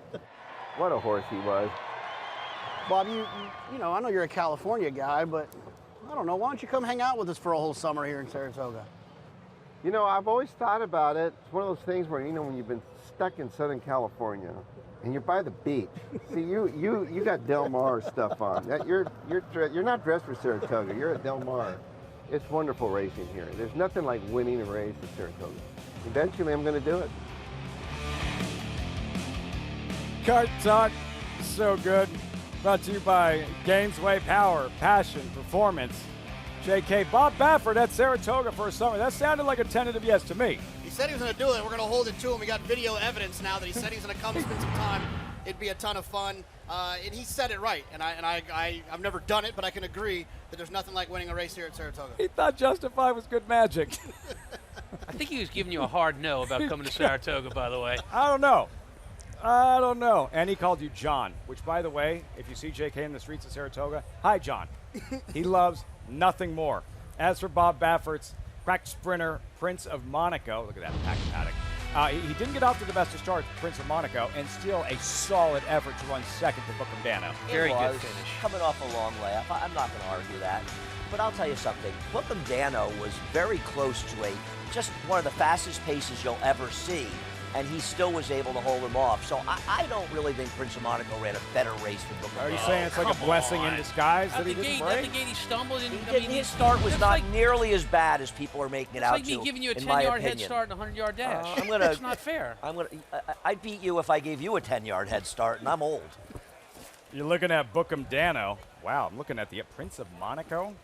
What a horse he was. Bob, you know, I know you're a California guy, but I don't know. Why don't you come hang out with us for a whole summer here in Saratoga? You know, I've always thought about it. It's one of those things where, you know, when you've been stuck in Southern California and you're by the beach. See, you got Del Mar stuff on. You're not dressed for Saratoga. You're at Del Mar. It's wonderful racing here. There's nothing like winning a race at Saratoga. Eventually, I'm going to do it. Kart Talk, so good. Brought to you by Gainesway Power, Passion, Performance. JK, Bob Baffert at Saratoga for a summer. That sounded like a tentative yes to me. He said he was going to do it. We're going to hold it to him. We got video evidence now that he said he's going to come spend some time. It'd be a ton of fun. And he said it right. And I've never done it, but I can agree that there's nothing like winning a race here at Saratoga. He thought Justify was good magic. I think he was giving you a hard no about coming to Saratoga, by the way. I don't know. And he called you John, which, by the way, if you see JK in the streets of Saratoga, hi, John. He loves nothing more. As for Bob Baffert's crack sprinter, Prince of Monaco, look at that Paddock. He didn't get off to the best of starts, Prince of Monaco, and still a solid effort to run second to Bookham Dano. Very good finish. Coming off a long layup. I'm not going to argue that. But I'll tell you something. Bookham Dano was very close to just one of the fastest paces you'll ever see, and he still was able to hold him off. So I don't really think Prince of Monaco ran a better race than Bookham Dano. Are you saying it's like a blessing in disguise that he didn't break? At the gate, he stumbled. His start was not nearly as bad as people are making it out to. It's like me giving you a 10-yard head start and a 100-yard dash. It's not fair. I'd beat you if I gave you a 10-yard head start, and I'm old. You're looking at Bookham Dano. Wow, I'm looking at the Prince of Monaco.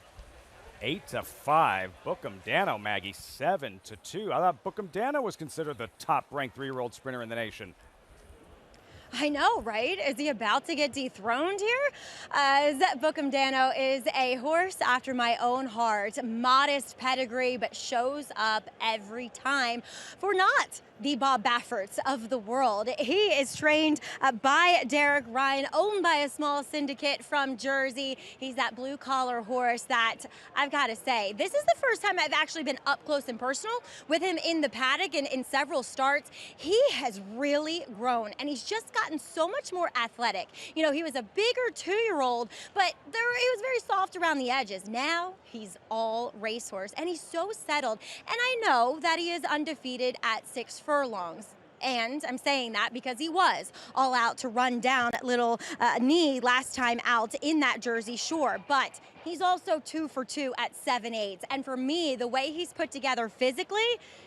8-5. Bookham Dano, Maggie, 7-2. I thought Bookham Dano was considered the top-ranked 3-year-old sprinter in the nation. I know, right? Is he about to get dethroned here? Bookham Dano is a horse after my own heart. Modest pedigree, but shows up every time for not the Bob Bafferts of the world. He is trained by Derek Ryan, owned by a small syndicate from Jersey. He's that blue-collar horse that I've got to say, this is the first time I've actually been up close and personal with him in the paddock and in several starts. He has really grown, and he's just gotten so much more athletic. You know, he was a bigger 2-year-old, but he was very soft around the edges. Now he's all racehorse, and he's so settled. And I know that he is undefeated at 6 furlongs. And I'm saying that because he was all out to run down little knee last time out in that Jersey Shore. But he's also 2 for 2 at 7/8. And for me, the way he's put together physically,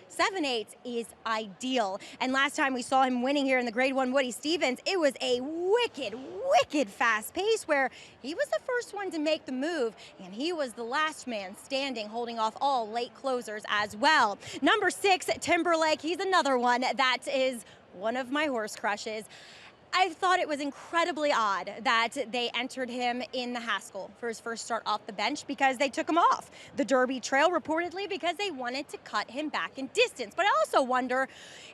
7/8 is ideal. And last time we saw him winning here in the Grade 1 Woody Stevens, it was a wicked fast pace where he was the first one to make the move, and he was the last man standing, holding off all late closers as well. Number 6, Timberlake, he's another one that is one of my horse crushes. I thought it was incredibly odd that they entered him in the Haskell for his first start off the bench because they took him off the Derby Trail reportedly because they wanted to cut him back in distance. But I also wonder,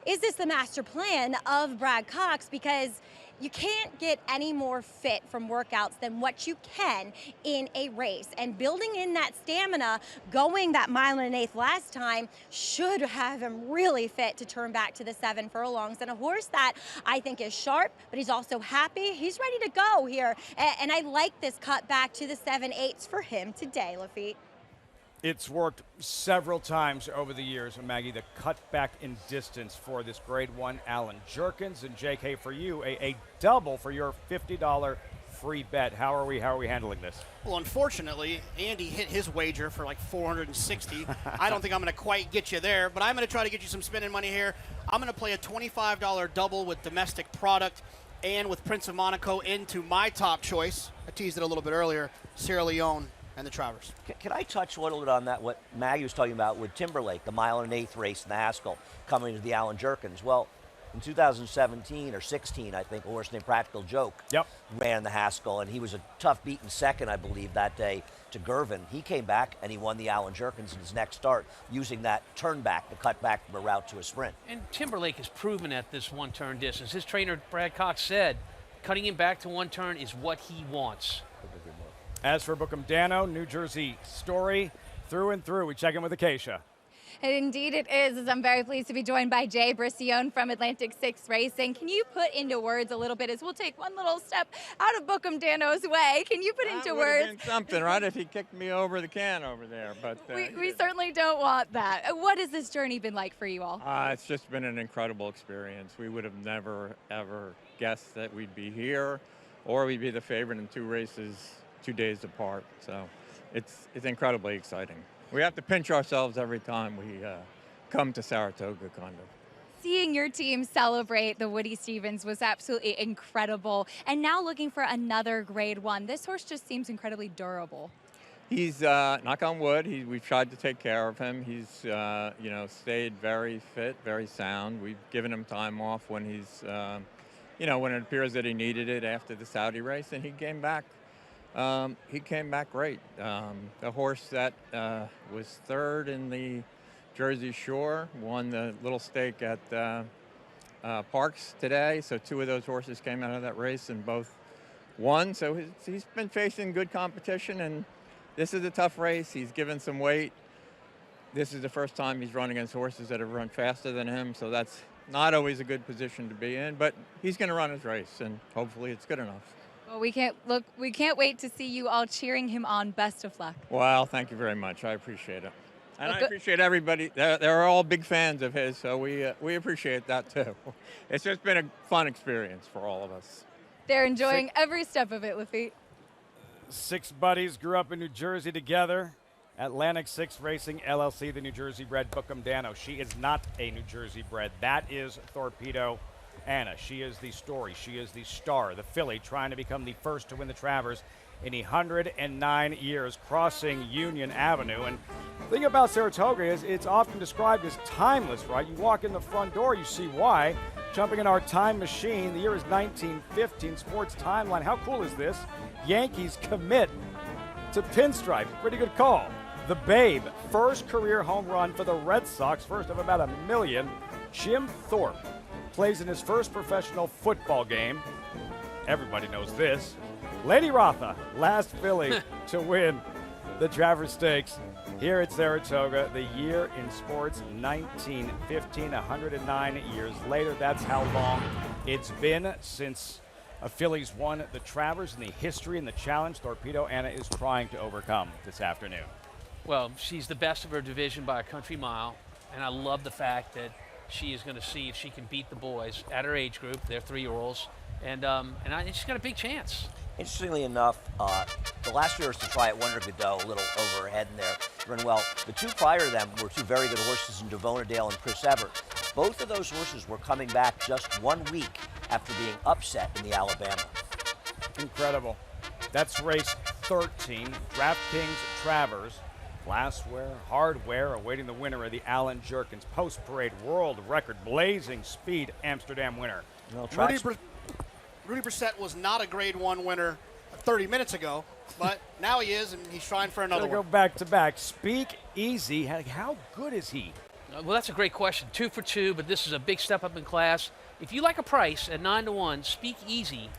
is this the master plan of Brad Cox? Because you can't get any more fit from workouts than what you can in a race. And building in that stamina, going that 1.125 miles last time, should have him really fit to turn back to the 7 furlongs. And a horse that I think is sharp, but he's also happy. He's ready to go here. And I like this cut back to the 7/8 for him today, Lafitte. It's worked several times over the years, Maggie, the cutback in distance for this Grade 1 Allen Jerkins. And JK, for you, a double for your $50 free bet. How are we handling this? Well, unfortunately, Andy hit his wager for like 460. I don't think I'm going to quite get you there, but I'm going to try to get you some spending money here. I'm going to play a $25 double with domestic product and with Prince of Monaco into my top choice. I teased it a little bit earlier, Sierra Leone and the Travers. Can I touch a little bit on that, what Maggie was talking about with Timberlake, the 1.125 mile race in the Haskell coming to the Allen Jerkins? Well, In 2017 or 16, I think, a horse named Practical Joke ran the Haskell, and he was a tough beat in second, I believe, that day to Gervin. He came back and he won the Allen Jerkins in his next start using that turn back to cut back from a route to a sprint. And Timberlake has proven at this one-turn distance. His trainer, Brad Cox, said cutting him back to one turn is what he wants. As for Bookham Dano, New Jersey story through and through. We check in with Acacia. Indeed it is, as I'm very pleased to be joined by Jay Brisione from Atlantic 6 Racing. Can you put into words a little bit, as we'll take one little step out of Bookham Dano's way, can you put into words? Been something, right, if he kicked me over the can over there. But we certainly don't want that. What has this journey been like for you all? It's just been an incredible experience. We would have never, ever guessed that we'd be here, or we'd be the favorite in 2 races 2 days apart. So it's incredibly exciting. We have to pinch ourselves every time we come to Saratoga, kind of. Seeing your team celebrate the Woody Stevens was absolutely incredible. And now looking for another Grade 1. This horse just seems incredibly durable. He's, knock on wood, we've tried to take care of him. He's, stayed very fit, very sound. We've given him time off when he's, when it appears that he needed it after the Saudi race, and he came back. He came back great. The horse that was third in the Jersey Shore won the little stake at Parks today. So 2 of those horses came out of that race and both won. So he's been facing good competition, and this is a tough race. He's given some weight. This is the first time he's run against horses that have run faster than him. So that's not always a good position to be in, but he's going to run his race, and hopefully it's good enough. Well, we can't wait to see you all cheering him on. Best of luck. Well, thank you very much. I appreciate it. And I appreciate everybody. They're all big fans of his, so we appreciate that too. It's just been a fun experience for all of us. They're enjoying every step of it, Lafitte. 6 buddies grew up in New Jersey together. Atlantic 6 Racing LLC, the New Jersey bred Bookham Dano. She is not a New Jersey bred. That is Torpedo Anna. She is the story. She is the star, the filly, trying to become the first to win the Travers in 109 years, crossing Union Avenue. And the thing about Saratoga is it's often described as timeless, right? You walk in the front door, you see why. Jumping in our time machine, the year is 1915, sports timeline. How cool is this? Yankees commit to pinstripe. Pretty good call. The Babe, first career home run for the Red Sox, first of about 1 million. Jim Thorpe plays in his first professional football game. Everybody knows this. Lady Rotha, last filly to win the Travers Stakes here at Saratoga. The year in sports, 1915, 109 years later. That's how long it's been since a filly's won the Travers, and the history and the challenge Torpedo Anna is trying to overcome this afternoon. Well, she's the best of her division by a country mile, and I love the fact that she is going to see if she can beat the boys at her age group. They're 3-year-olds, and she's got a big chance. Interestingly enough, the last year was to try at Wonder Godot, a little over her head in there, run well. The 2 prior to them were 2 very good horses in Devona Dale and Chris Everett. Both of those horses were coming back just 1 week after being upset in the Alabama. Incredible. That's race 13, DraftKings Travers. Glassware, hardware, awaiting the winner of the Allen Jerkins post-parade world record blazing speed Amsterdam winner. Rudy Brissett was not a Grade 1 winner 30 minutes ago, but now he is, and he's trying for another one. Go back to back. Speak Easy. How good is he? Well, that's a great question. 2 for 2, but this is a big step up in class. If you like a price at 9-1, Speak Easy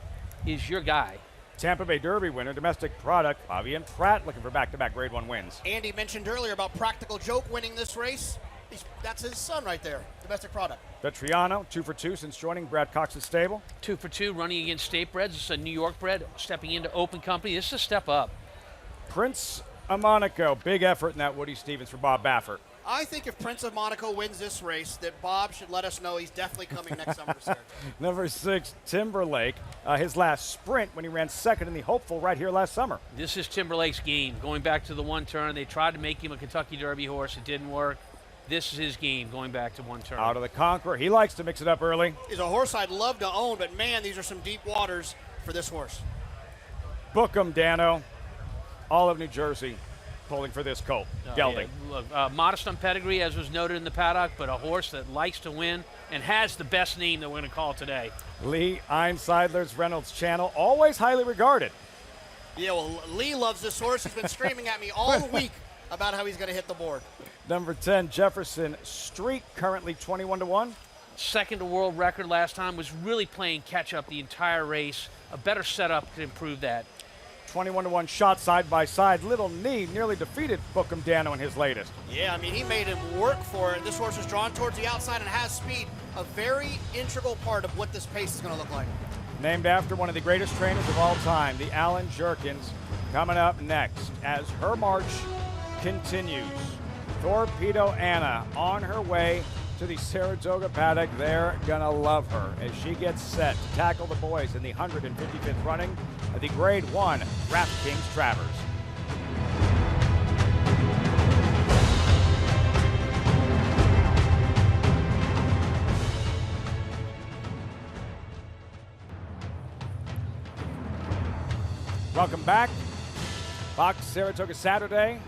is your guy. Tampa Bay Derby winner, domestic product, Flavian Prat looking for back-to-back Grade 1 wins. Andy mentioned earlier about Practical Joke winning this race. That's his son right there, domestic product. Vetriano, 2 for 2 since joining Brad Cox's stable. 2 for 2 running against state breds. This is a New York bred stepping into open company. This is a step up. Prince of Monaco, big effort in that Woody Stevens for Bob Baffert. I think if Prince of Monaco wins this race, that Bob should let us know he's definitely coming next summer to Saratoga. Number 6, Timberlake, his last sprint when he ran second in the Hopeful right here last summer. This is Timberlake's game. Going back to the 1 turn, they tried to make him a Kentucky Derby horse. It didn't work. This is his game, going back to 1 turn. Out of the Conqueror. He likes to mix it up early. He's a horse I'd love to own, but man, these are some deep waters for this horse. Bookham Dano, all of New Jersey. pulling for this colt. Oh, Gelding. yeah. Look, modest on pedigree, as was noted in the paddock, but a horse that likes to win and has the best name that we're going to call today. Lee Einseidler's Reynolds Channel, always highly regarded. Yeah, well, Lee loves this horse. He's been screaming at me all week about how he's going to hit the board. Number 10, Jefferson Street, currently 21-1. Second to world record last time, was really playing catch up the entire race. A better setup to improve that. 21-1 shot side by side. Little Knee nearly defeated Bookham Dano in his latest. Yeah, I mean, he made him work for it. This horse is drawn towards the outside and has speed, a very integral part of what this pace is going to look like. Named after one of the greatest trainers of all time, the Allen Jerkins, coming up next as her march continues. Torpedo Anna on her way to the Saratoga paddock. They're gonna love her as she gets set to tackle the boys in the 155th running of the Grade 1 DraftKings Travers. Welcome back. Fox Saratoga Saturday.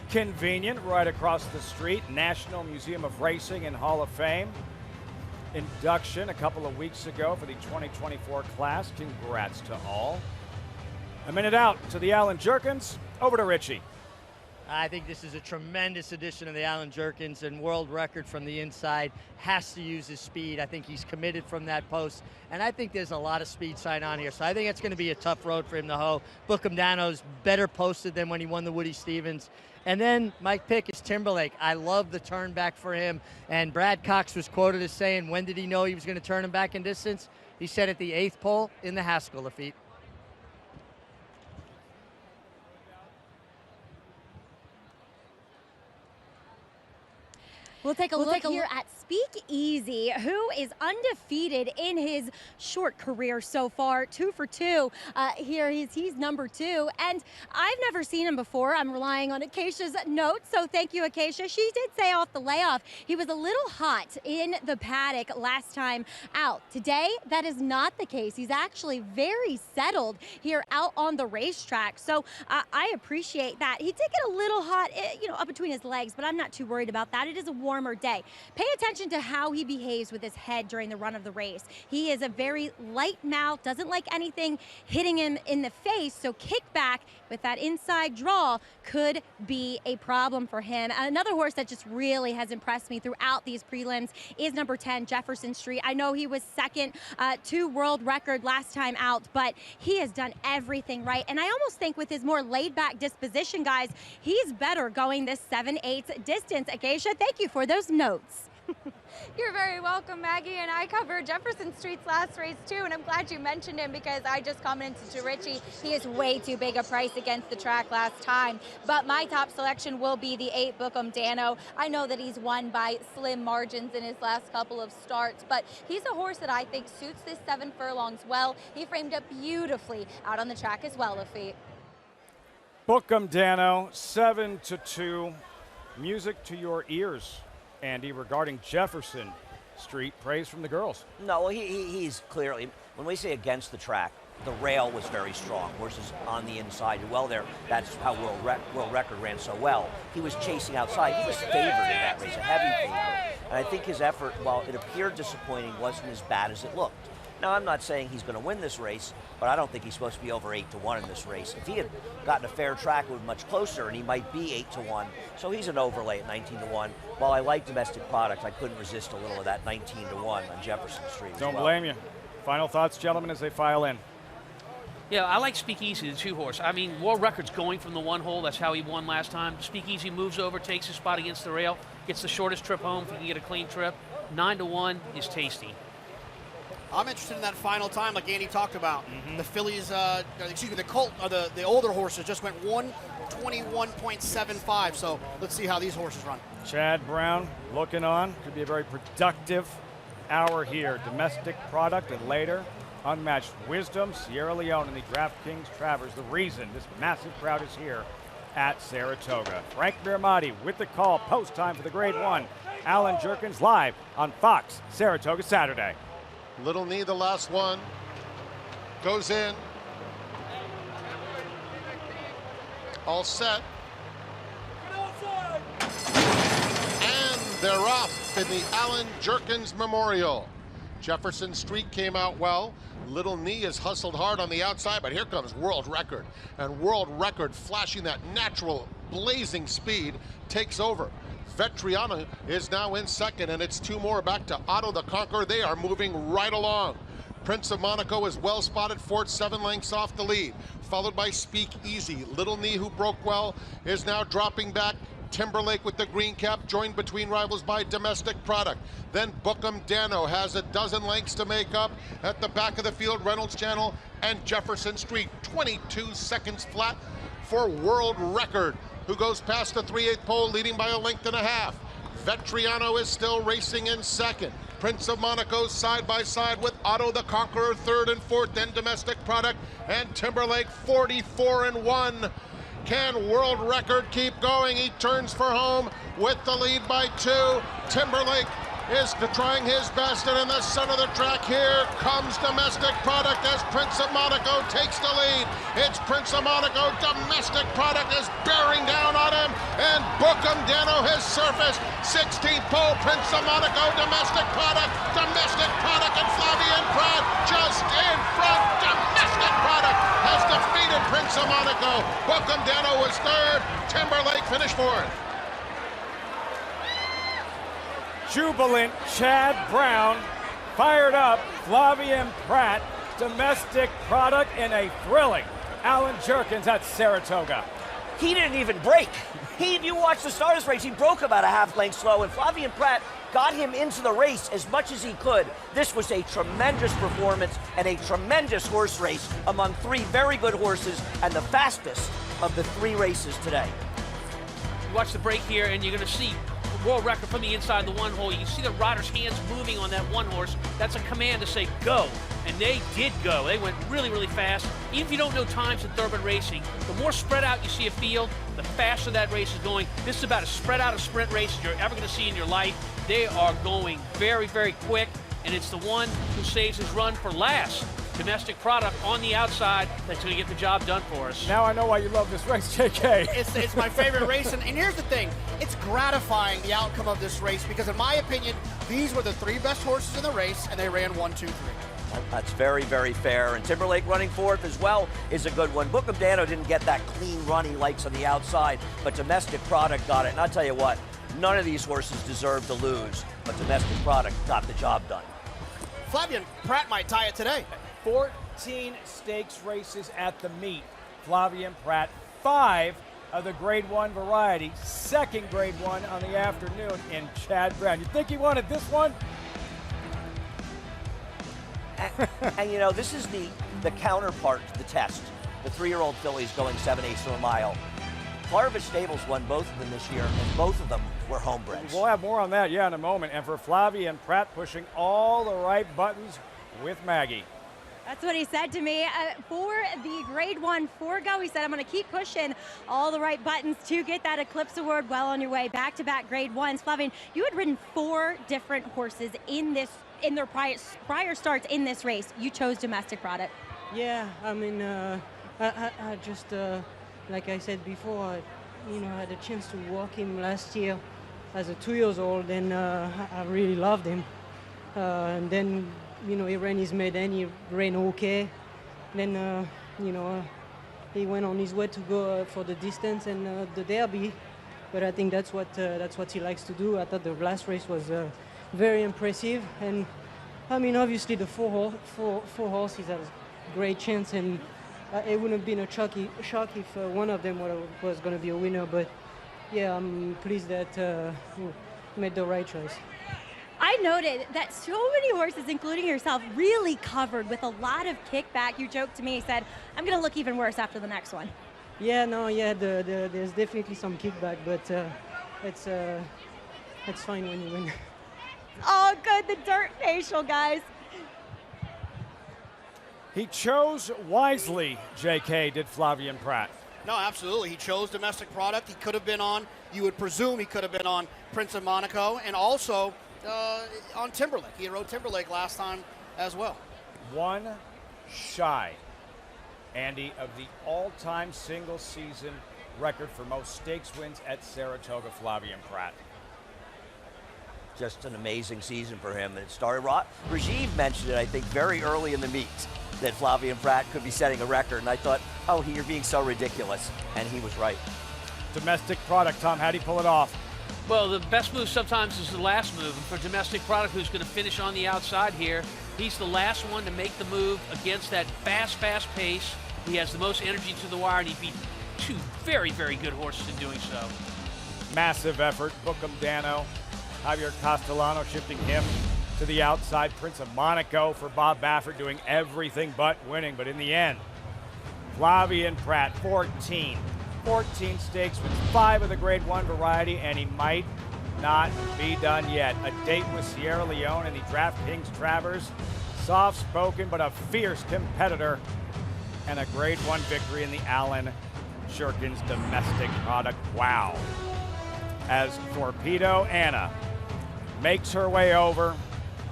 Convenient, right across the street. National Museum of Racing and Hall of Fame. Induction a couple of weeks ago for the 2024 class. Congrats to all. A minute out to the Allen Jerkins. Over to Richie. I think this is a tremendous addition of the Allen Jerkins, and world record from the inside. Has to use his speed. I think he's committed from that post, and I think there's a lot of speed sign on here. So I think it's going to be a tough road for him to hoe. Bookham Dano's better posted than when he won the Woody Stevens. And then my pick is Timberlake. I love the turn back for him. And Brad Cox was quoted as saying, when did he know he was going to turn him back in distance? He said at the 8th pole in the Haskell defeat. We'll take a look here at Speakeasy, who is undefeated in his short career so far, 2 for 2. Here he's number 2, and I've never seen him before. I'm relying on Acacia's notes, so thank you, Acacia. She did say off the layoff he was a little hot in the paddock last time out. Today, that is not the case. He's actually very settled here out on the racetrack, so I appreciate that. He did get a little hot, up between his legs, but I'm not too worried about that. It is a warmer day. Pay attention to how he behaves with his head during the run of the race. He is a very light mouth, doesn't like anything hitting him in the face, so kickback with that inside draw could be a problem for him. Another horse that just really has impressed me throughout these prelims is number 10, Jefferson Street. I know he was second to world record last time out, but he has done everything right, and I almost think with his more laid-back disposition, guys, he's better going this 7/8 distance. Acacia, thank you for those notes. You're very welcome, Maggie, and I covered Jefferson Street's last race too, and I'm glad you mentioned him because I just commented to Richie, he is way too big a price against the track last time. But my top selection will be the 8 Bookham Dano. I know that he's won by slim margins in his last couple of starts, but he's a horse that I think suits this 7 furlongs well. He framed up beautifully out on the track as well, Lafitte. Bookham Dano, 7-2. Music to your ears, Andy, regarding Jefferson Street. Praise from the girls. No, well, he's clearly, when we say against the track, the rail was very strong. Horses on the inside well there. That's how world record ran so well. He was chasing outside. He was favored in that race, a heavy favorite. And I think his effort, while it appeared disappointing, wasn't as bad as it looked. Now, I'm not saying he's going to win this race, but I don't think he's supposed to be over 8-1 in this race. If he had gotten a fair track, it would be much closer, and he might be 8-1. So he's an overlay at 19-1. While I like domestic product, I couldn't resist a little of that 19-1 on Jefferson Street. Don't blame you. Final thoughts, gentlemen, as they file in. Yeah, I like Speakeasy, the 2-horse. I mean, world record's going from the 1 hole. That's how he won last time. Speakeasy moves over, takes his spot against the rail, gets the shortest trip home if he can get a clean trip. 9-1 is tasty. I'm interested in that final time, like Andy talked about. The fillies, the colt, the older horses just went 1:21.75. So let's see how these horses run. Chad Brown looking on. Could be a very productive hour here. Domestic product, and later unmatched wisdom. Sierra Leone and the DraftKings Travers. The reason this massive crowd is here at Saratoga. Frank Miramati with the call. Post time for the Grade 1. Allen Jerkins live on Fox Saratoga Saturday. Little Knee, the last one, goes in. All set. They're off in the Allen Jerkins Memorial. Jefferson Street came out well. Little Knee has hustled hard on the outside, but here comes World Record. And World Record, flashing that natural blazing speed, takes over. Vetriana is now in second, and it's two more back to Otto the Conqueror. They are moving right along. Prince of Monaco is well spotted, fourth, 7 lengths off the lead, followed by Speak Easy. Little Knee, who broke well, is now dropping back. Timberlake with the green cap, joined between rivals by Domestic Product. Then Bookham Dano has a dozen lengths to make up. At the back of the field, Reynolds Channel and Jefferson Street. 22 seconds flat for World Record, who goes past the 3/8 pole, leading by a length and a half. Vetriano is still racing in second. Prince of Monaco side by side with Otto the Conqueror, third and fourth, then Domestic Product and Timberlake 44-1. Can World Record keep going? He turns for home with the lead by 2. Timberlake is trying his best, and in the center of the track here comes Domestic Product as Prince of Monaco takes the lead. It's Prince of Monaco. Domestic Product is bearing down on him, and Bookham Dano has surfaced. 16th pole, Prince of Monaco, Domestic Product, and Flavian Prat just in front. Domestic Product has defeated Prince of Monaco. Bookham Dano was third. Timberlake finished fourth. Jubilant Chad Brown, fired up Flavian Prat, Domestic Product in a thrilling Allen Jerkins at Saratoga. He didn't even break. If you watch the start of this race, he broke about a half length slow, and Flavian Prat got him into the race as much as he could. This was a tremendous performance and a tremendous horse race among 3 very good horses and the fastest of the 3 races today. You watch the break here, and you're going to see World Record from the inside the one hole. You can see the rider's hands moving on that one horse. That's a command to say go, and they did go. They went really, really fast. Even if you don't know times in thoroughbred racing, the more spread out you see a field, the faster that race is going. This is about as spread out a sprint race as you're ever going to see in your life. They are going very, very quick, and it's the one who saves his run for last. Domestic Product on the outside that's going to get the job done for us. Now I know why you love this race, JK. It's my favorite race, and here's the thing. It's gratifying, the outcome of this race, because in my opinion, these were the 3 best horses in the race, and they ran 1, 2, 3. That's very, very fair. And Timberlake running fourth as well is a good one. Bookham Dano didn't get that clean run he likes on the outside, but Domestic Product got it. And I'll tell you what, none of these horses deserve to lose, but Domestic Product got the job done. Flavian Prat might tie it today. 14 stakes races at the meet. Flavian Prat, 5 of the Grade 1 variety, 2nd Grade 1 on the afternoon in Chad Brown. You think he wanted this one? And you know, this is the counterpart to the test. The 3-year-old fillies going 7/8 of a mile. Harvest Stables won both of them this year, and both of them were homebreds. We'll have more on that, in a moment. And for Flavian Prat, pushing all the right buttons with Maggie. That's what he said to me. For the Grade 1 Forego, he said, I'm going to keep pushing all the right buttons to get that Eclipse Award. Well on your way. Back-to-back Grade 1s. Flavian, you had ridden 4 different horses in their prior starts in this race. You chose Domestic Product. Yeah, I mean, I just, like I said before, I had a chance to walk him last year as a 2-year-old, and I really loved him. And then, he ran his maiden, he ran okay. Then, he went on his way to go for the distance and the Derby. But I think that's what he likes to do. I thought the last race was very impressive. And, I mean, obviously the four horses have a great chance, and it wouldn't have been a shock if one of them was going to be a winner. But, yeah, I'm pleased that we made the right choice. I noted that so many horses, including yourself, really covered with a lot of kickback. You joked to me, said, I'm going to look even worse after the next one. Yeah, there's definitely some kickback, but it's fine when you win. Oh, good, the dirt facial, guys. He chose wisely, JK, did Flavian Prat. No, absolutely. He chose Domestic Product. He could have been on, you would presume he could have been on Prince of Monaco, and also on Timberlake. He rode Timberlake last time as well. One shy, Andy, of the all-time single-season record for most stakes wins at Saratoga, Flavian Prat. just an amazing season for him. And it started, Rajiv mentioned it, I think, very early in the meet, that Flavian Prat could be setting a record. And I thought, oh, you're being so ridiculous. And he was right. Domestic product, Tom, how'd he pull it off? Well, the best move sometimes is the last move. And for Domestic Product, who's going to finish on the outside here, he's the last one to make the move against that fast pace. He has the most energy to the wire, and he beat two very, very good horses in doing so. Massive effort. Bookham Dano, Javier Castellano shifting him to the outside. Prince of Monaco for Bob Baffert doing everything but winning. But in the end, Flavian Prat, 14 stakes with 5 of the Grade 1 variety, and he might not be done yet. A date with Sierra Leone in the DraftKings Travers. Soft-spoken but a fierce competitor, and a Grade 1 victory in the Allen Jerkins Domestic Product. Wow. As Torpedo Anna makes her way over,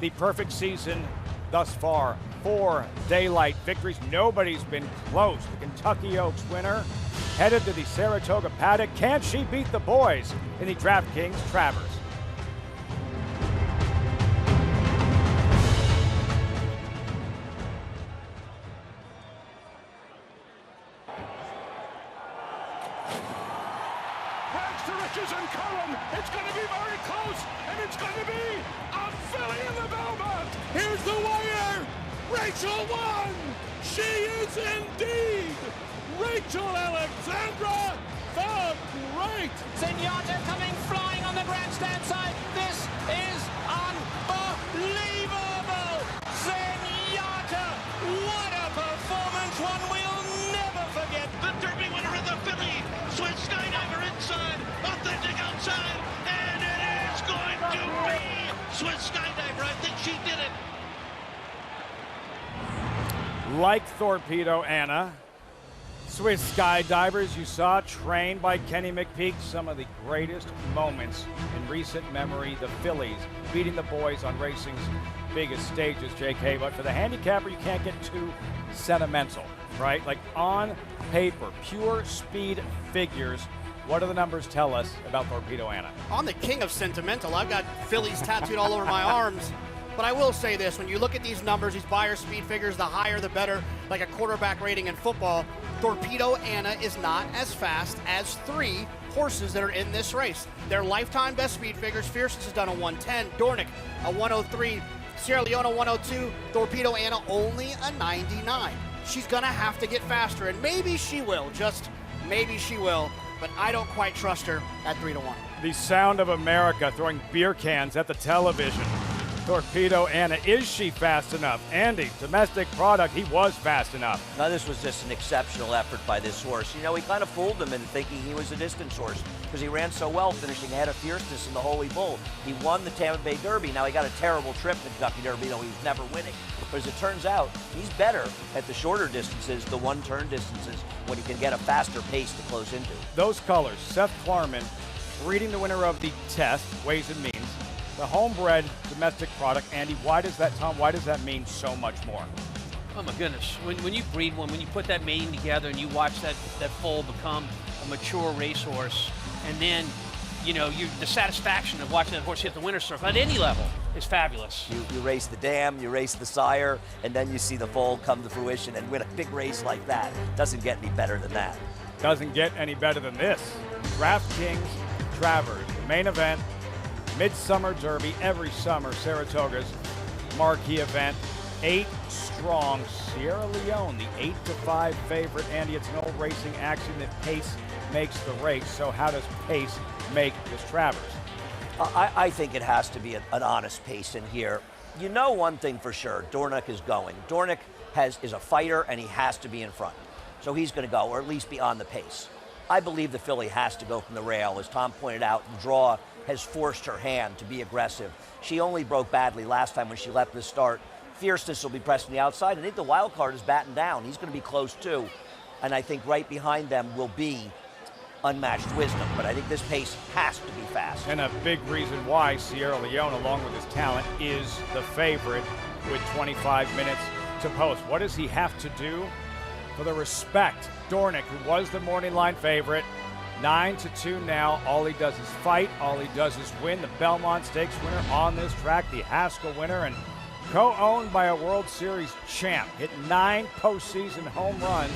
the perfect season thus far. 4 daylight victories. Nobody's been close. The Kentucky Oaks winner headed to the Saratoga Paddock. Can she beat the boys in the DraftKings Travers? Riches and Cullen. It's going to be very close, and it's going to be a filly in the velvet. Here's the wire. Rachel won. She is indeed Rachel Alexandra the Great. Zenyatta coming flying on the grandstand side. This is unbelievable. Zenyatta, what a performance. One we'll never forget. The Derby winner of the filly. Swiss Skydiver inside, authentic outside, and it is going to be Swiss Skydiver. I think she did it. Like Torpedo Anna, Swiss Skydivers you saw trained by Kenny McPeak. Some of the greatest moments in recent memory. The fillies beating the boys on racing's biggest stages, JK. But for the handicapper, you can't get too sentimental, right? Like on paper, pure speed figures. What do the numbers tell us about Torpedo Anna? I'm the king of sentimental. I've got fillies tattooed all over my arms. But I will say this, when you look at these numbers, these Beyer speed figures, the higher the better, like a quarterback rating in football, Torpedo Anna is not as fast as 3 horses that are in this race. Their lifetime best speed figures, Fierceness has done a 110, Dornick a 103, Sierra Leone a 102, Torpedo Anna only a 99. She's gonna have to get faster, and maybe she will, just maybe she will, but I don't quite trust her at 3-1. The sound of America throwing beer cans at the television. Torpedo Anna, is she fast enough? Andy, Domestic Product, he was fast enough. Now this was just an exceptional effort by this horse. You know, he kind of fooled him into thinking he was a distance horse because he ran so well, finishing ahead of Fierceness in the Holy Bull. He won the Tampa Bay Derby. Now he got a terrible trip in the Kentucky Derby. You know, he was never winning. But as it turns out, he's better at the shorter distances, the one-turn distances, when he can get a faster pace to close into. Those colors, Seth Klarman, breeding the winner of the test, Ways and Means. The homebred Domestic Product. Andy, why does that, Tom, why does that mean so much more? Oh my goodness, when you breed one, when you put that mating together and you watch that foal become a mature racehorse, and then, you know, the satisfaction of watching that horse hit the winner's circle at any level is fabulous. You race the dam, you race the sire, and then you see the foal come to fruition and win a big race like that. Doesn't get any better than that. Doesn't get any better than this. DraftKings Travers, main event, Midsummer Derby, every summer, Saratoga's marquee event. 8 strong, Sierra Leone, the 8-5 favorite. Andy, it's an old racing action that pace makes the race. So how does pace make this Travers? I think it has to be an honest pace in here. You know one thing for sure, Dornick is going. Dornick is a fighter, and he has to be in front. So he's going to go, or at least be on the pace. I believe the filly has to go from the rail. As Tom pointed out, the draw has forced her hand to be aggressive. She only broke badly last time when she left the start. Fierceness will be pressing the outside. I think the wild card is batting down. He's going to be close too. And I think right behind them will be Unmatched Wisdom. But I think this pace has to be fast. And a big reason why Sierra Leone, along with his talent, is the favorite with 25 minutes to post. What does he have to do for the respect? Dornick, who was the morning line favorite, 9-2 now. All he does is fight. All he does is win. The Belmont Stakes winner on this track, the Haskell winner, and co-owned by a World Series champ. Hit 9 postseason home runs.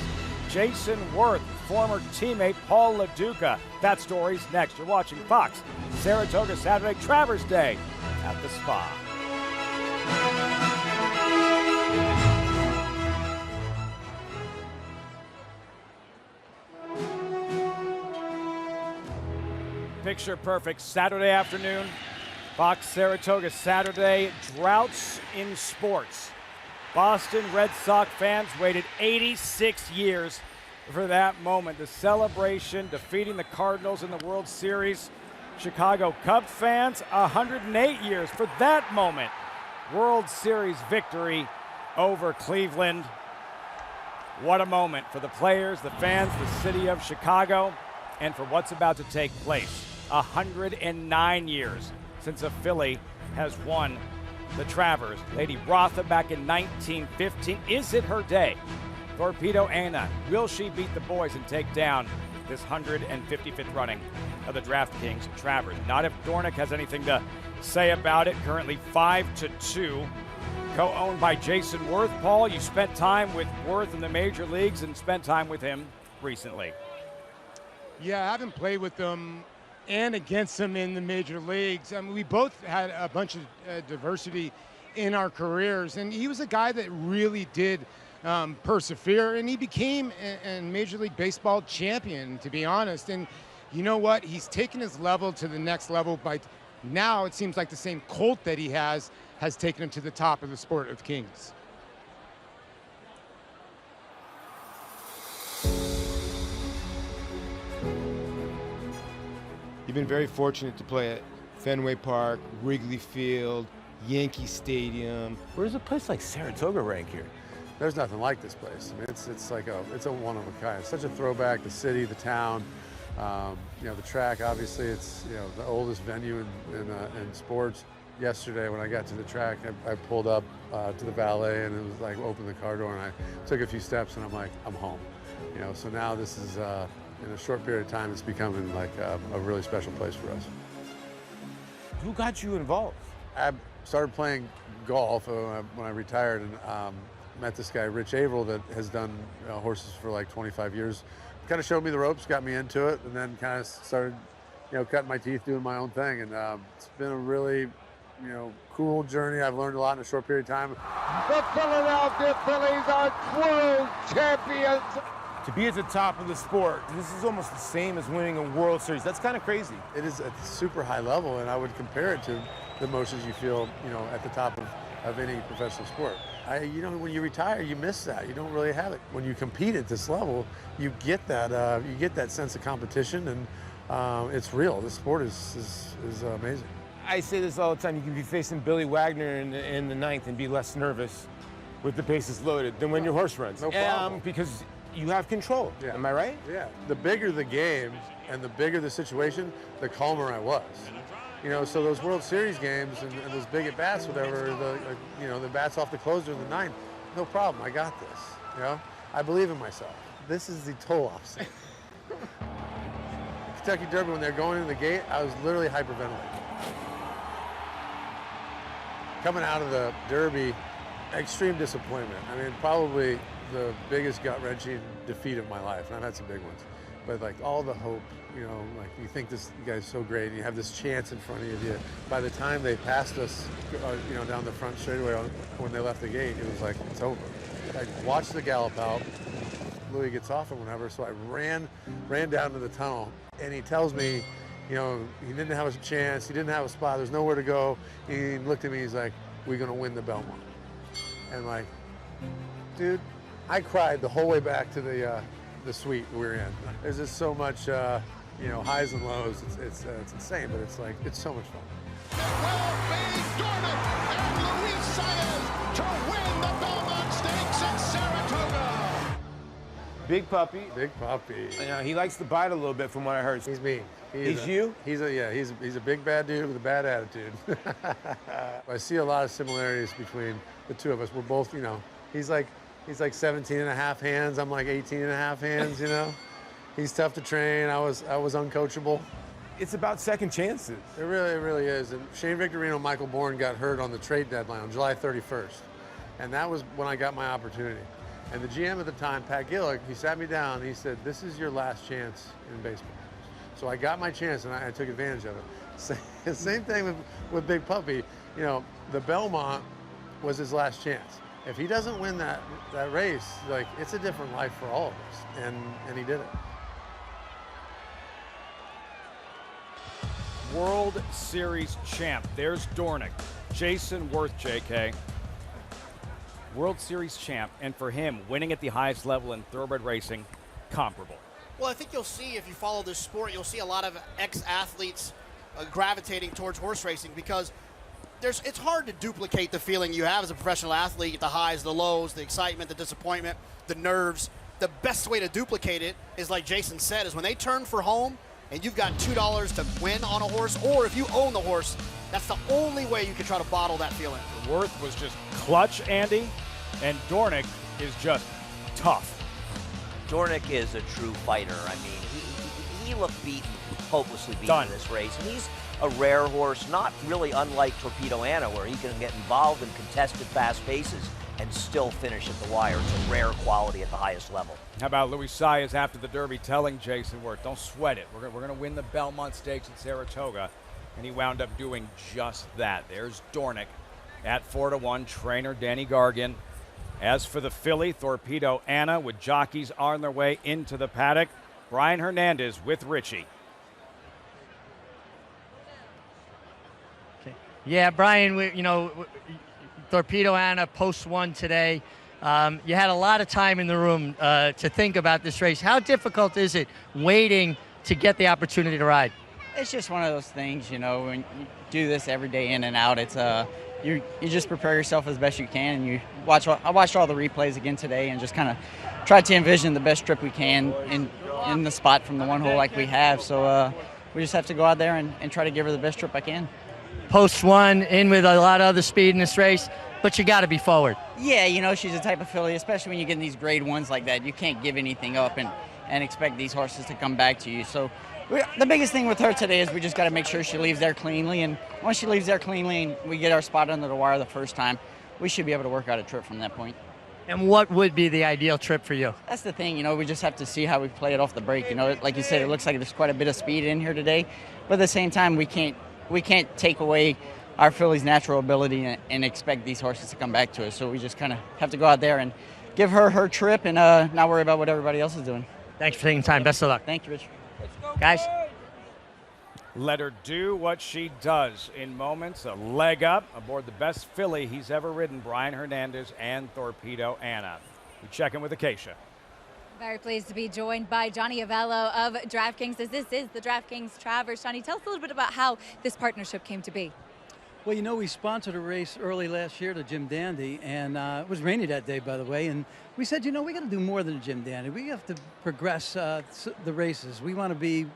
Jayson Werth, former teammate Paul LaDuca. That story's next. You're watching Fox. Saratoga Saturday, Travers Day at the Spa. Picture perfect Saturday afternoon. Fox Saratoga Saturday, droughts in sports. Boston Red Sox fans waited 86 years for that moment. The celebration, defeating the Cardinals in the World Series. Chicago Cubs fans, 108 years for that moment. World Series victory over Cleveland. What a moment for the players, the fans, the city of Chicago, and for what's about to take place. 109 years since a Philly has won the Travers. Lady Rotha back in 1915. Is it her day? Torpedo Anna, will she beat the boys and take down this 155th running of the DraftKings Travers? Not if Dornick has anything to say about it. Currently 5-2. Co-owned by Jayson Werth. Paul, you spent time with Werth in the major leagues and spent time with him recently. Yeah, I haven't played with them and against them in the major leagues. I mean, we both had a bunch of diversity in our careers, and he was a guy that really did persevere, and he became a Major League Baseball champion, to be honest. And you know what? He's taken his level to the next level by now it seems like the same Colt that he has taken him to the top of the sport of kings. You've been very fortunate to play at Fenway Park, Wrigley Field, Yankee Stadium. Where does a place like Saratoga rank here? There's nothing like this place. I mean, it's a one of a kind. It's such a throwback. The city, the town, you know, the track. Obviously, it's the oldest venue in sports. Yesterday, when I got to the track, I pulled up to the valet, and it was like open the car door, and I took a few steps, and I'm like, I'm home. So now this is. In a short period of time, it's becoming like a really special place for us. Who got you involved? I started playing golf when I retired, and met this guy, Rich Averill, that has done horses for like 25 years. Kind of showed me the ropes, got me into it, and then kind of started, cutting my teeth, doing my own thing. And it's been a really, cool journey. I've learned a lot in a short period of time. The Philadelphia Phillies are world champions. To be at the top of the sport, this is almost the same as winning a World Series. That's kind of crazy. It is at a super high level, and I would compare it to the emotions you feel, at the top of any professional sport. When you retire, you miss that. You don't really have it. When you compete at this level, you get that sense of competition, and it's real. This sport is amazing. I say this all the time. You can be facing Billy Wagner in the ninth and be less nervous with the bases loaded than when your horse runs. No problem. Because you have control. Yeah. Am I right? Yeah. The bigger the game and the bigger the situation, the calmer I was. So those World Series games and those big at bats, whatever, the bats off the closer in the ninth, no problem. I got this. I believe in myself. This is the total opposite. Kentucky Derby, when they're going in the gate, I was literally hyperventilating. Coming out of the Derby, extreme disappointment. I mean, probably the biggest gut-wrenching defeat of my life, and I've had some big ones. But like all the hope, like you think this guy's so great, and you have this chance in front of you. By the time they passed us, down the front straightaway when they left the gate, it was like, it's over. I watched the gallop out. Louis gets off or whatever, so I ran down to the tunnel, and he tells me, he didn't have a chance, he didn't have a spot, there's nowhere to go. He looked at me, he's like, we're gonna win the Belmont. And like, dude, I cried the whole way back to the suite we were in. There's just so much, highs and lows. It's insane, but it's so much fun. It will be Dornick and Luis Saez to win the Belmont Stakes at Saratoga. Big puppy. Big puppy. He likes to bite a little bit, from what I heard. He's mean. He's you? He's a big bad dude with a bad attitude. I see a lot of similarities between the two of us. We're both, he's like 17 and a half hands. I'm like 18 and a half hands, He's tough to train. I was uncoachable. It's about second chances. It really is. And Shane Victorino and Michael Bourne got hurt on the trade deadline on July 31st. And that was when I got my opportunity. And the GM at the time, Pat Gillick, he sat me down and he said, this is your last chance in baseball. So I got my chance and I took advantage of it. Same thing with Big Puppy. You know, the Belmont was his last chance. If he doesn't win that race, like, it's a different life for all of us. And he did it. World Series champ. There's Dornick. Jayson Werth, JK. World Series champ, and for him, winning at the highest level in thoroughbred racing, comparable. Well, I think you'll see, if you follow this sport, you'll see a lot of ex-athletes gravitating towards horse racing because it's hard to duplicate the feeling you have as a professional athlete, the highs, the lows, the excitement, the disappointment, the nerves. The best way to duplicate it is, like Jayson said, is when they turn for home and you've got $2 to win on a horse, or if you own the horse, that's the only way you can try to bottle that feeling. Werth was just clutch, Andy, and Dornick is just tough. Dornick is a true fighter. I mean, he looked beaten, hopelessly beaten in this race. And he's a rare horse, not really unlike Torpedo Anna, where he can get involved in contested fast paces and still finish at the wire. It's a rare quality at the highest level. How about Louis Saez after the Derby telling Jayson Werth, don't sweat it. We're going to win the Belmont Stakes at Saratoga. And he wound up doing just that. There's Dornick at 4-1, trainer Danny Gargan. As for the filly, Torpedo Anna, with jockeys on their way into the paddock. Brian Hernandez with Richie. Okay. Yeah, Brian, Torpedo Anna post one today. You had a lot of time in the room to think about this race. How difficult is it waiting to get the opportunity to ride? It's just one of those things, when you do this every day in and out, it's you just prepare yourself as best you can, and I watched all the replays again today and just kind of tried to envision the best trip we can in the spot from the one hole like we have. So we just have to go out there and try to give her the best trip I can. Post one, in with a lot of other speed in this race, but you got to be forward. Yeah, she's a type of filly, especially when you get in these grade ones like that. You can't give anything up and expect these horses to come back to you. So the biggest thing with her today is we just got to make sure she leaves there cleanly. And once she leaves there cleanly and we get our spot under the wire the first time, we should be able to work out a trip from that point. And what would be the ideal trip for you? That's the thing, we just have to see how we play it off the break. Like you said, it looks like there's quite a bit of speed in here today. But at the same time, we can't take away our filly's natural ability and expect these horses to come back to us. So we just kind of have to go out there and give her her trip and not worry about what everybody else is doing. Thanks for taking time. Best of luck. Thank you, Rich. Guys. Let her do what she does in moments. A leg up aboard the best filly he's ever ridden, Brian Hernandez and Torpedo Anna. We check in with Acacia. Very pleased to be joined by Johnny Avello of DraftKings, as this is the DraftKings Travers. Johnny, tell us a little bit about how this partnership came to be. Well, we sponsored a race early last year to Jim Dandy, and it was rainy that day, by the way, and we said, we got to do more than a Jim Dandy. We have to progress the races. We want to be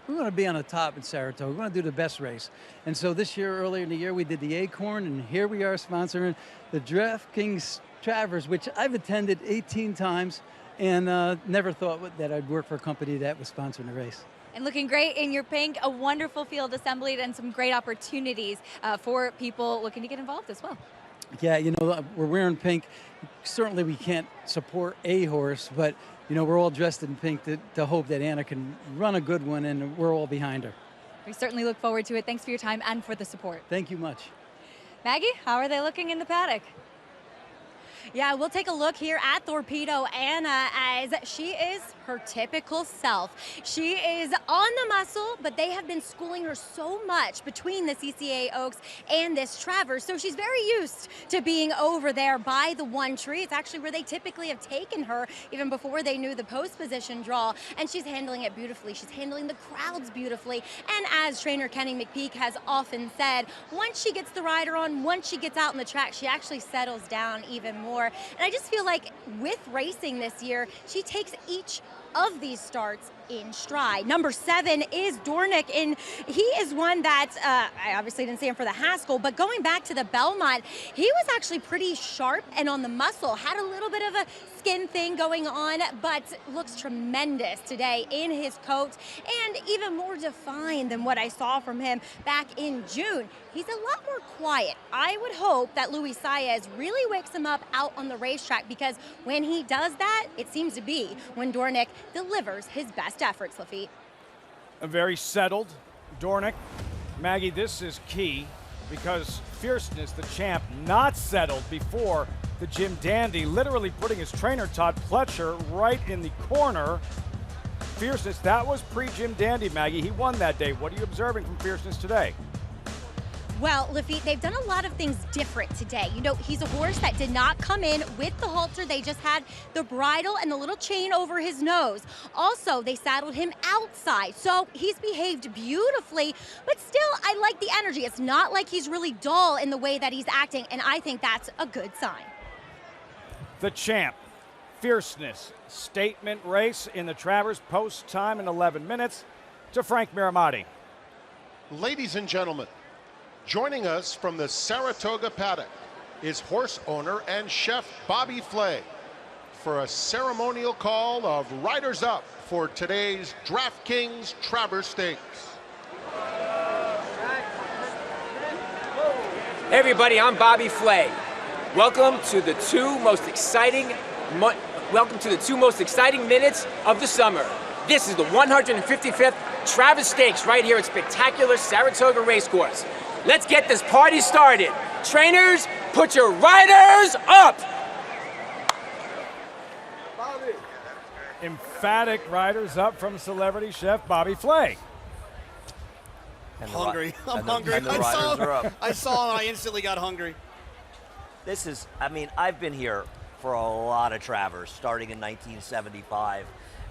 on the top in Saratoga. We want to do the best race. And so this year, earlier in the year, we did the Acorn, and here we are sponsoring the DraftKings Travers, which I've attended 18 times and never thought that I'd work for a company that was sponsoring the race. And looking great in your pink, a wonderful field assembly and some great opportunities for people looking to get involved as well. Yeah, we're wearing pink. Certainly we can't support a horse, but, we're all dressed in pink to hope that Anna can run a good one, and we're all behind her. We certainly look forward to it. Thanks for your time and for the support. Thank you much. Maggie, how are they looking in the paddock? Yeah, we'll take a look here at Torpedo Anna as she is her typical self. She is on the muscle, but they have been schooling her so much between the CCA Oaks and this Travers. So she's very used to being over there by the one tree. It's actually where they typically have taken her even before they knew the post position draw. And she's handling it beautifully. She's handling the crowds beautifully. And as trainer Kenny McPeak has often said, once she gets the rider on, once she gets out on the track, she actually settles down even more. And I just feel like with racing this year, she takes each of these starts in stride. Number 7 is Dornick, and he is one that I obviously didn't see him for the Haskell, but going back to the Belmont, he was actually pretty sharp and on the muscle, had a little bit of a skin thing going on, but looks tremendous today in his coat and even more defined than what I saw from him back in June. He's a lot more quiet. I would hope that Luis Saez really wakes him up out on the racetrack, because when he does that, it seems to be when Dorick delivers his best efforts, Lafitte. A very settled Dorick. Maggie, this is key, because Fierceness, the champ, not settled before the Jim Dandy, literally putting his trainer Todd Pletcher right in the corner. Fierceness, that was pre-Jim Dandy, Maggie. He won that day. What are you observing from Fierceness today? Well, Lafitte, they've done a lot of things different today. You know, he's a horse that did not come in with the halter. They just had the bridle and the little chain over his nose. Also, they saddled him outside. So he's behaved beautifully, but still, I like the energy. It's not like he's really dull in the way that he's acting, and I think that's a good sign. The champ, Fierceness, statement race in the Travers, post time in 11 minutes to Frank Miramati. Ladies and gentlemen, joining us from the Saratoga paddock is horse owner and chef Bobby Flay for a ceremonial call of riders up for today's DraftKings Travers Stakes. Hey everybody, I'm Bobby Flay. Welcome to the two most exciting minutes of the summer. This is the 155th Travers Stakes right here at spectacular Saratoga Racecourse. Let's get this party started. Trainers, put your riders up! Emphatic riders up from celebrity chef Bobby Flay. I'm hungry. I'm hungry. And the I riders are up. saw him and I instantly got hungry. This is, I mean, I've been here for a lot of Travers, starting in 1975.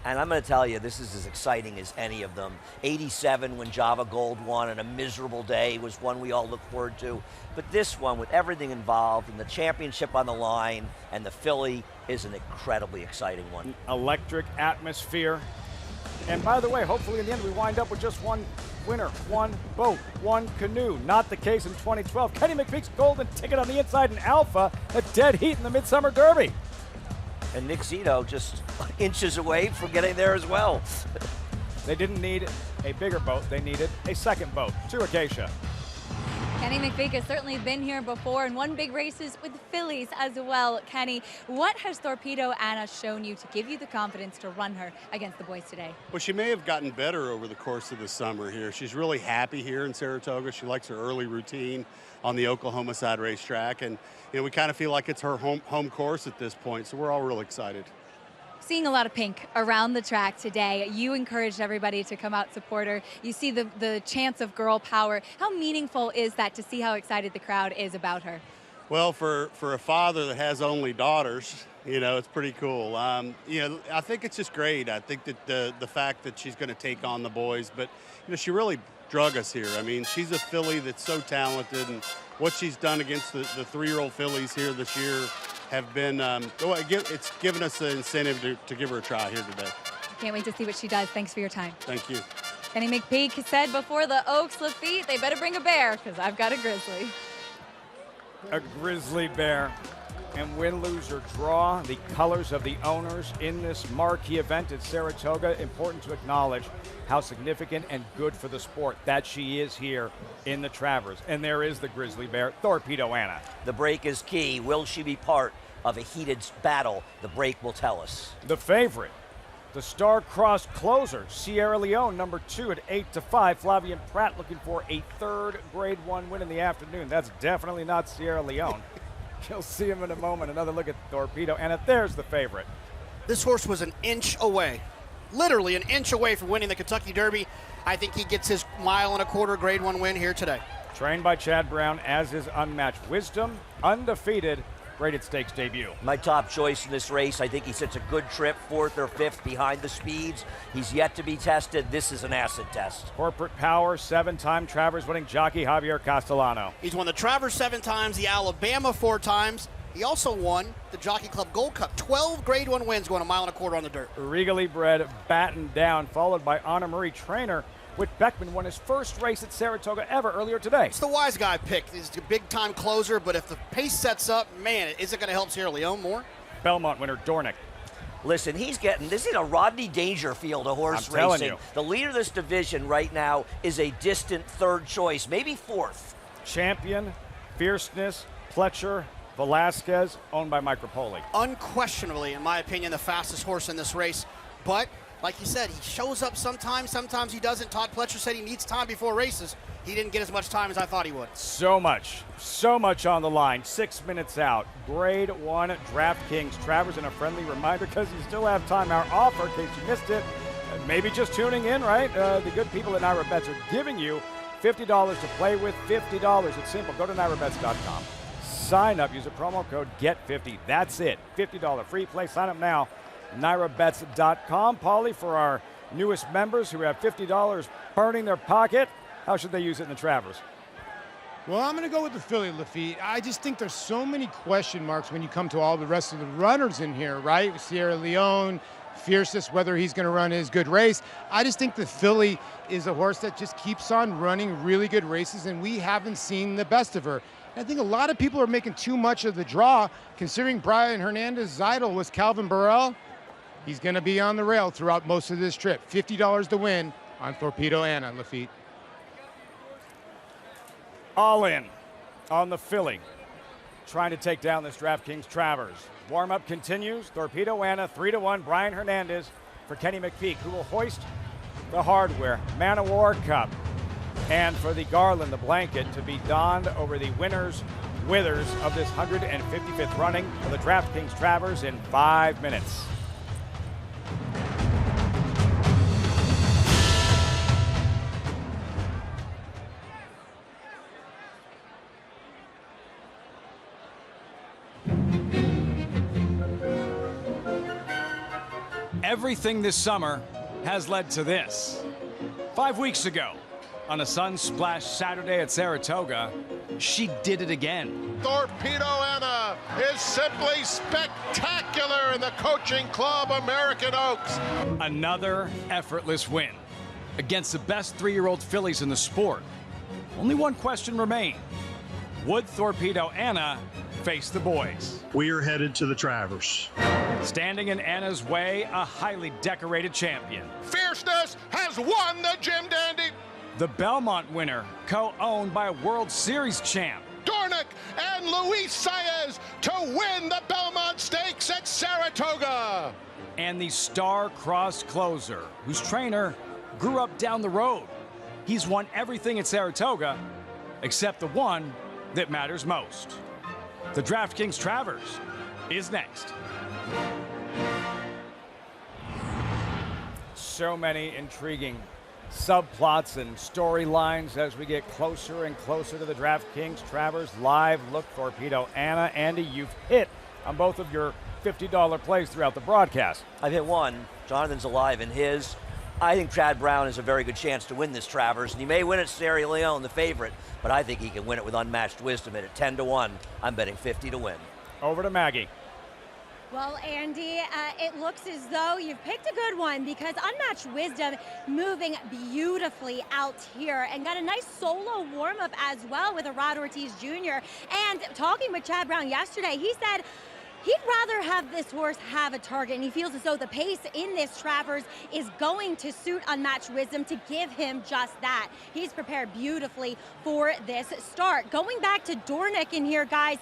And I'm going to tell you, this is as exciting as any of them. 87, when Java Gold won, and a miserable day, was one we all look forward to. But this one, with everything involved, and the championship on the line, and the filly, is an incredibly exciting one. Electric atmosphere. And by the way, hopefully in the end we wind up with just one winner, one boat, one canoe. Not the case in 2012. Kenny McPeek's golden ticket on the inside in Alpha, a dead heat in the Midsummer Derby. And Nick Zito just inches away from getting there as well. They didn't need a bigger boat, they needed a second boat. To Acacia. Kenny McPeek has certainly been here before and won big races with fillies as well. Kenny, what has Torpedo Anna shown you to give you the confidence to run her against the boys today? Well, she may have gotten better over the course of the summer here. She's really happy here in Saratoga. She likes her early routine on the Oklahoma side racetrack, and you know, we kind of feel like it's her home course at this point, so we're all real excited. Seeing a lot of pink around the track today, you encouraged everybody to come out support her. You see the chance of girl power. How meaningful is that to see how excited the crowd is about her? Well, for a father that has only daughters, you know, it's pretty cool. You know, I think it's just great. I think that the fact that she's going to take on the boys, but you know, she really drug us here. I mean, she's a filly that's so talented, and what she's done against the 3-year-old fillies here this year have been, it's given us an incentive to give her a try here today. Can't wait to see what she does. Thanks for your time. Thank you. Kenny McPeek said before the Oaks Lafitte, they better bring a bear because I've got a grizzly. A grizzly bear. And win, lose, or draw, the colors of the owners in this marquee event at Saratoga. Important to acknowledge how significant and good for the sport that she is here in the Travers. And there is the grizzly bear, Torpedo Anna. The break is key. Will she be part of a heated battle? The break will tell us. The favorite, the star-crossed closer, Sierra Leone, number 2 at 8-5. Flavian Prat looking for a third Grade 1 win in the afternoon. That's definitely not Sierra Leone. You'll see him in a moment. Another look at Torpedo Anna. There's the favorite. This horse was an inch away, literally an inch away from winning the Kentucky Derby. I think he gets his 1.25 mile Grade 1 win here today. Trained by Chad Brown, as is Unmatched Wisdom, undefeated, graded stakes debut. My top choice in this race. I think he sits a good trip, 4th or 5th behind the speeds. He's yet to be tested. This is an acid test. Corporate Power, 7-time Travers winning jockey Javier Castellano. He's won the Travers 7 times, the Alabama 4 times. He also won the Jockey Club Gold Cup. 12 Grade 1 wins, going 1.25 miles on the dirt. Regally bred, battened down, followed by Anna Marie Trainer. Whit Beckman won his first race at Saratoga ever earlier today. It's the wise guy pick. He's a big-time closer, but if the pace sets up, man, is it going to help Sierra Leone more? Belmont winner, Dornick. Listen, this is a Rodney Dangerfield of horse I'm telling racing. you. The leader of this division right now is a distant third choice, maybe fourth. Champion, Fierceness, Pletcher, Velasquez, owned by Mike Rapoli. Unquestionably, in my opinion, the fastest horse in this race. But, like you said, he shows up sometimes he doesn't. Todd Pletcher said he needs time before races. He didn't get as much time as I thought he would. So much on the line. 6 minutes out. Grade 1 DraftKings Travers, and a friendly reminder, because you still have time, our offer, in case you missed it, maybe just tuning in, right? The good people at NYRA Bets are giving you $50 to play with. $50. It's simple. Go to NYRABets.com. Sign up. Use the promo code GET50. That's it. $50 free play. Sign up now. NYRABets.com. Paulie, for our newest members who have $50 burning their pocket, how should they use it in the Travers? Well, I'm going to go with the filly, Lafitte. I just think there's so many question marks when you come to all the rest of the runners in here, right? Sierra Leone, Fierceness, whether he's going to run his good race. I just think the filly is a horse that just keeps on running really good races, and we haven't seen the best of her. I think a lot of people are making too much of the draw, considering Brian Hernandez's idol was Calvin Burrell. He's going to be on the rail throughout most of this trip. $50 to win on Torpedo Anna, Lafitte. All in on the filly, trying to take down this DraftKings Travers. Warm-up continues. Torpedo Anna, 3-1. Brian Hernandez for Kenny McPeak, who will hoist the hardware. Man of War Cup. And for the garland, the blanket, to be donned over the winners, withers of this 155th running of the DraftKings Travers in 5 minutes. Everything this summer has led to this. 5 weeks ago, on a sun-splashed Saturday at Saratoga, she did it again. Torpedo Anna is simply spectacular in the Coaching Club American Oaks. Another effortless win against the best 3-year-old fillies in the sport. Only one question remained. Would Torpedo Anna face the boys? We are headed to the Travers. Standing in Anna's way, a highly decorated champion. Fierceness has won the Jim Dandy. The Belmont winner, co-owned by a World Series champ. Dornick and Luis Saez to win the Belmont Stakes at Saratoga. And the star-crossed closer, whose trainer grew up down the road. He's won everything at Saratoga, except the one that matters most. The DraftKings Travers is next. So many intriguing subplots and storylines as we get closer and closer to the DraftKings Travers live look. Torpedo Anna. Andy, you've hit on both of your $50 plays throughout the broadcast. I've hit one. Jonathan's alive in his. I think Chad Brown has a very good chance to win this Travers, and he may win at Sierra Leone, the favorite, but I think he can win it with unmatched wisdom. And at 10-1, I'm betting 50 to win. Over to Maggie. Well, Andy, it looks as though you've picked a good one, because Unmatched Wisdom moving beautifully out here and got a nice solo warm-up as well with Rod Ortiz Jr. And talking with Chad Brown yesterday, he said he'd rather have this horse have a target, and he feels as though the pace in this Travers is going to suit Unmatched Wisdom to give him just that. He's prepared beautifully for this start. Going back to Dornick in here, guys,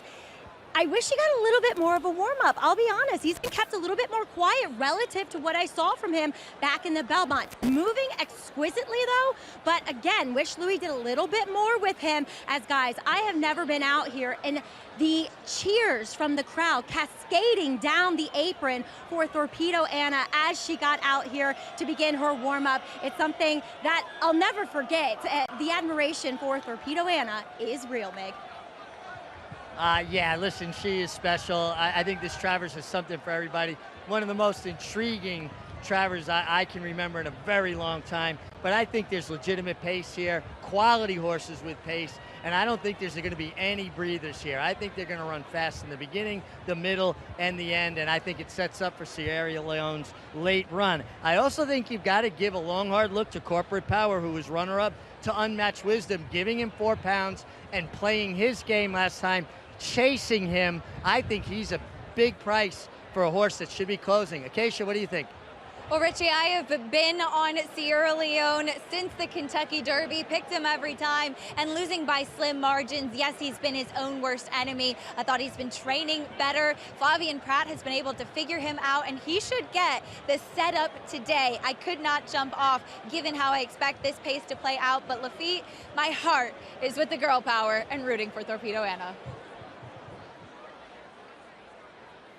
I wish he got a little bit more of a warm-up. I'll be honest, he's been kept a little bit more quiet relative to what I saw from him back in the Belmont. Moving exquisitely though, but again, wish Louis did a little bit more with him, as guys, I have never been out here and the cheers from the crowd cascading down the apron for Torpedo Anna as she got out here to begin her warm-up. It's something that I'll never forget. The admiration for Torpedo Anna is real, Meg. Yeah, listen, she is special. I think this Travers is something for everybody. One of the most intriguing Travers I can remember in a very long time. But I think there's legitimate pace here, quality horses with pace, and I don't think there's going to be any breathers here. I think they're going to run fast in the beginning, the middle, and the end, and I think it sets up for Sierra Leone's late run. I also think you've got to give a long, hard look to Corporate Power, who was runner-up to Unmatched Wisdom, giving him 4 pounds and playing his game last time, chasing him. I think he's a big price for a horse that should be closing. Acacia, what do you think? Well, Richie, I have been on Sierra Leone since the Kentucky Derby, picked him every time, and losing by slim margins. Yes, he's been his own worst enemy. I thought he's been training better. Flavian Prat has been able to figure him out, and he should get the setup today. I could not jump off, given how I expect this pace to play out. But Lafitte, my heart is with the girl power and rooting for Torpedo Anna.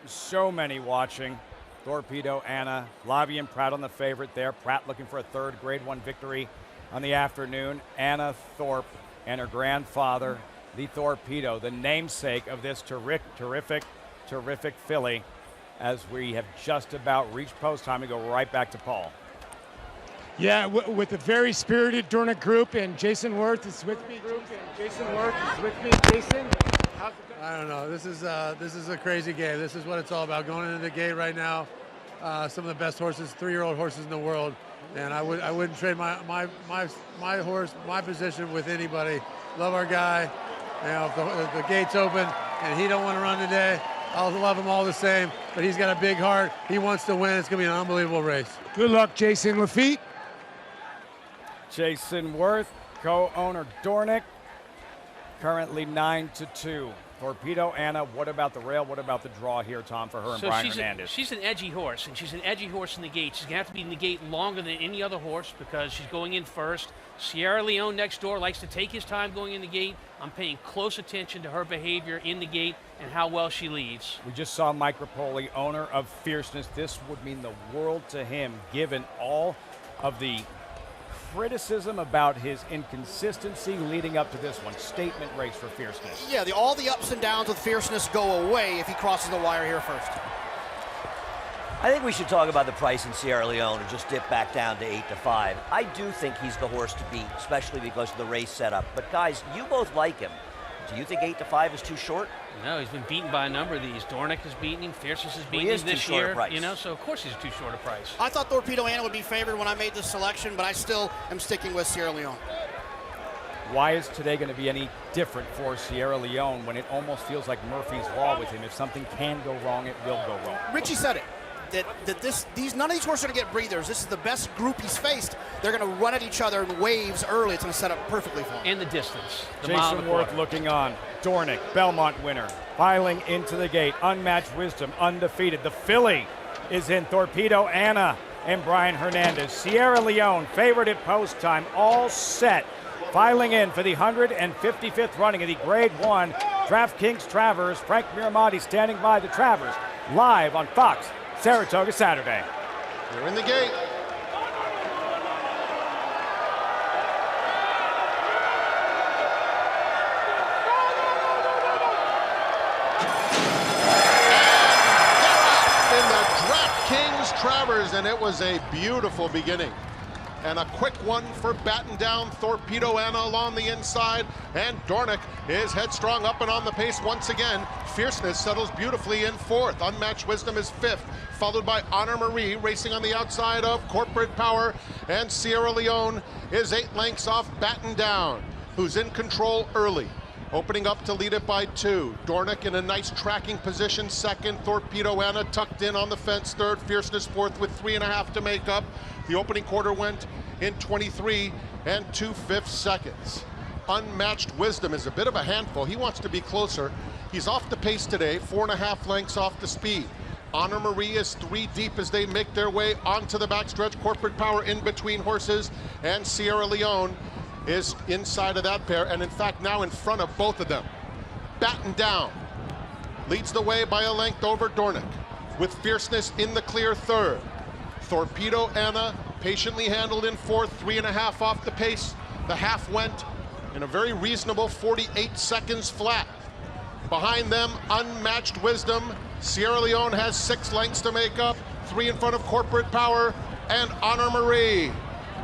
So many watching. Torpedo Anna, Flavian Prat on the favorite there. Prat looking for a third Grade 1 victory on the afternoon. Anna Thorpe and her grandfather, the Torpedo, the namesake of this terrific filly, as we have just about reached post time and go right back to Paul. Yeah, with a very spirited Dornick group, and Jayson Werth is with me. Jayson, how's it going? I don't know. This is a crazy game. This is what it's all about. Going into the gate right now, some of the best horses, 3-year-old horses in the world, and I wouldn't trade my horse, my position with anybody. Love our guy. You know, if the gate's open and he don't want to run today, I'll love him all the same. But he's got a big heart. He wants to win. It's going to be an unbelievable race. Good luck, Jason. Lafitte. Jayson Werth, co-owner Dornick, currently 9-2. Torpedo Anna, what about the rail? What about the draw here, Tom, for her and Brian Hernandez? She's an edgy horse, and she's an edgy horse in the gate. She's going to have to be in the gate longer than any other horse because she's going in first. Sierra Leone next door likes to take his time going in the gate. I'm paying close attention to her behavior in the gate and how well she leads. We just saw Mike Rapoli, owner of Fierceness. This would mean the world to him, given all of the criticism about his inconsistency leading up to this one. Statement race for Fierceness. Yeah, all the ups and downs with Fierceness go away if he crosses the wire here first. I think we should talk about the price in Sierra Leone and just dip back down to 8-5. I do think he's the horse to beat, especially because of the race setup. But guys, you both like him. Do you think 8-5 is too short? No, he's been beaten by a number of these. Dornick has beaten him. Fierceness has beaten him this year. You know, so of course he's too short a price. I thought Torpedo Anna would be favored when I made this selection, but I still am sticking with Sierra Leone. Why is today going to be any different for Sierra Leone when it almost feels like Murphy's Law with him? If something can go wrong, it will go wrong. Richie said it. None of these horses are going to get breathers. This is the best group he's faced. They're going to run at each other in waves early. It's going to set up perfectly for him. And the distance. Jayson Werth looking on. Dornick, Belmont winner, filing into the gate. Unmatched Wisdom, undefeated. The filly is in Torpedo Anna and Brian Hernandez. Sierra Leone, favored at post time, all set. Filing in for the 155th running of the Grade 1 DraftKings Travers. Frank Miramati standing by the Travers, live on Fox Saratoga Saturday. You're in the gate. In the DraftKings Travers, and it was a beautiful beginning. And a quick one for batten down Torpedo Anna along the inside. And Dornick is headstrong up and on the pace once again. Fierceness settles beautifully in fourth. Unmatched Wisdom is fifth, followed by Honor Marie racing on the outside of Corporate Power. And Sierra Leone is 8 lengths off batten down, who's in control early. Opening up to lead it by 2. Dornick in a nice tracking position second. Torpedo Anna tucked in on the fence third. Fierceness fourth with 3.5 to make up. The opening quarter went in 23 2/5 seconds. Unmatched Wisdom is a bit of a handful. He wants to be closer. He's off the pace today, 4.5 lengths off the speed. Honor Marie is 3 deep as they make their way onto the backstretch. Corporate Power in between horses, and Sierra Leone is inside of that pair, and in fact now in front of both of them. Batten down leads the way by a length over Dornick, with Fierceness in the clear third. Torpedo Anna patiently handled in fourth, 3.5 off the pace. The half went in a very reasonable 48 seconds flat. Behind them, Unmatched Wisdom. Sierra Leone has 6 lengths to make up, 3 in front of Corporate Power and Honor Marie.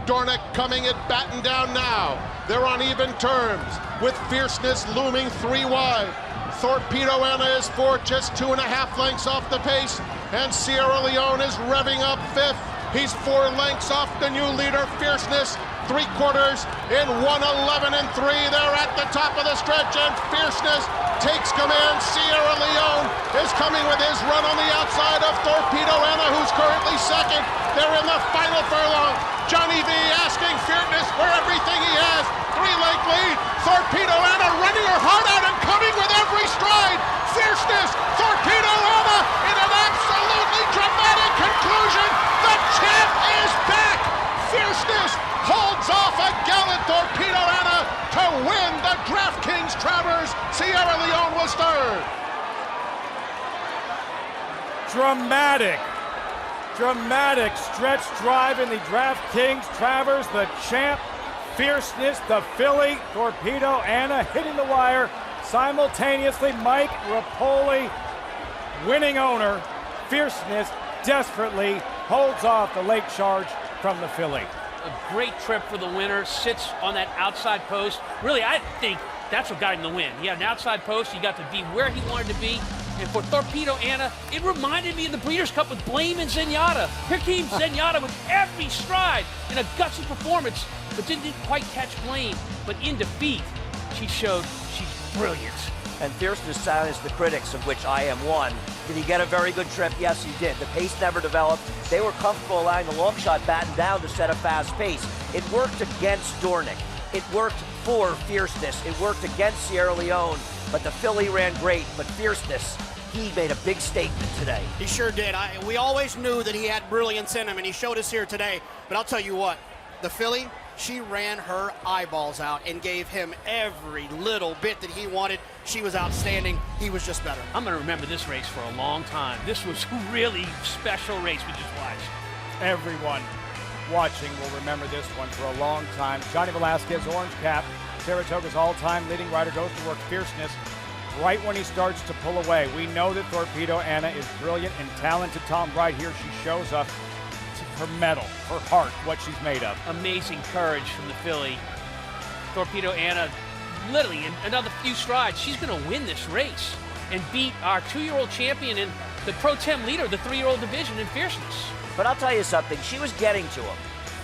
Dornick coming at batten down now. They're on even terms, with Fierceness looming 3 wide. Torpedo Anna is 4th, just 2.5 lengths off the pace, and Sierra Leone is revving up 5th. He's 4 lengths off the new leader, Fierceness. 3/4 in 1:11 and 3. They're at the top of the stretch, and Fierceness takes command. Sierra Leone is coming with his run on the outside of Torpedo Anna, who's currently second. They're in the final furlong. Johnny V asking Fierceness for everything he has. 3-length lead. Torpedo Anna running her heart out and coming with every stride. Fierceness, Torpedo Anna in an absolutely dramatic conclusion. The champ is back. Fierceness holds off a gallant Torpedo Anna to win the DraftKings Travers. Sierra Leone was third. Dramatic stretch drive in the DraftKings Travers. The champ, Fierceness, the filly, Torpedo Anna hitting the wire simultaneously. Mike Rapoli, winning owner. Fierceness desperately holds off the late charge from the filly. A great trip for the winner, sits on that outside post. Really, I think that's what got him the win. He had an outside post, he got to be where he wanted to be. And for Torpedo Anna, it reminded me of the Breeders' Cup with Blame and Zenyatta. Here came Zenyatta with every stride in a gutsy performance, but didn't quite catch Blame. But in defeat, she showed she's brilliant. And Fierceness silenced the critics, of which I am one. Did he get a very good trip? Yes, he did. The pace never developed. They were comfortable allowing the long shot batten down to set a fast pace. It worked against Dornick. It worked for Fierceness. It worked against Sierra Leone, but the filly ran great. But Fierceness, he made a big statement today. He sure did. We always knew that he had brilliance in him, and he showed us here today. But I'll tell you what, the filly, she ran her eyeballs out and gave him every little bit that he wanted. She was outstanding. He was just better. I'm going to remember this race for a long time. This was a really special race we just watched. Everyone watching will remember this one for a long time. Johnny Velasquez, orange cap, Saratoga's all-time leading rider, goes to work Fierceness right when he starts to pull away. We know that Torpedo Anna is brilliant and talented. Tom, right here, she shows up her mettle, her heart, what she's made of. Amazing courage from the filly. Torpedo Anna, literally in another few strides, she's going to win this race and beat our 2-year-old champion and the Pro Tem leader, the 3-year-old division in Fierceness. But I'll tell you something, she was getting to him,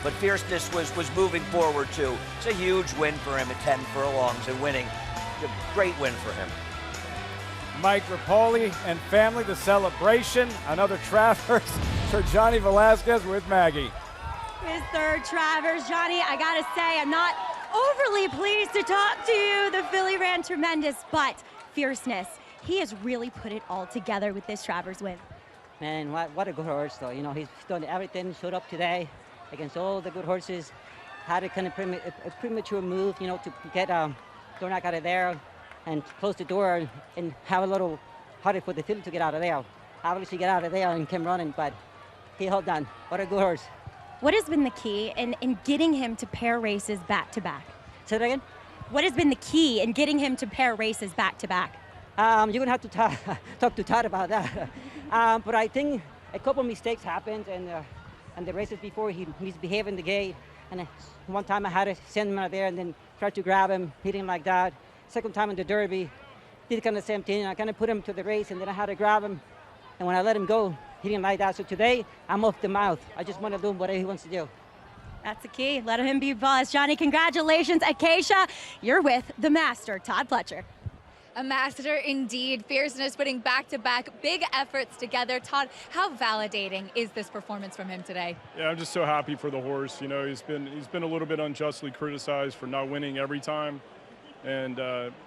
but Fierceness was moving forward too. It's a huge win for him at 10 furlongs and winning. A great win for him. Mike Rapoli and family, the celebration. Another Travers for Johnny Velasquez with Maggie. His third Travers. Johnny, I gotta say, I'm not overly pleased to talk to you. The filly ran tremendous, but Fierceness, he has really put it all together with this Travers win. Man, what a good horse, though. You know, he's done everything, showed up today against all the good horses. Had a kind of a premature move, you know, to get Dornick out of there and close the door and have a little hurry for the filly to get out of there. Obviously get out of there and came running, but he held on. What a good horse. What has been the key in getting him to pair races back-to-back? Say that again? What has been the key in getting him to pair races back-to-back? You're going to have to talk to Todd about that. But I think a couple of mistakes happened and the races before he misbehaved in the gate. And one time I had to send him out there and then try to grab him, hit him like that. Second time in the Derby, did kind of the same thing. I kind of put him to the race and then I had to grab him. And when I let him go, he didn't like that. So today, I'm off the mouth. I just want to do whatever he wants to do. That's the key. Let him be boss. Johnny, congratulations. Acacia, you're with the master, Todd Pletcher. A master indeed. Fierceness putting back-to-back big efforts together. Todd, how validating is this performance from him today? Yeah, I'm just so happy for the horse. You know, he's been a little bit unjustly criticized for not winning every time. And,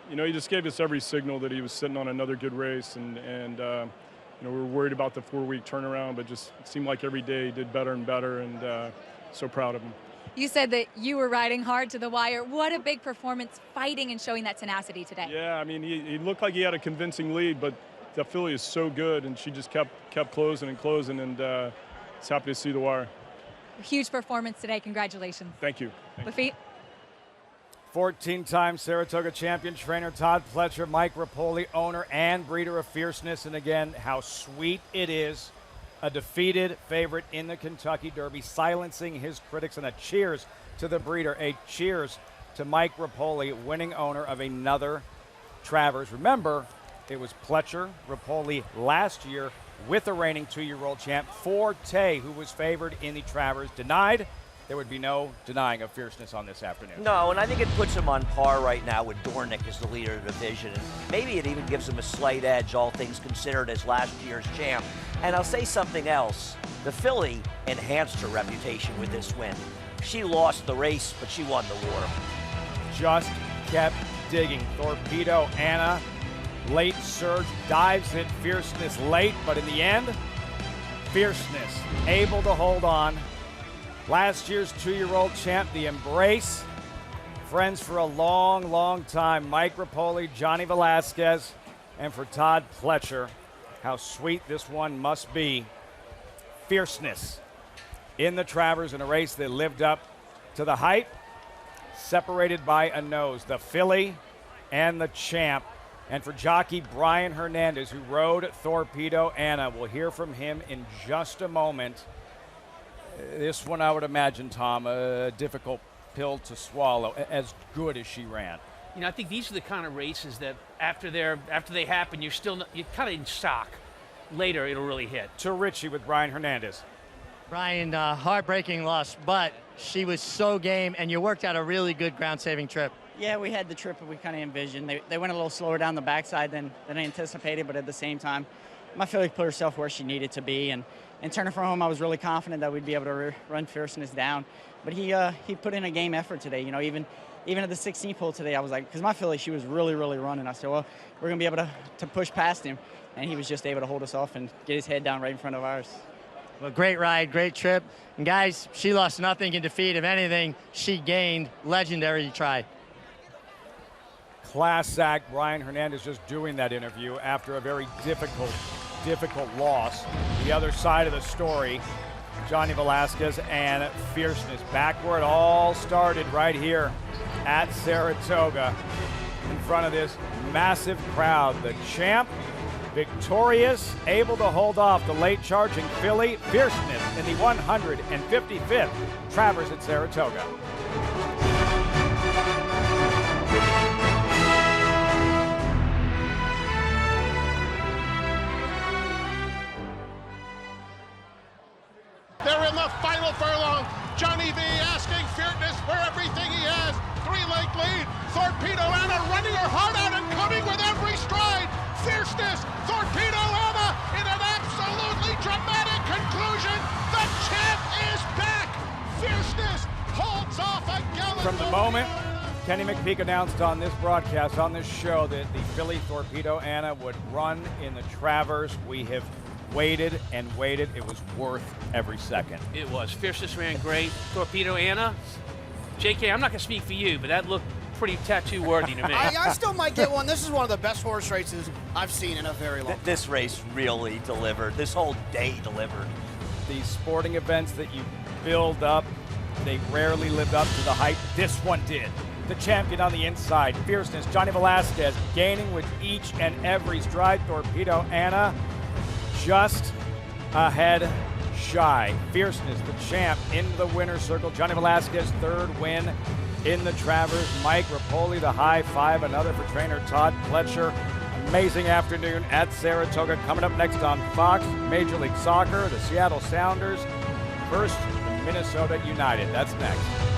you know, he just gave us every signal that he was sitting on another good race. And you know, we were worried about the 4-week turnaround, but just it seemed like every day he did better and better, and so proud of him. You said that you were riding hard to the wire. What a big performance, fighting and showing that tenacity today. Yeah, I mean, he looked like he had a convincing lead, but the filly is so good, and she just kept closing and closing, and it's happy to see the wire. Huge performance today. Congratulations. Thank you. Lafitte. 14-time Saratoga champion trainer Todd Pletcher, Mike Rapoli, owner and breeder of Fierceness. And again, how sweet it is. A defeated favorite in the Kentucky Derby, silencing his critics. And a cheers to the breeder. A cheers to Mike Rapoli, winning owner of another Travers. Remember, it was Pletcher, Rapoli last year, with the reigning 2-year-old champ, Forte, who was favored in the Travers, denied. There would be no denying of fierceness on this afternoon. No, and I think it puts him on par right now with Dorick as the leader of the division. And maybe it even gives him a slight edge, all things considered, as last year's champ. And I'll say something else. The filly enhanced her reputation with this win. She lost the race, but she won the war. Just kept digging. Torpedo Anna, late surge, dives it, fierceness late, but in the end, fierceness able to hold on. Last year's 2-year-old champ, the Embrace. Friends for a long, long time. Mike Rapoli, Johnny Velasquez, and for Todd Pletcher. How sweet this one must be. Fierceness in the Travers in a race that lived up to the hype. Separated by a nose. The filly and the champ. And for jockey Brian Hernandez, who rode Torpedo Anna. We'll hear from him in just a moment. This one, I would imagine, Tom, a difficult pill to swallow, as good as she ran. You know, I think these are the kind of races that after they happen, you're kind of in shock. Later, it'll really hit. To Richie with Brian Hernandez. Brian, heartbreaking loss, but she was so game, and you worked out a really good ground-saving trip. Yeah, we had the trip that we kind of envisioned. They went a little slower down the backside than anticipated, but at the same time, my filly put herself where she needed to be, and turning from home, I was really confident that we'd be able to run fierceness down. But he put in a game effort today. You know, even at the 16th hole today, I was like, because my filly, she was really, really running. I said, well, we're going to be able to push past him. And he was just able to hold us off and get his head down right in front of ours. Well, great ride, great trip. And guys, she lost nothing in defeat. If anything, she gained. Legendary try. Class act. Brian Hernandez just doing that interview after a very difficult loss. The other side of the story, Johnny Velasquez and fierceness. Back where it all started, right here at Saratoga, in front of this massive crowd. The champ, victorious, able to hold off the late charging filly, fierceness, in the 155th Travers at Saratoga. They're in the final furlong. Johnny V asking Fierceness for everything he has. 3-length lead. Torpedo Anna running her heart out and coming with every stride. Fierceness. Torpedo Anna in an absolutely dramatic conclusion. The champ is back. Fierceness holds off a gallant. From the moment Kenny McPeak announced on this broadcast, on this show, that the filly Torpedo Anna would run in the Travers, we have waited and waited. It was worth every second. It was. Fierceness ran great. Torpedo Anna. JK, I'm not going to speak for you, but that looked pretty tattoo-worthy to me. I still might get one. This is one of the best horse races I've seen in a very long time. This race really delivered. This whole day delivered. These sporting events that you build up, they rarely lived up to the hype. This one did. The champion on the inside, fierceness, Johnny Velasquez, gaining with each and every stride. Torpedo Anna just ahead shy. Fierceness, the champ, into the winner's circle. Johnny Velasquez, third win in the Travers. Mike Rapoli, the high five, another for trainer Todd Pletcher. Amazing afternoon at Saratoga. Coming up next on Fox, Major League Soccer, the Seattle Sounders versus the Minnesota United. That's next.